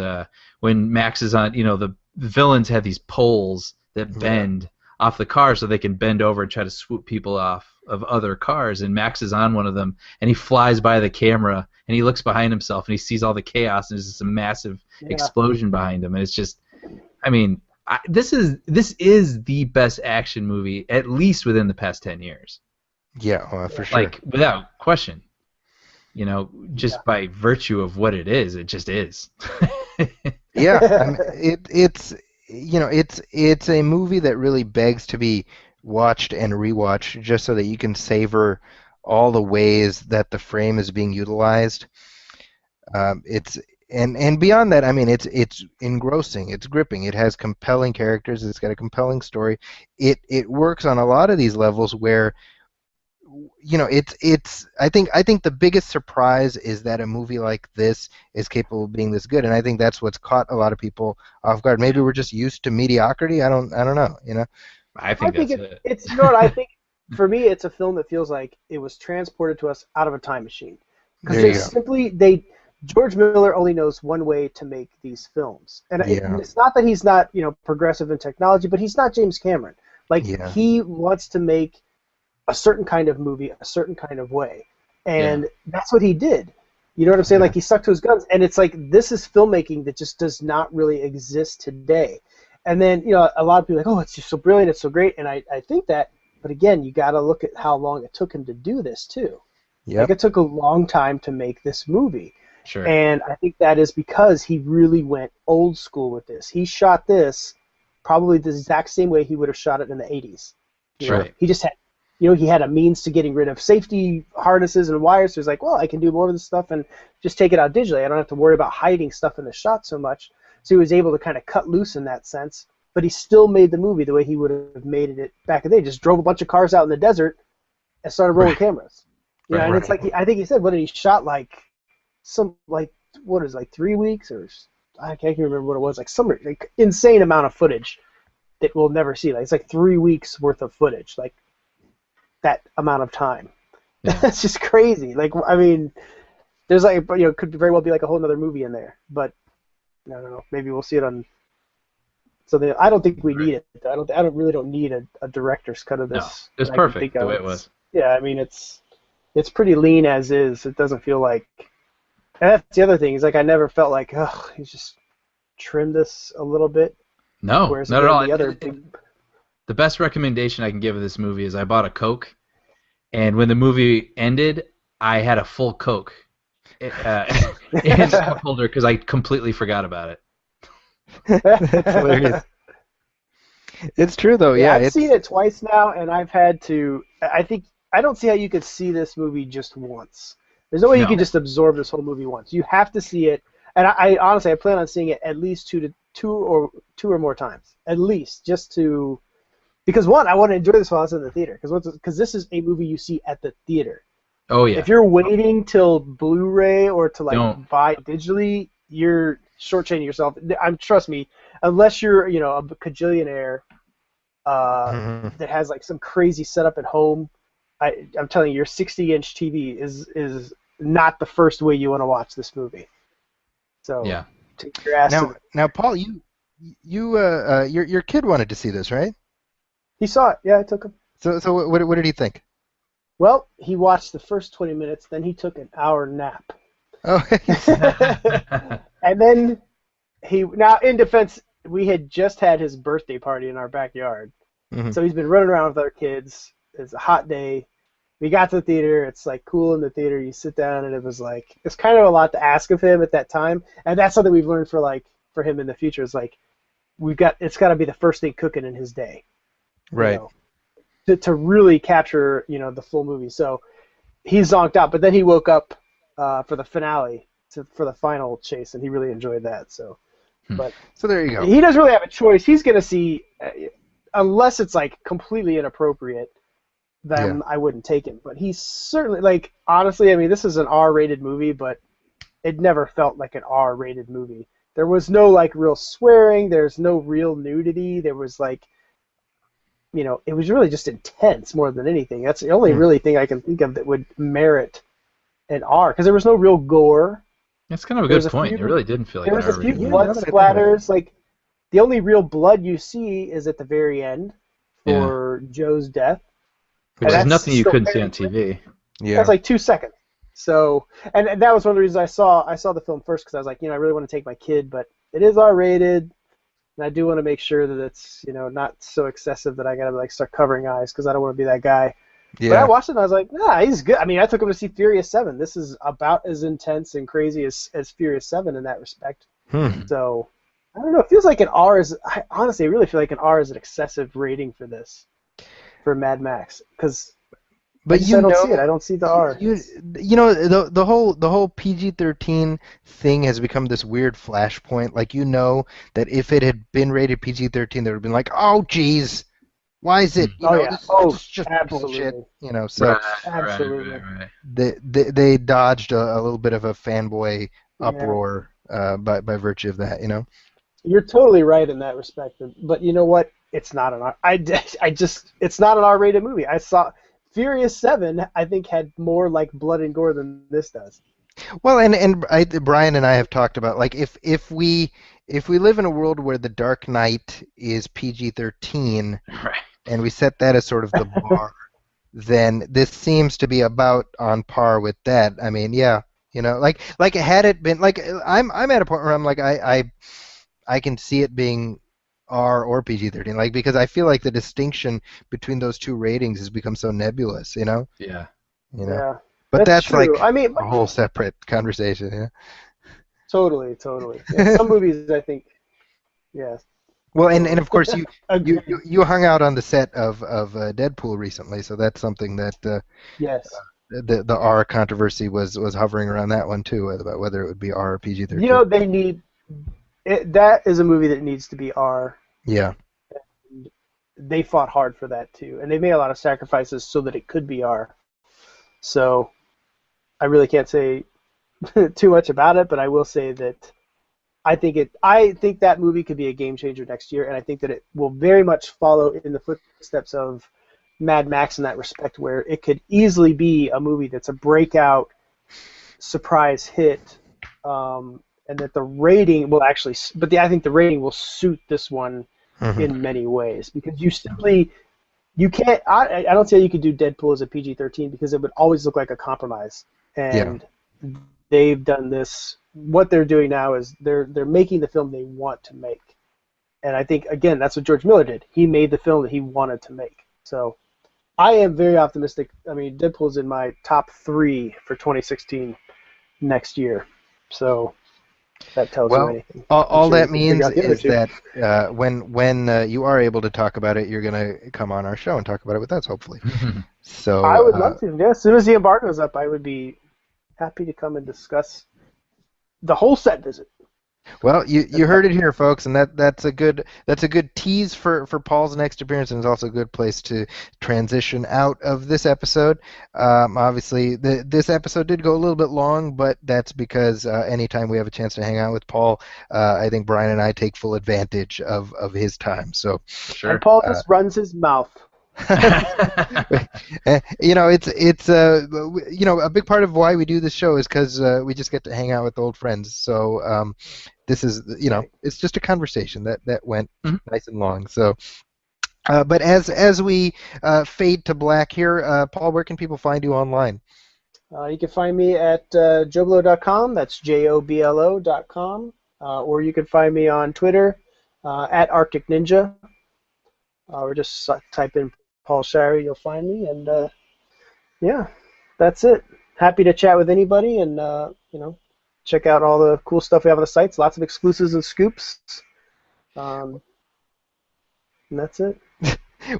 when Max is on. The villains have these poles that bend off the car so they can bend over and try to swoop people off of other cars, and Max is on one of them, and he flies by the camera, and he looks behind himself, and he sees all the chaos, and there's just a massive explosion behind him, and it's just, I mean, this is the best action movie, at least within the past 10 years. Yeah, well, for sure. Like, without question. Just by virtue of what it is, it just is. Yeah, I mean, it's a movie that really begs to be watched and rewatched, just so that you can savor all the ways that the frame is being utilized. And beyond that, I mean, it's engrossing, it's gripping, it has compelling characters, it's got a compelling story. It works on a lot of these levels where, it's I think the biggest surprise is that a movie like this is capable of being this good, and I think that's what's caught a lot of people off guard. Maybe we're just used to mediocrity. I don't know. I think that's it. It's I think for me, it's a film that feels like it was transported to us out of a time machine, because George Miller only knows one way to make these films, and it's not that he's not progressive in technology, but he's not James Cameron. Like, he wants to make a certain kind of movie a certain kind of way, and that's what he did. You know what I'm saying? Like, he stuck to his guns, and it's like, this is filmmaking that just does not really exist today. And then a lot of people are like, oh, it's just so brilliant, it's so great, and I think that, But again, you got to look at how long it took him to do this too. Yep. Like, it took a long time to make this movie. Sure. And I think that is because he really went old school with this. He shot this probably the exact same way he would have shot it in the 80s. You know, Right. he just had, he had a means to getting rid of safety harnesses and wires. So he's like, well, I can do more of this stuff and just take it out digitally. I don't have to worry about hiding stuff in the shot so much. So he was able to kind of cut loose in that sense. But he still made the movie the way he would have made it back in the day. Just drove a bunch of cars out in the desert and started rolling cameras. You know, and it's like, I think he said, what did he shot, like 3 weeks, or I can't even remember what it was, like some like insane amount of footage that we'll never see. Like, it's like 3 weeks worth of footage, like that amount of time. Yeah. That's just crazy. Like, I mean, there's like, could very well be like a whole other movie in there, but I don't know. Maybe we'll see it on. So I don't think we need it. I don't need a director's cut of this. No, it's perfect the way it was. Yeah, I mean, it's pretty lean as is. It doesn't feel like. And that's the other thing. Is like, I never felt like, oh, he's just trimmed this a little bit. No, Whereas not at all. The best recommendation I can give of this movie is I bought a Coke, and when the movie ended, I had a full Coke in the cup holder because I completely forgot about it. That's hilarious. It's true though. Yeah, I've seen it twice now, and I've had to. I don't see how you could see this movie just once. There's no way you can just absorb this whole movie once. You have to see it, and I honestly plan on seeing it at least two or more times, at least, just to, because one, I want to enjoy this while it's in the theater, because this is a movie you see at the theater. Oh yeah. If you're waiting till Blu-ray or to buy digitally, you're shortchanging yourself. Trust me, unless you're a cajillionaire that has like some crazy setup at home. I'm telling you, your 60-inch TV is not the first way you want to watch this movie. So yeah. Take your ass now, Paul, your kid wanted to see this, right? He saw it. Yeah, I took him. So what did he think? Well, he watched the first 20 minutes, then he took an hour nap. Oh. And then now in defense, we had just had his birthday party in our backyard. Mm-hmm. So he's been running around with our kids. It's a hot day. We got to the theater. It's like cool in the theater. You sit down, and it was like, it's kind of a lot to ask of him at that time. And that's something we've learned for him in the future. Is like, it's got to be the first thing cooking in his day, right? To really capture the full movie. So he zonked out, but then he woke up for the finale, for the final chase, and he really enjoyed that. So, so there you go. He doesn't really have a choice. He's gonna see, unless it's like completely inappropriate, then I wouldn't take him. But he's certainly, like, honestly, I mean, this is an R-rated movie, but it never felt like an R-rated movie. There was no like real swearing. There's no real nudity. There was like, it was really just intense more than anything. That's the only really thing I can think of that would merit an R, because there was no real gore. That's kind of a good point. It really didn't feel like there an was a few R-rated blood movie. splatters. Like, the only real blood you see is at the very end for Joe's death. Which is nothing you couldn't see on TV. Yeah. That's like 2 seconds. So, and that was one of the reasons I saw the film first, because I was like, I really want to take my kid, but it is R-rated, and I do want to make sure that it's, not so excessive that I gotta like start covering eyes, because I don't want to be that guy. Yeah. But I watched it and I was like, nah, he's good. I mean, I took him to see Furious 7. This is about as intense and crazy as Furious 7 in that respect. So, I don't know. It feels like an R is. I honestly really feel like an R is an excessive rating for this, for Mad Max, because. But I don't see it. I don't see the R. The whole PG-13 thing has become this weird flashpoint. Like, that if it had been rated PG-13, they would have been like, oh, geez, why is it? This is just bullshit. So absolutely. They dodged a little bit of a fanboy uproar by virtue of that. You're totally right in that respect. But you know what? It's not an R. It's not an R-rated movie. I saw. Furious 7, I think, had more like blood and gore than this does. Well, and Brian and I have talked about, like, if we live in a world where The Dark Knight is PG-13, and we set that as sort of the bar, then this seems to be about on par with that. I mean, like had it been, like, I'm at a point where I'm like, I can see it being R or PG-13, like because I feel like the distinction between those two ratings has become so nebulous, Yeah. Yeah. But that's true. like I mean, a whole separate conversation. Yeah. totally. Yeah, some movies, I think, yeah. Well, and of course you Agreed. you hung out on the set of Deadpool recently, so that's something that Yes. the R controversy was hovering around that one too, about whether it would be R or PG-13. You know, they need it. That is a movie that needs to be R. Yeah. They fought hard for that too, and they made a lot of sacrifices so that it could be R. So I really can't say too much about it, but I will say that I think that movie could be a game changer next year, and I think that it will very much follow in the footsteps of Mad Max in that respect, where it could easily be a movie that's a breakout surprise hit, and that the rating will actually, I think the rating will suit this one in many ways, because you can't. I don't say you could do Deadpool as a PG-13 because it would always look like a compromise, and they've done this. What they're doing now is they're making the film they want to make, and I think again that's what George Miller did. He made the film that he wanted to make. So I am very optimistic. I mean, Deadpool's in my top 3 for 2016 next year. So that tells you anything. All that means is that when you are able to talk about it, you're going to come on our show and talk about it with us, hopefully. So I would love to. Yeah, as soon as the embargo's up, I would be happy to come and discuss the whole set visit. Well, you heard it here, folks, and that's a good tease for Paul's next appearance, and it's also a good place to transition out of this episode. Obviously, this episode did go a little bit long, but that's because anytime we have a chance to hang out with Paul, I think Brian and I take full advantage of his time. So, sure. And Paul just runs his mouth. It's a big part of why we do this show is because we just get to hang out with old friends. So this is it's just a conversation that went nice and long. So but as we fade to black here, Paul, where can people find you online? You can find me at joblo.com. That's joblo.com. Or you can find me on Twitter at Arctic Ninja. Or just type in Paul Shirey, you'll find me, and yeah, that's it. Happy to chat with anybody, and check out all the cool stuff we have on the sites. Lots of exclusives and scoops, and that's it.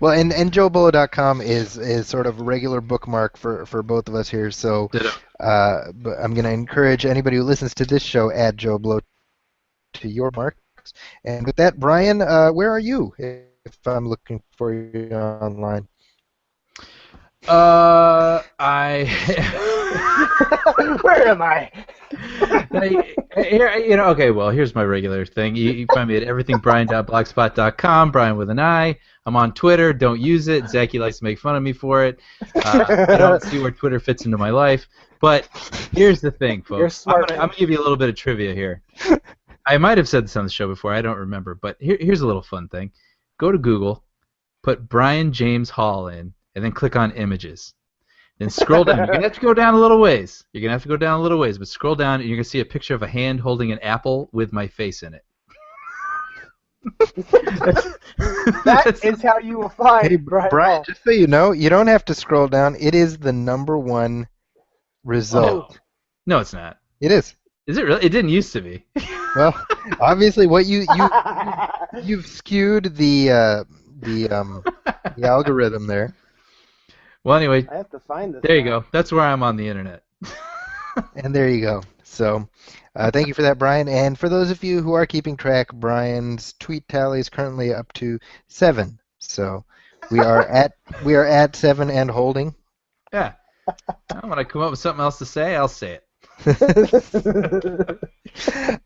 Well, and JoeBolo.com is sort of a regular bookmark for both of us here. So but I'm going to encourage anybody who listens to this show, add Joe Blow to your marks. And with that, Brian, where are you? If I'm looking for you online. Where am I? Okay, well, here's my regular thing. You can find me at everythingbrian.blogspot.com, Brian with an I. I'm on Twitter. Don't use it. Zachy likes to make fun of me for it. I don't see where Twitter fits into my life. But here's the thing, folks. I'm going to give you a little bit of trivia here. I might have said this on the show before. I don't remember. But here's a little fun thing. Go to Google, put Brian James Hall in, and then click on images. Then scroll down. You're going to have to go down a little ways. But scroll down, and you're going to see a picture of a hand holding an apple with my face in it. That is how you will find Brian Hall. Just so you know, you don't have to scroll down. It is the #1 result. Oh. No, it's not. It is. Is it really? It didn't used to be. Well, obviously, what you've skewed the algorithm there. Well, anyway, I have to find this. There you go. That's where I'm on the internet. And there you go. So, thank you for that, Brian. And for those of you who are keeping track, Brian's tweet tally is currently up to 7. So, we are at 7 and holding. Yeah. When I come up with something else to say, I'll say it.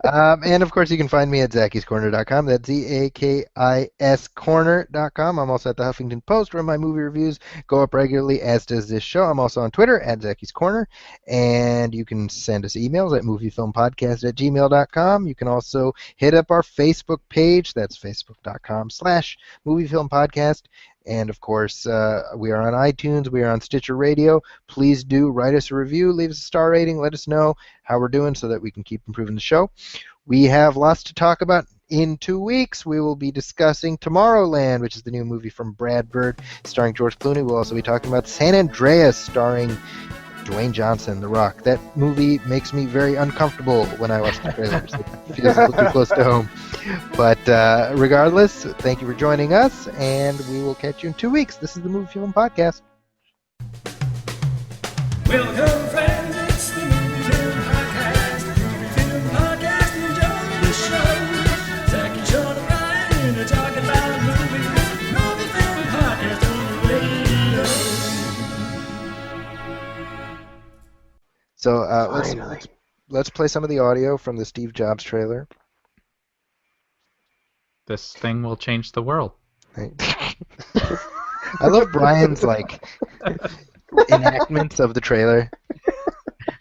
And of course you can find me at ZackysCorner.com. That's ZAKIS Corner.com. I'm also at the Huffington Post where my movie reviews go up regularly, as does this show. I'm also on Twitter at Zacky's Corner, and you can send us emails at moviefilmpodcast@gmail.com. You can also hit up our Facebook page. That's facebook.com/moviefilmpodcast. And, of course, we are on iTunes. We are on Stitcher Radio. Please do write us a review, leave us a star rating, let us know how we're doing so that we can keep improving the show. We have lots to talk about in 2 weeks, we will be discussing Tomorrowland, which is the new movie from Brad Bird, starring George Clooney. We'll also be talking about San Andreas, starring Dwayne Johnson, The Rock. That movie makes me very uncomfortable when I watch the trailers. It feels a little too close to home. But regardless, thank you for joining us, and we will catch you in 2 weeks. This is the Movie Film Podcast. Welcome, friends, it's the MovieFilm Podcast. MovieFilm Podcast, enjoy the show. Zach and Sean and Ryan are talking about movies. MovieFilm Podcast on the radio. So let's play some of the audio from the Steve Jobs trailer. This thing will change the world. I love Brian's enactments of the trailer.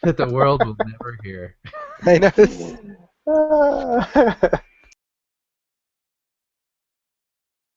That the world will never hear. I know.